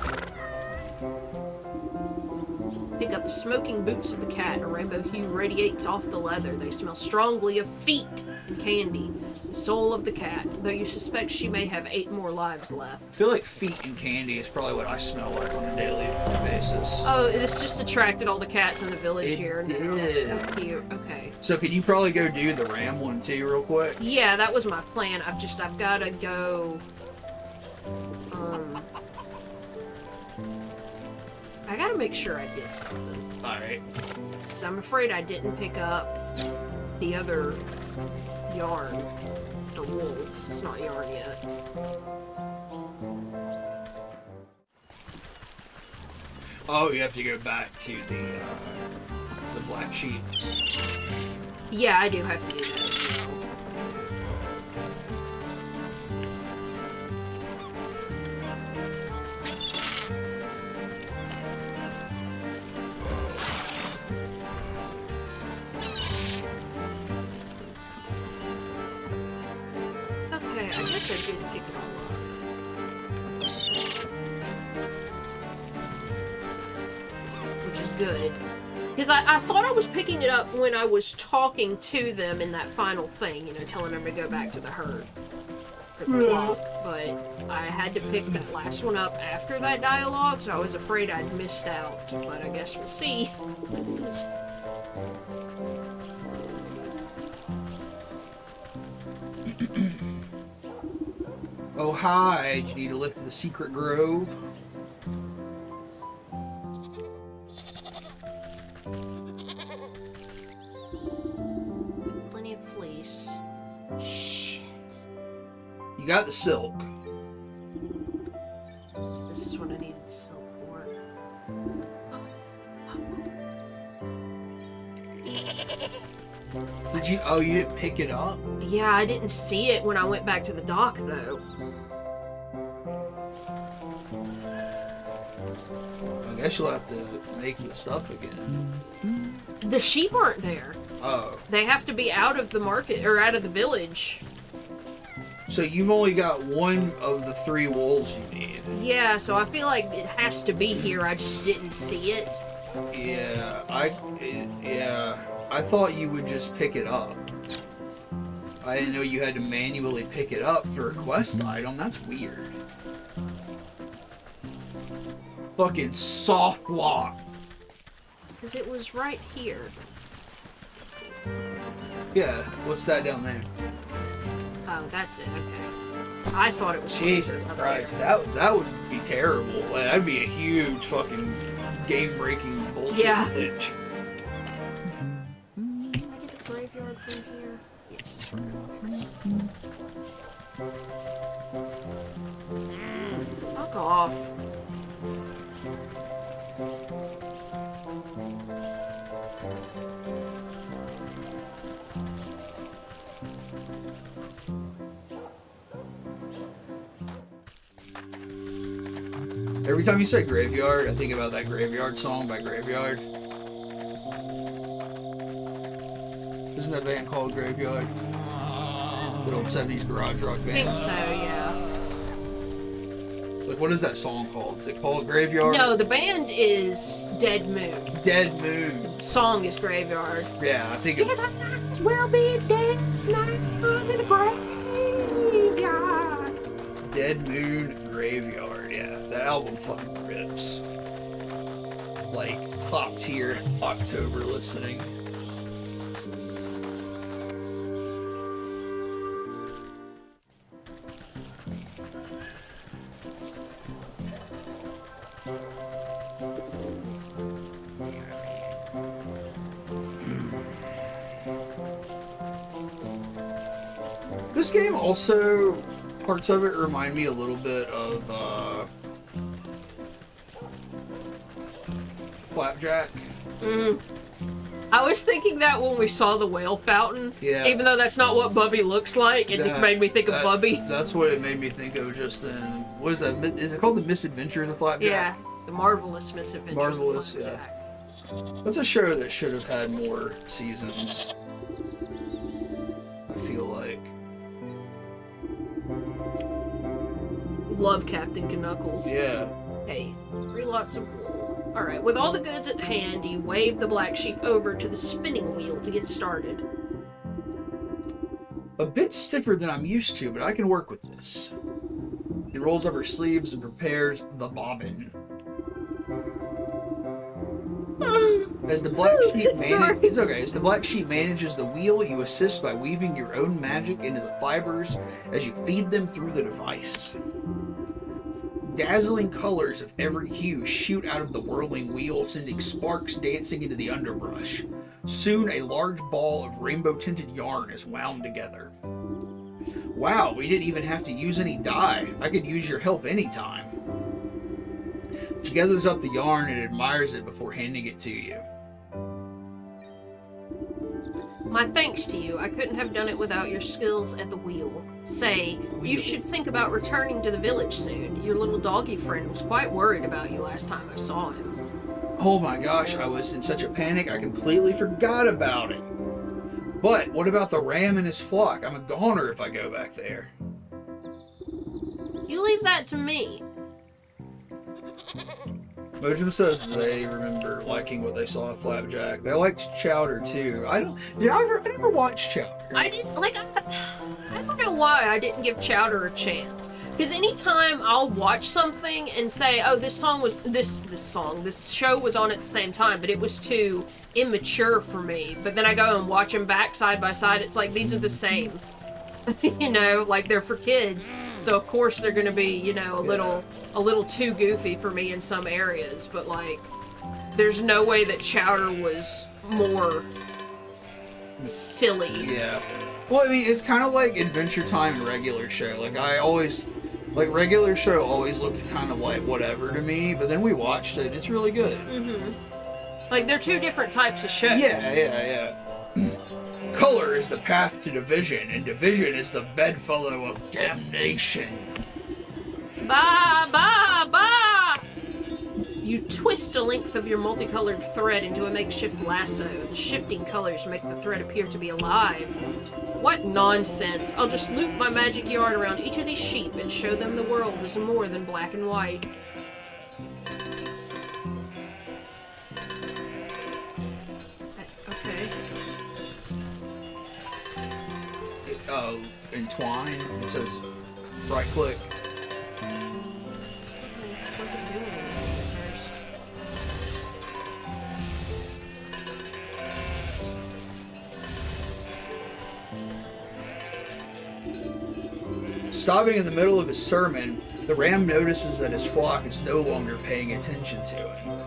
Pick up the smoking boots of the cat. A rainbow hue radiates off the leather. They smell strongly of feet and candy. The soul of the cat, though you suspect she may have 8 more lives left. I feel like feet and candy is probably what I smell like on a daily basis. Oh, this just attracted all the cats in the village It here. did. Oh, cute. Okay. So can you probably go do the ram one too real quick? Yeah, that was my plan. I've gotta go... I gotta make sure I did something. Alright. Because I'm afraid I didn't pick up the other yarn. Or wool. It's not yarn yet. Oh, you have to go back to the black sheep. Yeah, I do have to do that as well. I guess I did pick it all up. Which is good. Because I thought I was picking it up when I was talking to them in that final thing, telling them to go back to the herd. Or the flock, but I had to pick that last one up after that dialogue, so I was afraid I'd missed out. But I guess we'll see. Oh, hi. Do you need a lift to the secret grove? Plenty of fleece. Shit. You got the silk. So this is what I needed the silk for. Did you? Oh, you didn't pick it up? Yeah, I didn't see it when I went back to the dock, though. I guess you'll have to make the stuff again. The sheep aren't there. Oh. They have to be out of the market, or out of the village. So you've only got one of the 3 wolves you need. Yeah, so I feel like it has to be here, I just didn't see it. Yeah, I thought you would just pick it up. I didn't know you had to manually pick it up for a quest item. That's weird. Fucking soft lock. Because it was right here. Yeah, what's that down there? Oh, that's it, okay. I thought it was Jesus up Christ, there. that would be terrible. That'd be a huge fucking game-breaking bullshit Yeah. glitch. Can I get the graveyard from here? Yes, it's from here. Fuck off. Every time you say graveyard, I think about that Graveyard song by Graveyard. Isn't that band called Graveyard? Good old 70s garage rock I band. think so, yeah. Like, what is that song called? Is it called Graveyard? No, the band is Dead Moon. Dead Moon. Song is Graveyard. Yeah, I think it Because I might as well be dead now in the graveyard. Dead Moon Graveyard. Yeah, that album fucking rips. Like, top tier October listening. This game also, parts of it remind me a little bit of Flapjack. I was thinking that when we saw the whale fountain. Yeah. Even though that's not what Bubby looks like, it just made me think of Bubby. That's what it made me think of just in, what is that, is it called The Misadventures of Flapjack? Yeah, the Marvelous Misadventures Marvelous, of yeah. Flapjack. That's a show that should have had more seasons, I feel like. Love Captain Knuckles. Yeah. Hey, 3 lots of wool. Alright, with all the goods at hand, you wave the black sheep over to the spinning wheel to get started. A bit stiffer than I'm used to, but I can work with this. He rolls up her sleeves and prepares the bobbin. As the black sheep As the black sheep manages the wheel, you assist by weaving your own magic into the fibers as you feed them through the device. Dazzling colors of every hue shoot out of the whirling wheel, sending sparks dancing into the underbrush. Soon, a large ball of rainbow-tinted yarn is wound together. Wow, we didn't even have to use any dye. I could use your help anytime. She gathers up the yarn and admires it before handing it to you. My thanks to you. I couldn't have done it without your skills at the wheel. Say, you should think about returning to the village soon. Your little doggy friend was quite worried about you last time I saw him. Oh my gosh, I was in such a panic I completely forgot about it. But what about the ram and his flock? I'm a goner if I go back there. You leave that to me. Mojum says they remember liking what they saw at Flapjack. They liked Chowder too. I never watched Chowder. I didn't like. I don't know why I didn't give Chowder a chance. Because anytime I'll watch something and say, "Oh, this show was on at the same time, but it was too immature for me." But then I go and watch them back side by side. It's like these are the same. You know, like they're for kids, so of course they're gonna be, you know, a little too goofy for me in some areas. But like, there's no way that Chowder was more silly. Yeah. Well, I mean, it's kind of like Adventure Time and Regular Show. Like Regular Show always looked kind of like whatever to me, but then we watched it. It's really good. Mm-hmm. Like they're two different types of shows. Yeah. Color is the path to division, and division is the bedfellow of damnation. Ba, ba, ba! You twist a length of your multicolored thread into a makeshift lasso. The shifting colors make the thread appear to be alive. What nonsense! I'll just loop my magic yarn around each of these sheep and show them the world is more than black and white. Okay. Entwine. It says right click. It wasn't doing anything at first. Stopping in the middle of his sermon, the ram notices that his flock is no longer paying attention to him.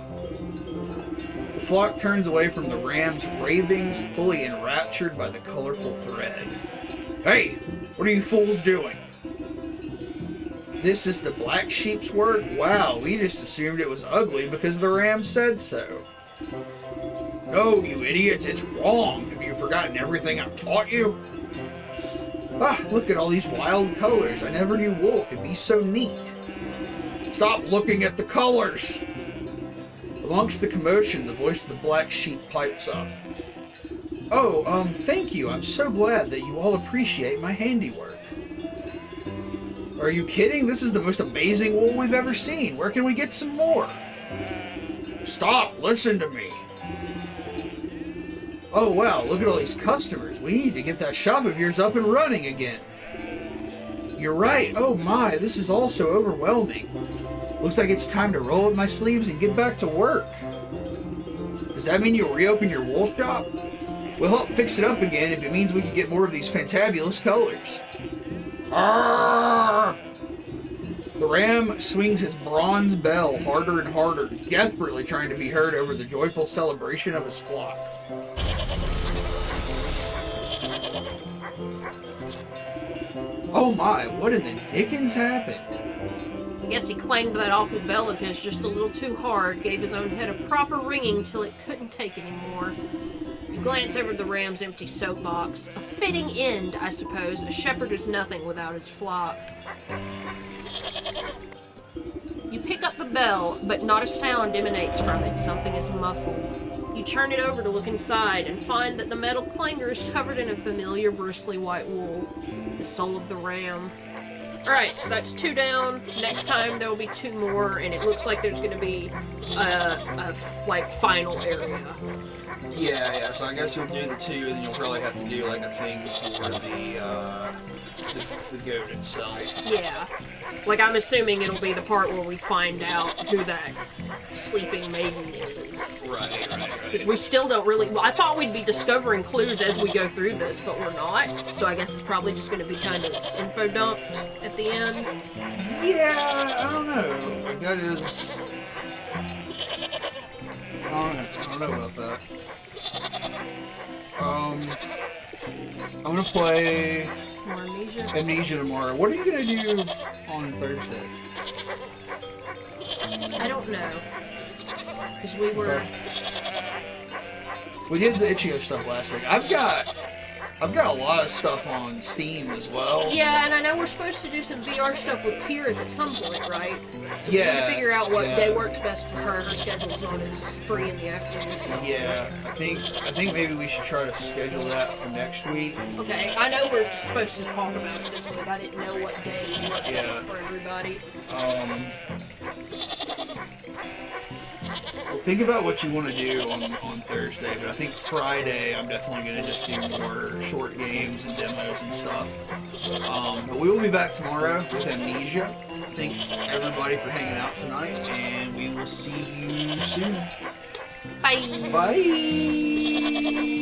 The flock turns away from the ram's ravings, fully enraptured by the colorful thread. Hey, what are you fools doing? This is the black sheep's work? Wow, we just assumed it was ugly because the ram said so. No, you idiots, it's wrong. Have you forgotten everything I've taught you? Ah, look at all these wild colors. I never knew wool could be so neat. Stop looking at the colors! Amongst the commotion, the voice of the black sheep pipes up. Oh, thank you. I'm so glad that you all appreciate my handiwork. Are you kidding? This is the most amazing wool we've ever seen. Where can we get some more? Stop! Listen to me! Oh wow, look at all these customers. We need to get that shop of yours up and running again. You're right. Oh my, this is all so overwhelming. Looks like it's time to roll up my sleeves and get back to work. Does that mean you'll reopen your wool shop? We'll help fix it up again if it means we can get more of these fantabulous colors. Arrgh! The ram swings his bronze bell harder and harder, desperately trying to be heard over the joyful celebration of his flock. Oh my, what in the dickens happened? I guess he clanged that awful bell of his just a little too hard, gave his own head a proper ringing till it couldn't take anymore. You glance over the ram's empty soapbox. A fitting end, I suppose. A shepherd is nothing without his flock. You pick up the bell, but not a sound emanates from it. Something is muffled. You turn it over to look inside and find that the metal clanger is covered in a familiar bristly white wool. The soul of the ram. Alright, so that's 2 down. Next time there will be 2 more, and it looks like there's going to be a final area. Yeah, so I guess you'll do the 2, and then you'll probably have to do like a thing for the goat itself. Yeah. Like, I'm assuming it'll be the part where we find out who that sleeping maiden is. Right. Because we still don't really... Well, I thought we'd be discovering clues as we go through this, but we're not. So I guess it's probably just going to be kind of info dumped at the end. Yeah, I don't know. Like, that is... I don't know about that. I'm gonna play More Amnesia. Amnesia tomorrow. What are you gonna do on Thursday? I don't know. Because we We did the Itch.io stuff last week. I've got I've got a lot of stuff on Steam as well. Yeah, and I know we're supposed to do some VR stuff with Tirith at some point, right? So we need Yeah, to figure out what yeah. day works best for her. Her schedule's not as free in the afternoons. Yeah, I think maybe we should try to schedule that for next week. Okay, I know we're just supposed to talk about it this week. I didn't know what day worked Yeah. for everybody. Well, think about what you want to do on Thursday, but I think Friday I'm definitely going to just do more short games and demos and stuff. But we will be back tomorrow with Amnesia. Thanks everybody for hanging out tonight, and we will see you soon. Bye. Bye!